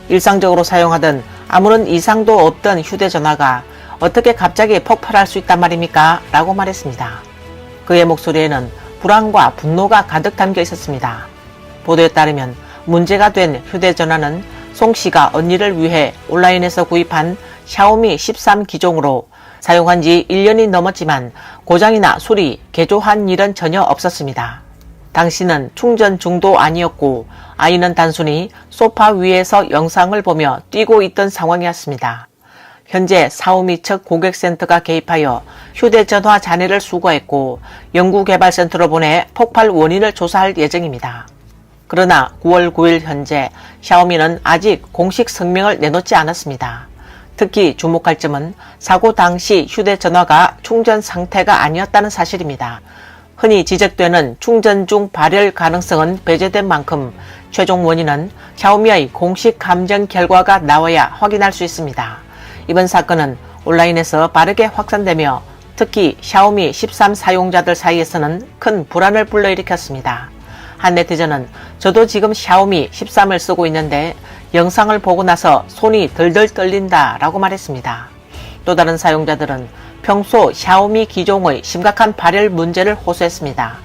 일상적으로 사용하던 아무런 이상도 없던 휴대전화가 어떻게 갑자기 폭발할 수 있단 말입니까? 라고 말했습니다. 그의 목소리에는 불안과 분노가 가득 담겨 있었습니다. 보도에 따르면 문제가 된 휴대전화는 송 씨가 언니를 위해 온라인에서 구입한 샤오미 13 기종으로 사용한 지 1년이 넘었지만 고장이나 수리, 개조한 일은 전혀 없었습니다. 당시는 충전 중도 아니었고 아이는 단순히 소파 위에서 영상을 보며 뛰고 있던 상황이었습니다. 현재 샤오미 측 고객센터가 개입하여 휴대전화 잔해를 수거했고 연구개발센터로 보내 폭발 원인을 조사할 예정입니다. 그러나 9월 9일 현재 샤오미는 아직 공식 성명을 내놓지 않았습니다. 특히 주목할 점은 사고 당시 휴대전화가 충전 상태가 아니었다는 사실입니다. 흔히 지적되는 충전 중 발열 가능성은 배제된 만큼 최종 원인은 샤오미의 공식 감정 결과가 나와야 확인할 수 있습니다. 이번 사건은 온라인에서 빠르게 확산되며 특히 샤오미 13 사용자들 사이에서는 큰 불안을 불러일으켰습니다. 한 네티즌은 저도 지금 샤오미 13을 쓰고 있는데 영상을 보고 나서 손이 덜덜 떨린다 라고 말했습니다. 또 다른 사용자들은 평소 샤오미 기종의 심각한 발열 문제를 호소했습니다.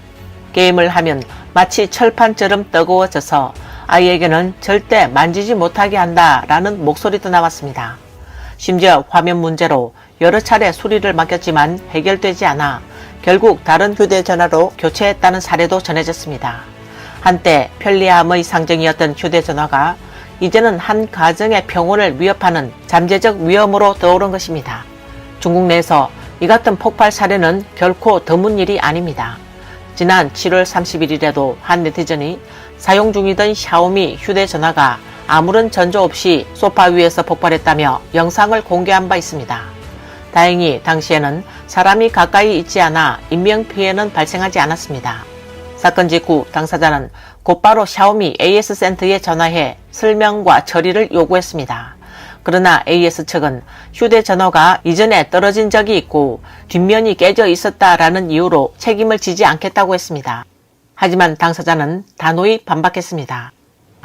게임을 하면 마치 철판처럼 뜨거워져서 아이에게는 절대 만지지 못하게 한다 라는 목소리도 나왔습니다. 심지어 화면 문제로 여러 차례 수리를 맡겼지만 해결되지 않아 결국 다른 휴대전화로 교체했다는 사례도 전해졌습니다. 한때 편리함의 상징이었던 휴대전화가 이제는 한 가정의 평온을 위협하는 잠재적 위험으로 떠오른 것입니다. 중국 내에서 이 같은 폭발 사례는 결코 드문 일이 아닙니다. 지난 7월 31일에도 한 네티즌이 사용 중이던 샤오미 휴대전화가 아무런 전조 없이 소파 위에서 폭발했다며 영상을 공개한 바 있습니다. 다행히 당시에는 사람이 가까이 있지 않아 인명피해는 발생하지 않았습니다. 사건 직후 당사자는 곧바로 샤오미 AS 센터에 전화해 설명과 처리를 요구했습니다. 그러나 AS 측은 휴대전화가 이전에 떨어진 적이 있고 뒷면이 깨져 있었다라는 이유로 책임을 지지 않겠다고 했습니다. 하지만 당사자는 단호히 반박했습니다.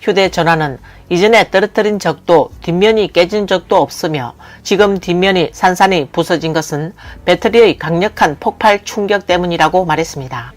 휴대전화는 이전에 떨어뜨린 적도 뒷면이 깨진 적도 없으며 지금 뒷면이 산산이 부서진 것은 배터리의 강력한 폭발 충격 때문이라고 말했습니다.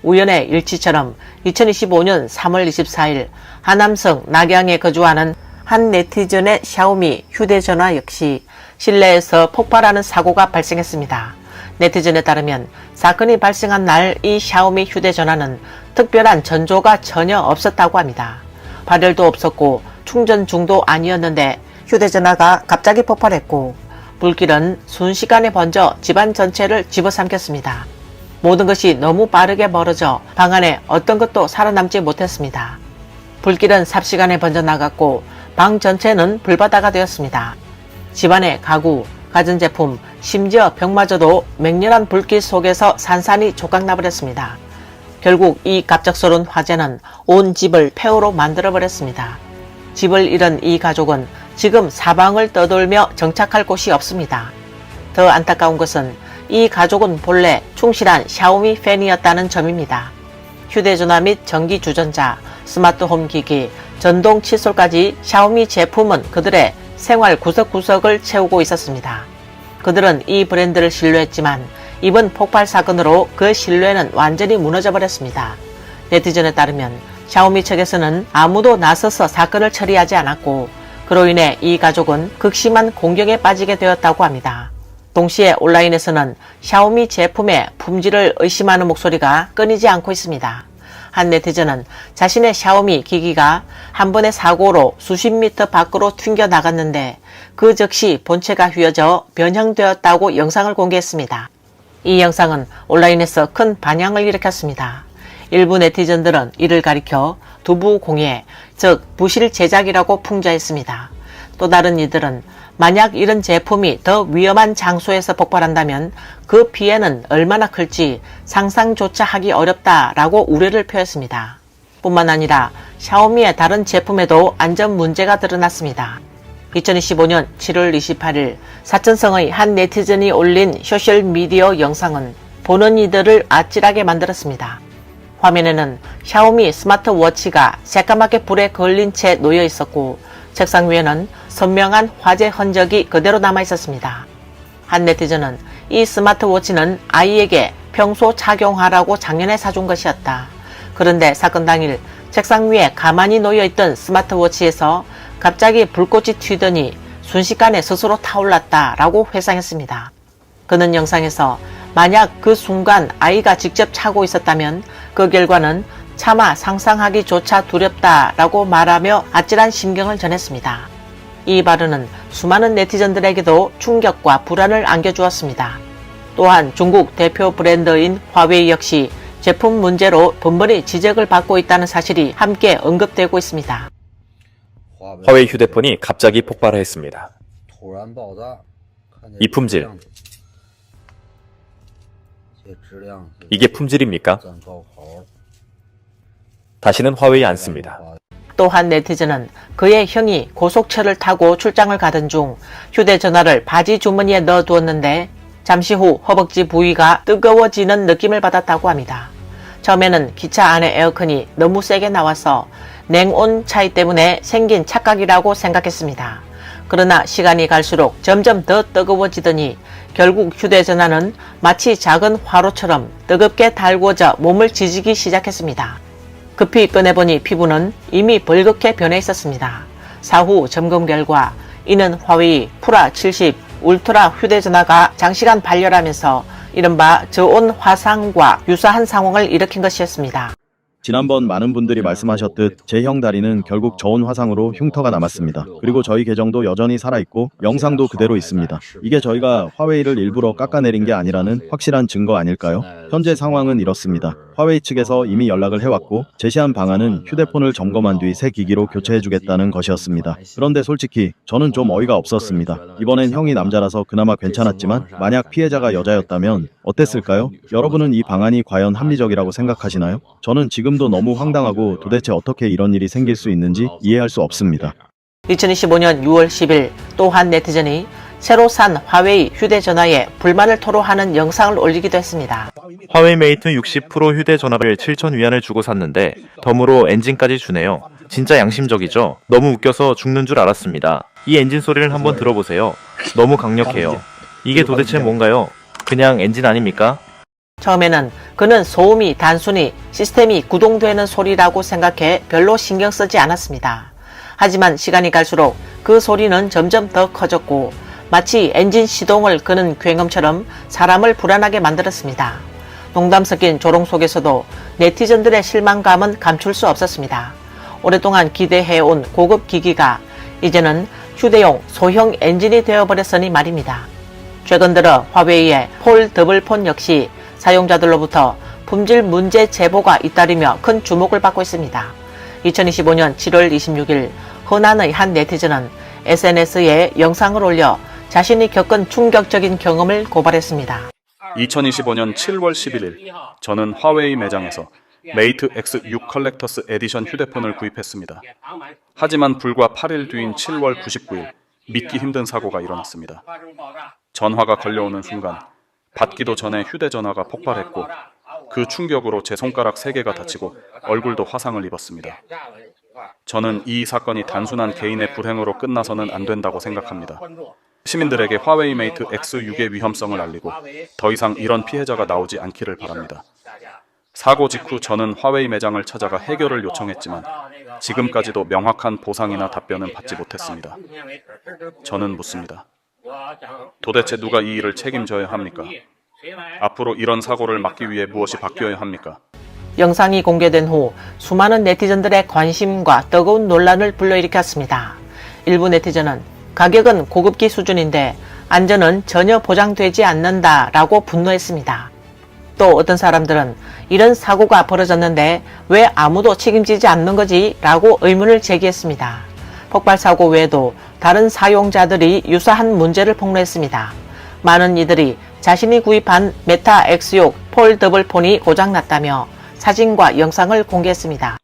우연의 일치처럼 2025년 3월 24일 하남성 낙양에 거주하는 한 네티즌의 샤오미 휴대전화 역시 실내에서 폭발하는 사고가 발생했습니다. 네티즌에 따르면 사건이 발생한 날 이 샤오미 휴대전화는 특별한 전조가 전혀 없었다고 합니다. 발열도 없었고 충전 중도 아니었는데 휴대전화가 갑자기 폭발했고 불길은 순식간에 번져 집안 전체를 집어삼켰습니다. 모든 것이 너무 빠르게 벌어져 방 안에 어떤 것도 살아남지 못했습니다. 불길은 삽시간에 번져나갔고 방 전체는 불바다가 되었습니다. 집안의 가구, 가전제품, 심지어 벽마저도 맹렬한 불길 속에서 산산이 조각나버렸습니다. 결국 이 갑작스러운 화재는 온 집을 폐허로 만들어버렸습니다. 집을 잃은 이 가족은 지금 사방을 떠돌며 정착할 곳이 없습니다. 더 안타까운 것은 이 가족은 본래 충실한 샤오미 팬이었다는 점입니다. 휴대전화 및 전기주전자, 스마트홈 기기, 전동 칫솔까지 샤오미 제품은 그들의 생활 구석구석을 채우고 있었습니다. 그들은 이 브랜드를 신뢰했지만 이번 폭발 사건으로 그 신뢰는 완전히 무너져 버렸습니다. 네티즌에 따르면 샤오미 측에서는 아무도 나서서 사건을 처리하지 않았고 그로 인해 이 가족은 극심한 공경에 빠지게 되었다고 합니다. 동시에 온라인에서는 샤오미 제품의 품질을 의심하는 목소리가 끊이지 않고 있습니다. 한 네티즌은 자신의 샤오미 기기가 한 번의 사고로 수십 미터 밖으로 튕겨 나갔는데 그 즉시 본체가 휘어져 변형되었다고 영상을 공개했습니다. 이 영상은 온라인에서 큰 반향을 일으켰습니다. 일부 네티즌들은 이를 가리켜 두부공예, 즉 부실 제작이라고 풍자했습니다. 또 다른 이들은 만약 이런 제품이 더 위험한 장소에서 폭발한다면 그 피해는 얼마나 클지 상상조차 하기 어렵다라고 우려를 표했습니다. 뿐만 아니라 샤오미의 다른 제품에도 안전 문제가 드러났습니다. 2025년 7월 28일 사천성의 한 네티즌이 올린 소셜미디어 영상은 보는 이들을 아찔하게 만들었습니다. 화면에는 샤오미 스마트워치가 새까맣게 불에 걸린 채 놓여 있었고 책상 위에는 선명한 화재 흔적이 그대로 남아 있었습니다. 한 네티즌은 이 스마트워치는 아이에게 평소 착용하라고 작년에 사준 것이었다. 그런데 사건 당일 책상 위에 가만히 놓여있던 스마트워치에서 갑자기 불꽃이 튀더니 순식간에 스스로 타올랐다라고 회상했습니다. 그는 영상에서 만약 그 순간 아이가 직접 차고 있었다면 그 결과는 차마 상상하기조차 두렵다라고 말하며 아찔한 심경을 전했습니다. 이 발언은 수많은 네티즌들에게도 충격과 불안을 안겨주었습니다. 또한 중국 대표 브랜드인 화웨이 역시 제품 문제로 번번이 지적을 받고 있다는 사실이 함께 언급되고 있습니다. 화웨이 휴대폰이 갑자기 폭발했습니다. 이 품질, 이게 품질입니까? 다시는 화웨이 안 씁니다. 또 한 네티즌은 그의 형이 고속철을 타고 출장을 가던 중 휴대전화를 바지 주머니에 넣어두었는데 잠시 후 허벅지 부위가 뜨거워지는 느낌을 받았다고 합니다. 처음에는 기차 안의 에어컨이 너무 세게 나와서 냉온 차이 때문에 생긴 착각이라고 생각했습니다. 그러나 시간이 갈수록 점점 더 뜨거워지더니 결국 휴대전화는 마치 작은 화로처럼 뜨겁게 달구어져 몸을 지지기 시작했습니다. 급히 꺼내보니 피부는 이미 벌겋게 변해 있었습니다. 사후 점검 결과 이는 화웨이 프라 70 울트라 휴대전화가 장시간 발열하면서 이른바 저온 화상과 유사한 상황을 일으킨 것이었습니다. 지난번 많은 분들이 말씀하셨듯 제 형 다리는 결국 저온 화상으로 흉터가 남았습니다. 그리고 저희 계정도 여전히 살아있고 영상도 그대로 있습니다. 이게 저희가 화웨이를 일부러 깎아내린 게 아니라는 확실한 증거 아닐까요? 현재 상황은 이렇습니다. 화웨이 측에서 이미 연락을 해왔고 제시한 방안은 휴대폰을 점검한 뒤 새 기기로 교체해주겠다는 것이었습니다. 그런데 솔직히 저는 좀 어이가 없었습니다. 이번엔 형이 남자라서 그나마 괜찮았지만 만약 피해자가 여자였다면 어땠을까요? 여러분은 이 방안이 과연 합리적이라고 생각하시나요? 저는 지금도 너무 황당하고 도대체 어떻게 이런 일이 생길 수 있는지 이해할 수 없습니다. 2025년 6월 10일 또 한 네티즌이 새로 산 화웨이 휴대전화에 불만을 토로하는 영상을 올리기도 했습니다. 화웨이 메이트 60 프로 휴대전화를 7,000위안을 주고 샀는데 덤으로 엔진까지 주네요. 진짜 양심적이죠? 너무 웃겨서 죽는 줄 알았습니다. 이 엔진 소리를 한번 들어보세요. 너무 강력해요. 이게 도대체 뭔가요? 그냥 엔진 아닙니까? 처음에는 그는 소음이 단순히 시스템이 구동되는 소리라고 생각해 별로 신경 쓰지 않았습니다. 하지만 시간이 갈수록 그 소리는 점점 더 커졌고 마치 엔진 시동을 끄는 굉음처럼 사람을 불안하게 만들었습니다. 농담 섞인 조롱 속에서도 네티즌들의 실망감은 감출 수 없었습니다. 오랫동안 기대해온 고급 기기가 이제는 휴대용 소형 엔진이 되어버렸으니 말입니다. 최근 들어 화웨이의 폴더블폰 역시 사용자들로부터 품질 문제 제보가 잇따르며 큰 주목을 받고 있습니다. 2025년 7월 26일河南의 한 네티즌은 SNS에 영상을 올려 자신이 겪은 충격적인 경험을 고발했습니다. 2025년 7월 11일 저는 화웨이 매장에서 메이트 X6 컬렉터스 에디션 휴대폰을 구입했습니다. 하지만 불과 8일 뒤인 7월 29일 믿기 힘든 사고가 일어났습니다. 전화가 걸려오는 순간 받기도 전에 휴대전화가 폭발했고 그 충격으로 제 손가락 3개가 다치고 얼굴도 화상을 입었습니다. 저는 이 사건이 단순한 개인의 불행으로 끝나서는 안 된다고 생각합니다. 시민들에게 화웨이 메이트 X6의 위험성을 알리고 더 이상 이런 피해자가 나오지 않기를 바랍니다. 사고 직후 저는 화웨이 매장을 찾아가 해결을 요청했지만 지금까지도 명확한 보상이나 답변은 받지 못했습니다. 저는 묻습니다. 도대체 누가 이 일을 책임져야 합니까? 앞으로 이런 사고를 막기 위해 무엇이 바뀌어야 합니까? 영상이 공개된 후 수많은 네티즌들의 관심과 뜨거운 논란을 불러일으켰습니다. 일부 네티즌은 가격은 고급기 수준인데 안전은 전혀 보장되지 않는다라고 분노했습니다. 또 어떤 사람들은 이런 사고가 벌어졌는데 왜 아무도 책임지지 않는 거지? 라고 의문을 제기했습니다. 폭발 사고 외에도 다른 사용자들이 유사한 문제를 폭로했습니다. 많은 이들이 자신이 구입한 메타 X6 폴더블 폰이 고장났다며 사진과 영상을 공개했습니다.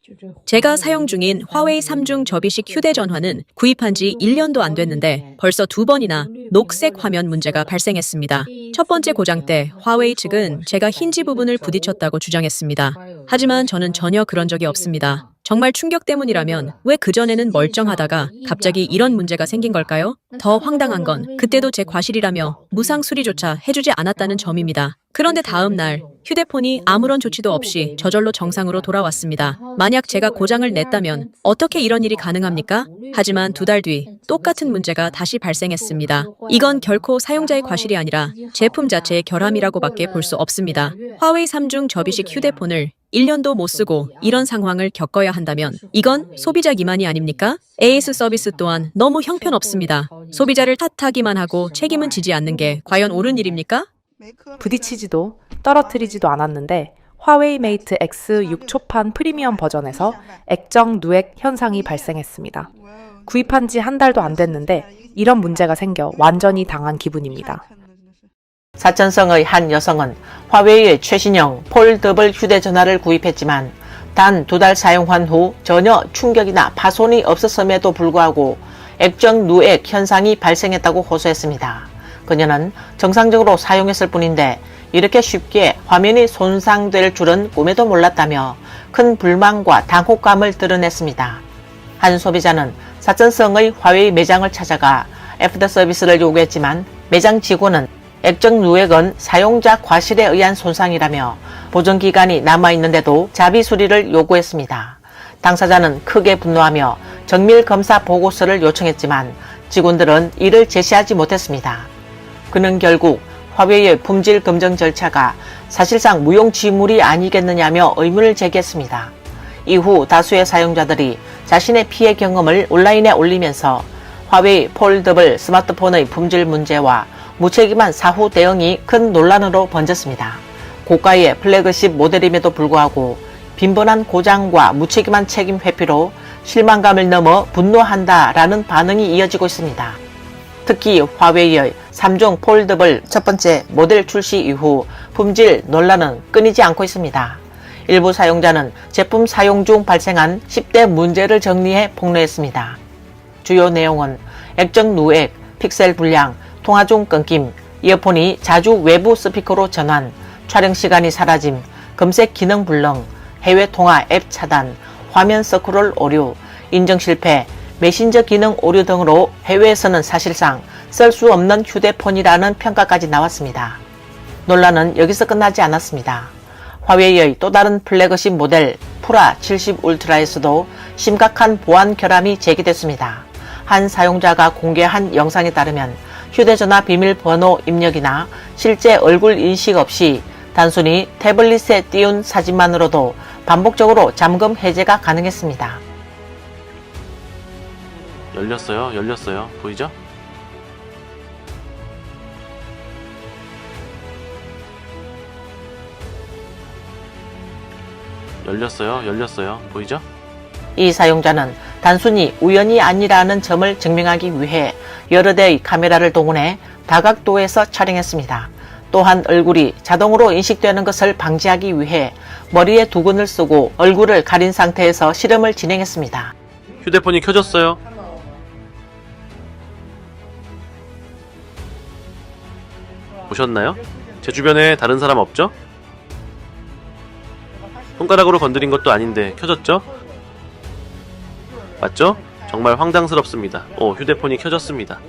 제가 사용 중인 화웨이 3중 접이식 휴대전화는 구입한 지 1년도 안 됐는데 벌써 2번이나 녹색 화면 문제가 발생했습니다. 첫 번째 고장 때 화웨이 측은 제가 힌지 부분을 부딪혔다고 주장했습니다. 하지만 저는 전혀 그런 적이 없습니다. 정말 충격 때문이라면 왜 그전에는 멀쩡하다가 갑자기 이런 문제가 생긴 걸까요? 더 황당한 건 그때도 제 과실이라며 무상 수리조차 해주지 않았다는 점입니다. 그런데 다음 날 휴대폰이 아무런 조치도 없이 저절로 정상으로 돌아왔습니다. 만약 제가 고장을 냈다면 어떻게 이런 일이 가능합니까? 하지만 2달 뒤 똑같은 문제가 다시 발생했습니다. 이건 결코 사용자의 과실이 아니라 제품 자체의 결함이라고밖에 볼 수 없습니다. 화웨이 3중 접이식 휴대폰을 1년도 못 쓰고 이런 상황을 겪어야 한다면 이건 소비자 기만이 아닙니까? AS 서비스 또한 너무 형편없습니다. 소비자를 탓하기만 하고 책임은 지지 않는 게 과연 옳은 일입니까? 부딪히지도 떨어뜨리지도 않았는데 화웨이 메이트 X 6초판 프리미엄 버전에서 액정 누액 현상이 발생했습니다. 구입한 지 한 달도 안 됐는데 이런 문제가 생겨 완전히 당한 기분입니다. 사천성의 한 여성은 화웨이의 최신형 폴더블 휴대전화를 구입했지만 단 2달 사용한 후 전혀 충격이나 파손이 없었음에도 불구하고 액정 누액 현상이 발생했다고 호소했습니다. 그녀는 정상적으로 사용했을 뿐인데 이렇게 쉽게 화면이 손상될 줄은 꿈에도 몰랐다며 큰 불만과 당혹감을 드러냈습니다. 한 소비자는 사천성의 화웨이 매장을 찾아가 애프터 서비스를 요구했지만 매장 직원은 액정 누액은 사용자 과실에 의한 손상이라며 보존기간이 남아있는데도 자비 수리를 요구했습니다. 당사자는 크게 분노하며 정밀검사 보고서를 요청했지만 직원들은 이를 제시하지 못했습니다. 그는 결국 화웨이의 품질 검증 절차가 사실상 무용지물이 아니겠느냐며 의문을 제기했습니다. 이후 다수의 사용자들이 자신의 피해 경험을 온라인에 올리면서 화웨이 폴더블 스마트폰의 품질 문제와 무책임한 사후 대응이 큰 논란으로 번졌습니다. 고가의 플래그십 모델임에도 불구하고 빈번한 고장과 무책임한 책임 회피로 실망감을 넘어 분노한다라는 반응이 이어지고 있습니다. 특히 화웨이의 3중 폴더블 첫 번째 모델 출시 이후 품질 논란은 끊이지 않고 있습니다. 일부 사용자는 제품 사용 중 발생한 10대 문제를 정리해 폭로했습니다. 주요 내용은 액정 누액, 픽셀 불량, 통화 중 끊김, 이어폰이 자주 외부 스피커로 전환, 촬영 시간이 사라짐, 검색 기능 불능, 해외 통화 앱 차단, 화면 스크롤 오류, 인증 실패, 메신저 기능 오류 등으로 해외에서는 사실상 쓸 수 없는 휴대폰이라는 평가까지 나왔습니다. 논란은 여기서 끝나지 않았습니다. 화웨이의 또 다른 플래그십 모델 프라 70 울트라에서도 심각한 보안 결함이 제기됐습니다. 한 사용자가 공개한 영상에 따르면 휴대전화 비밀번호 입력이나 실제 얼굴 인식 없이 단순히 태블릿에 띄운 사진만으로도 반복적으로 잠금 해제가 가능했습니다. 열렸어요. 보이죠? 열렸어요. 보이죠? 이 사용자는 단순히 우연이 아니라는 점을 증명하기 위해 여러 대의 카메라를 동원해 다각도에서 촬영했습니다. 또한 얼굴이 자동으로 인식되는 것을 방지하기 위해 머리에 두근을 쓰고 얼굴을 가린 상태에서 실험을 진행했습니다. 휴대폰이 켜졌어요. 보셨나요? 제 주변에 다른 사람 없죠? 손가락으로 건드린 것도 아닌데 켜졌죠? 맞죠? 정말 황당스럽습니다. 휴대폰이 켜졌습니다.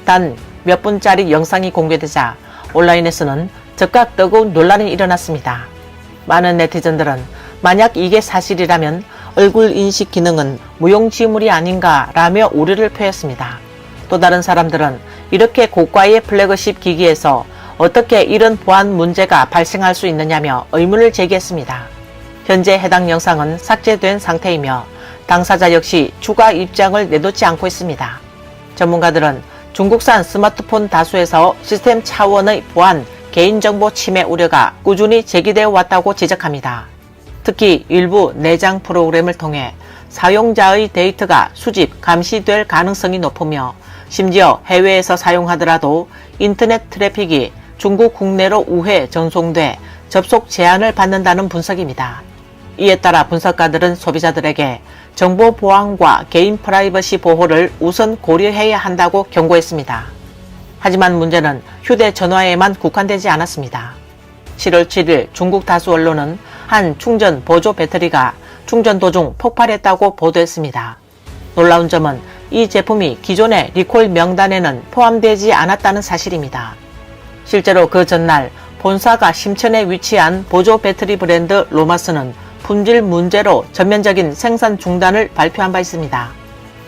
단 몇 분짜리 영상이 공개되자 온라인에서는 즉각 뜨거운 논란이 일어났습니다. 많은 네티즌들은 만약 이게 사실이라면 얼굴 인식 기능은 무용지물이 아닌가라며 우려를 표했습니다. 또 다른 사람들은 이렇게 고가의 플래그십 기기에서 어떻게 이런 보안 문제가 발생할 수 있느냐며 의문을 제기했습니다. 현재 해당 영상은 삭제된 상태이며 당사자 역시 추가 입장을 내놓지 않고 있습니다. 전문가들은 중국산 스마트폰 다수에서 시스템 차원의 보안, 개인정보 침해 우려가 꾸준히 제기되어 왔다고 지적합니다. 특히 일부 내장 프로그램을 통해 사용자의 데이터가 수집, 감시될 가능성이 높으며 심지어 해외에서 사용하더라도 인터넷 트래픽이 중국 국내로 우회 전송돼 접속 제한을 받는다는 분석입니다. 이에 따라 분석가들은 소비자들에게 정보 보안과 개인 프라이버시 보호를 우선 고려해야 한다고 경고했습니다. 하지만 문제는 휴대전화에만 국한되지 않았습니다. 7월 7일 중국 다수 언론은 한 충전 보조 배터리가 충전 도중 폭발했다고 보도했습니다. 놀라운 점은 이 제품이 기존의 리콜 명단에는 포함되지 않았다는 사실입니다. 실제로 그 전날 본사가 심천에 위치한 보조 배터리 브랜드 로마스는 품질 문제로 전면적인 생산 중단을 발표한 바 있습니다.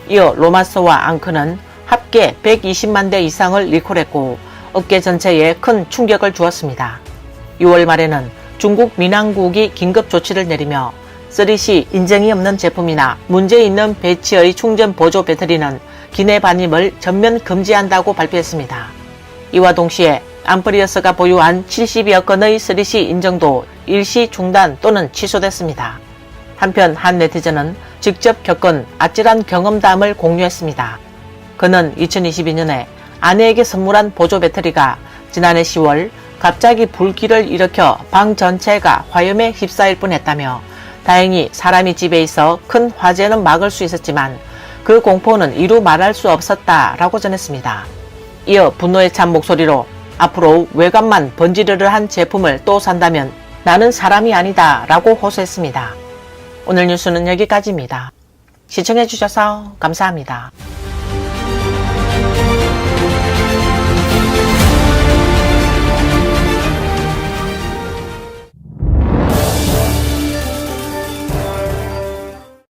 이어 로마스와 앙크는 합계 120만 대 이상을 리콜했고 업계 전체에 큰 충격을 주었습니다. 6월 말에는 중국 민항국이 긴급 조치를 내리며 3C 인증이 없는 제품이나 문제 있는 배치의 충전 보조 배터리는 기내 반입을 전면 금지한다고 발표했습니다. 이와 동시에 암프리어스가 보유한 70여 건의 3C 인증도 일시 중단 또는 취소됐습니다. 한편 한 네티즌은 직접 겪은 아찔한 경험담을 공유했습니다. 그는 2022년에 아내에게 선물한 보조 배터리가 지난해 10월 갑자기 불길을 일으켜 방 전체가 화염에 휩싸일 뻔했다며 다행히 사람이 집에 있어 큰 화재는 막을 수 있었지만 그 공포는 이루 말할 수 없었다라고 전했습니다. 이어 분노에 찬 목소리로 앞으로 외관만 번지르르한 제품을 또 산다면 나는 사람이 아니다 라고 호소했습니다. 오늘 뉴스는 여기까지입니다. 시청해주셔서 감사합니다.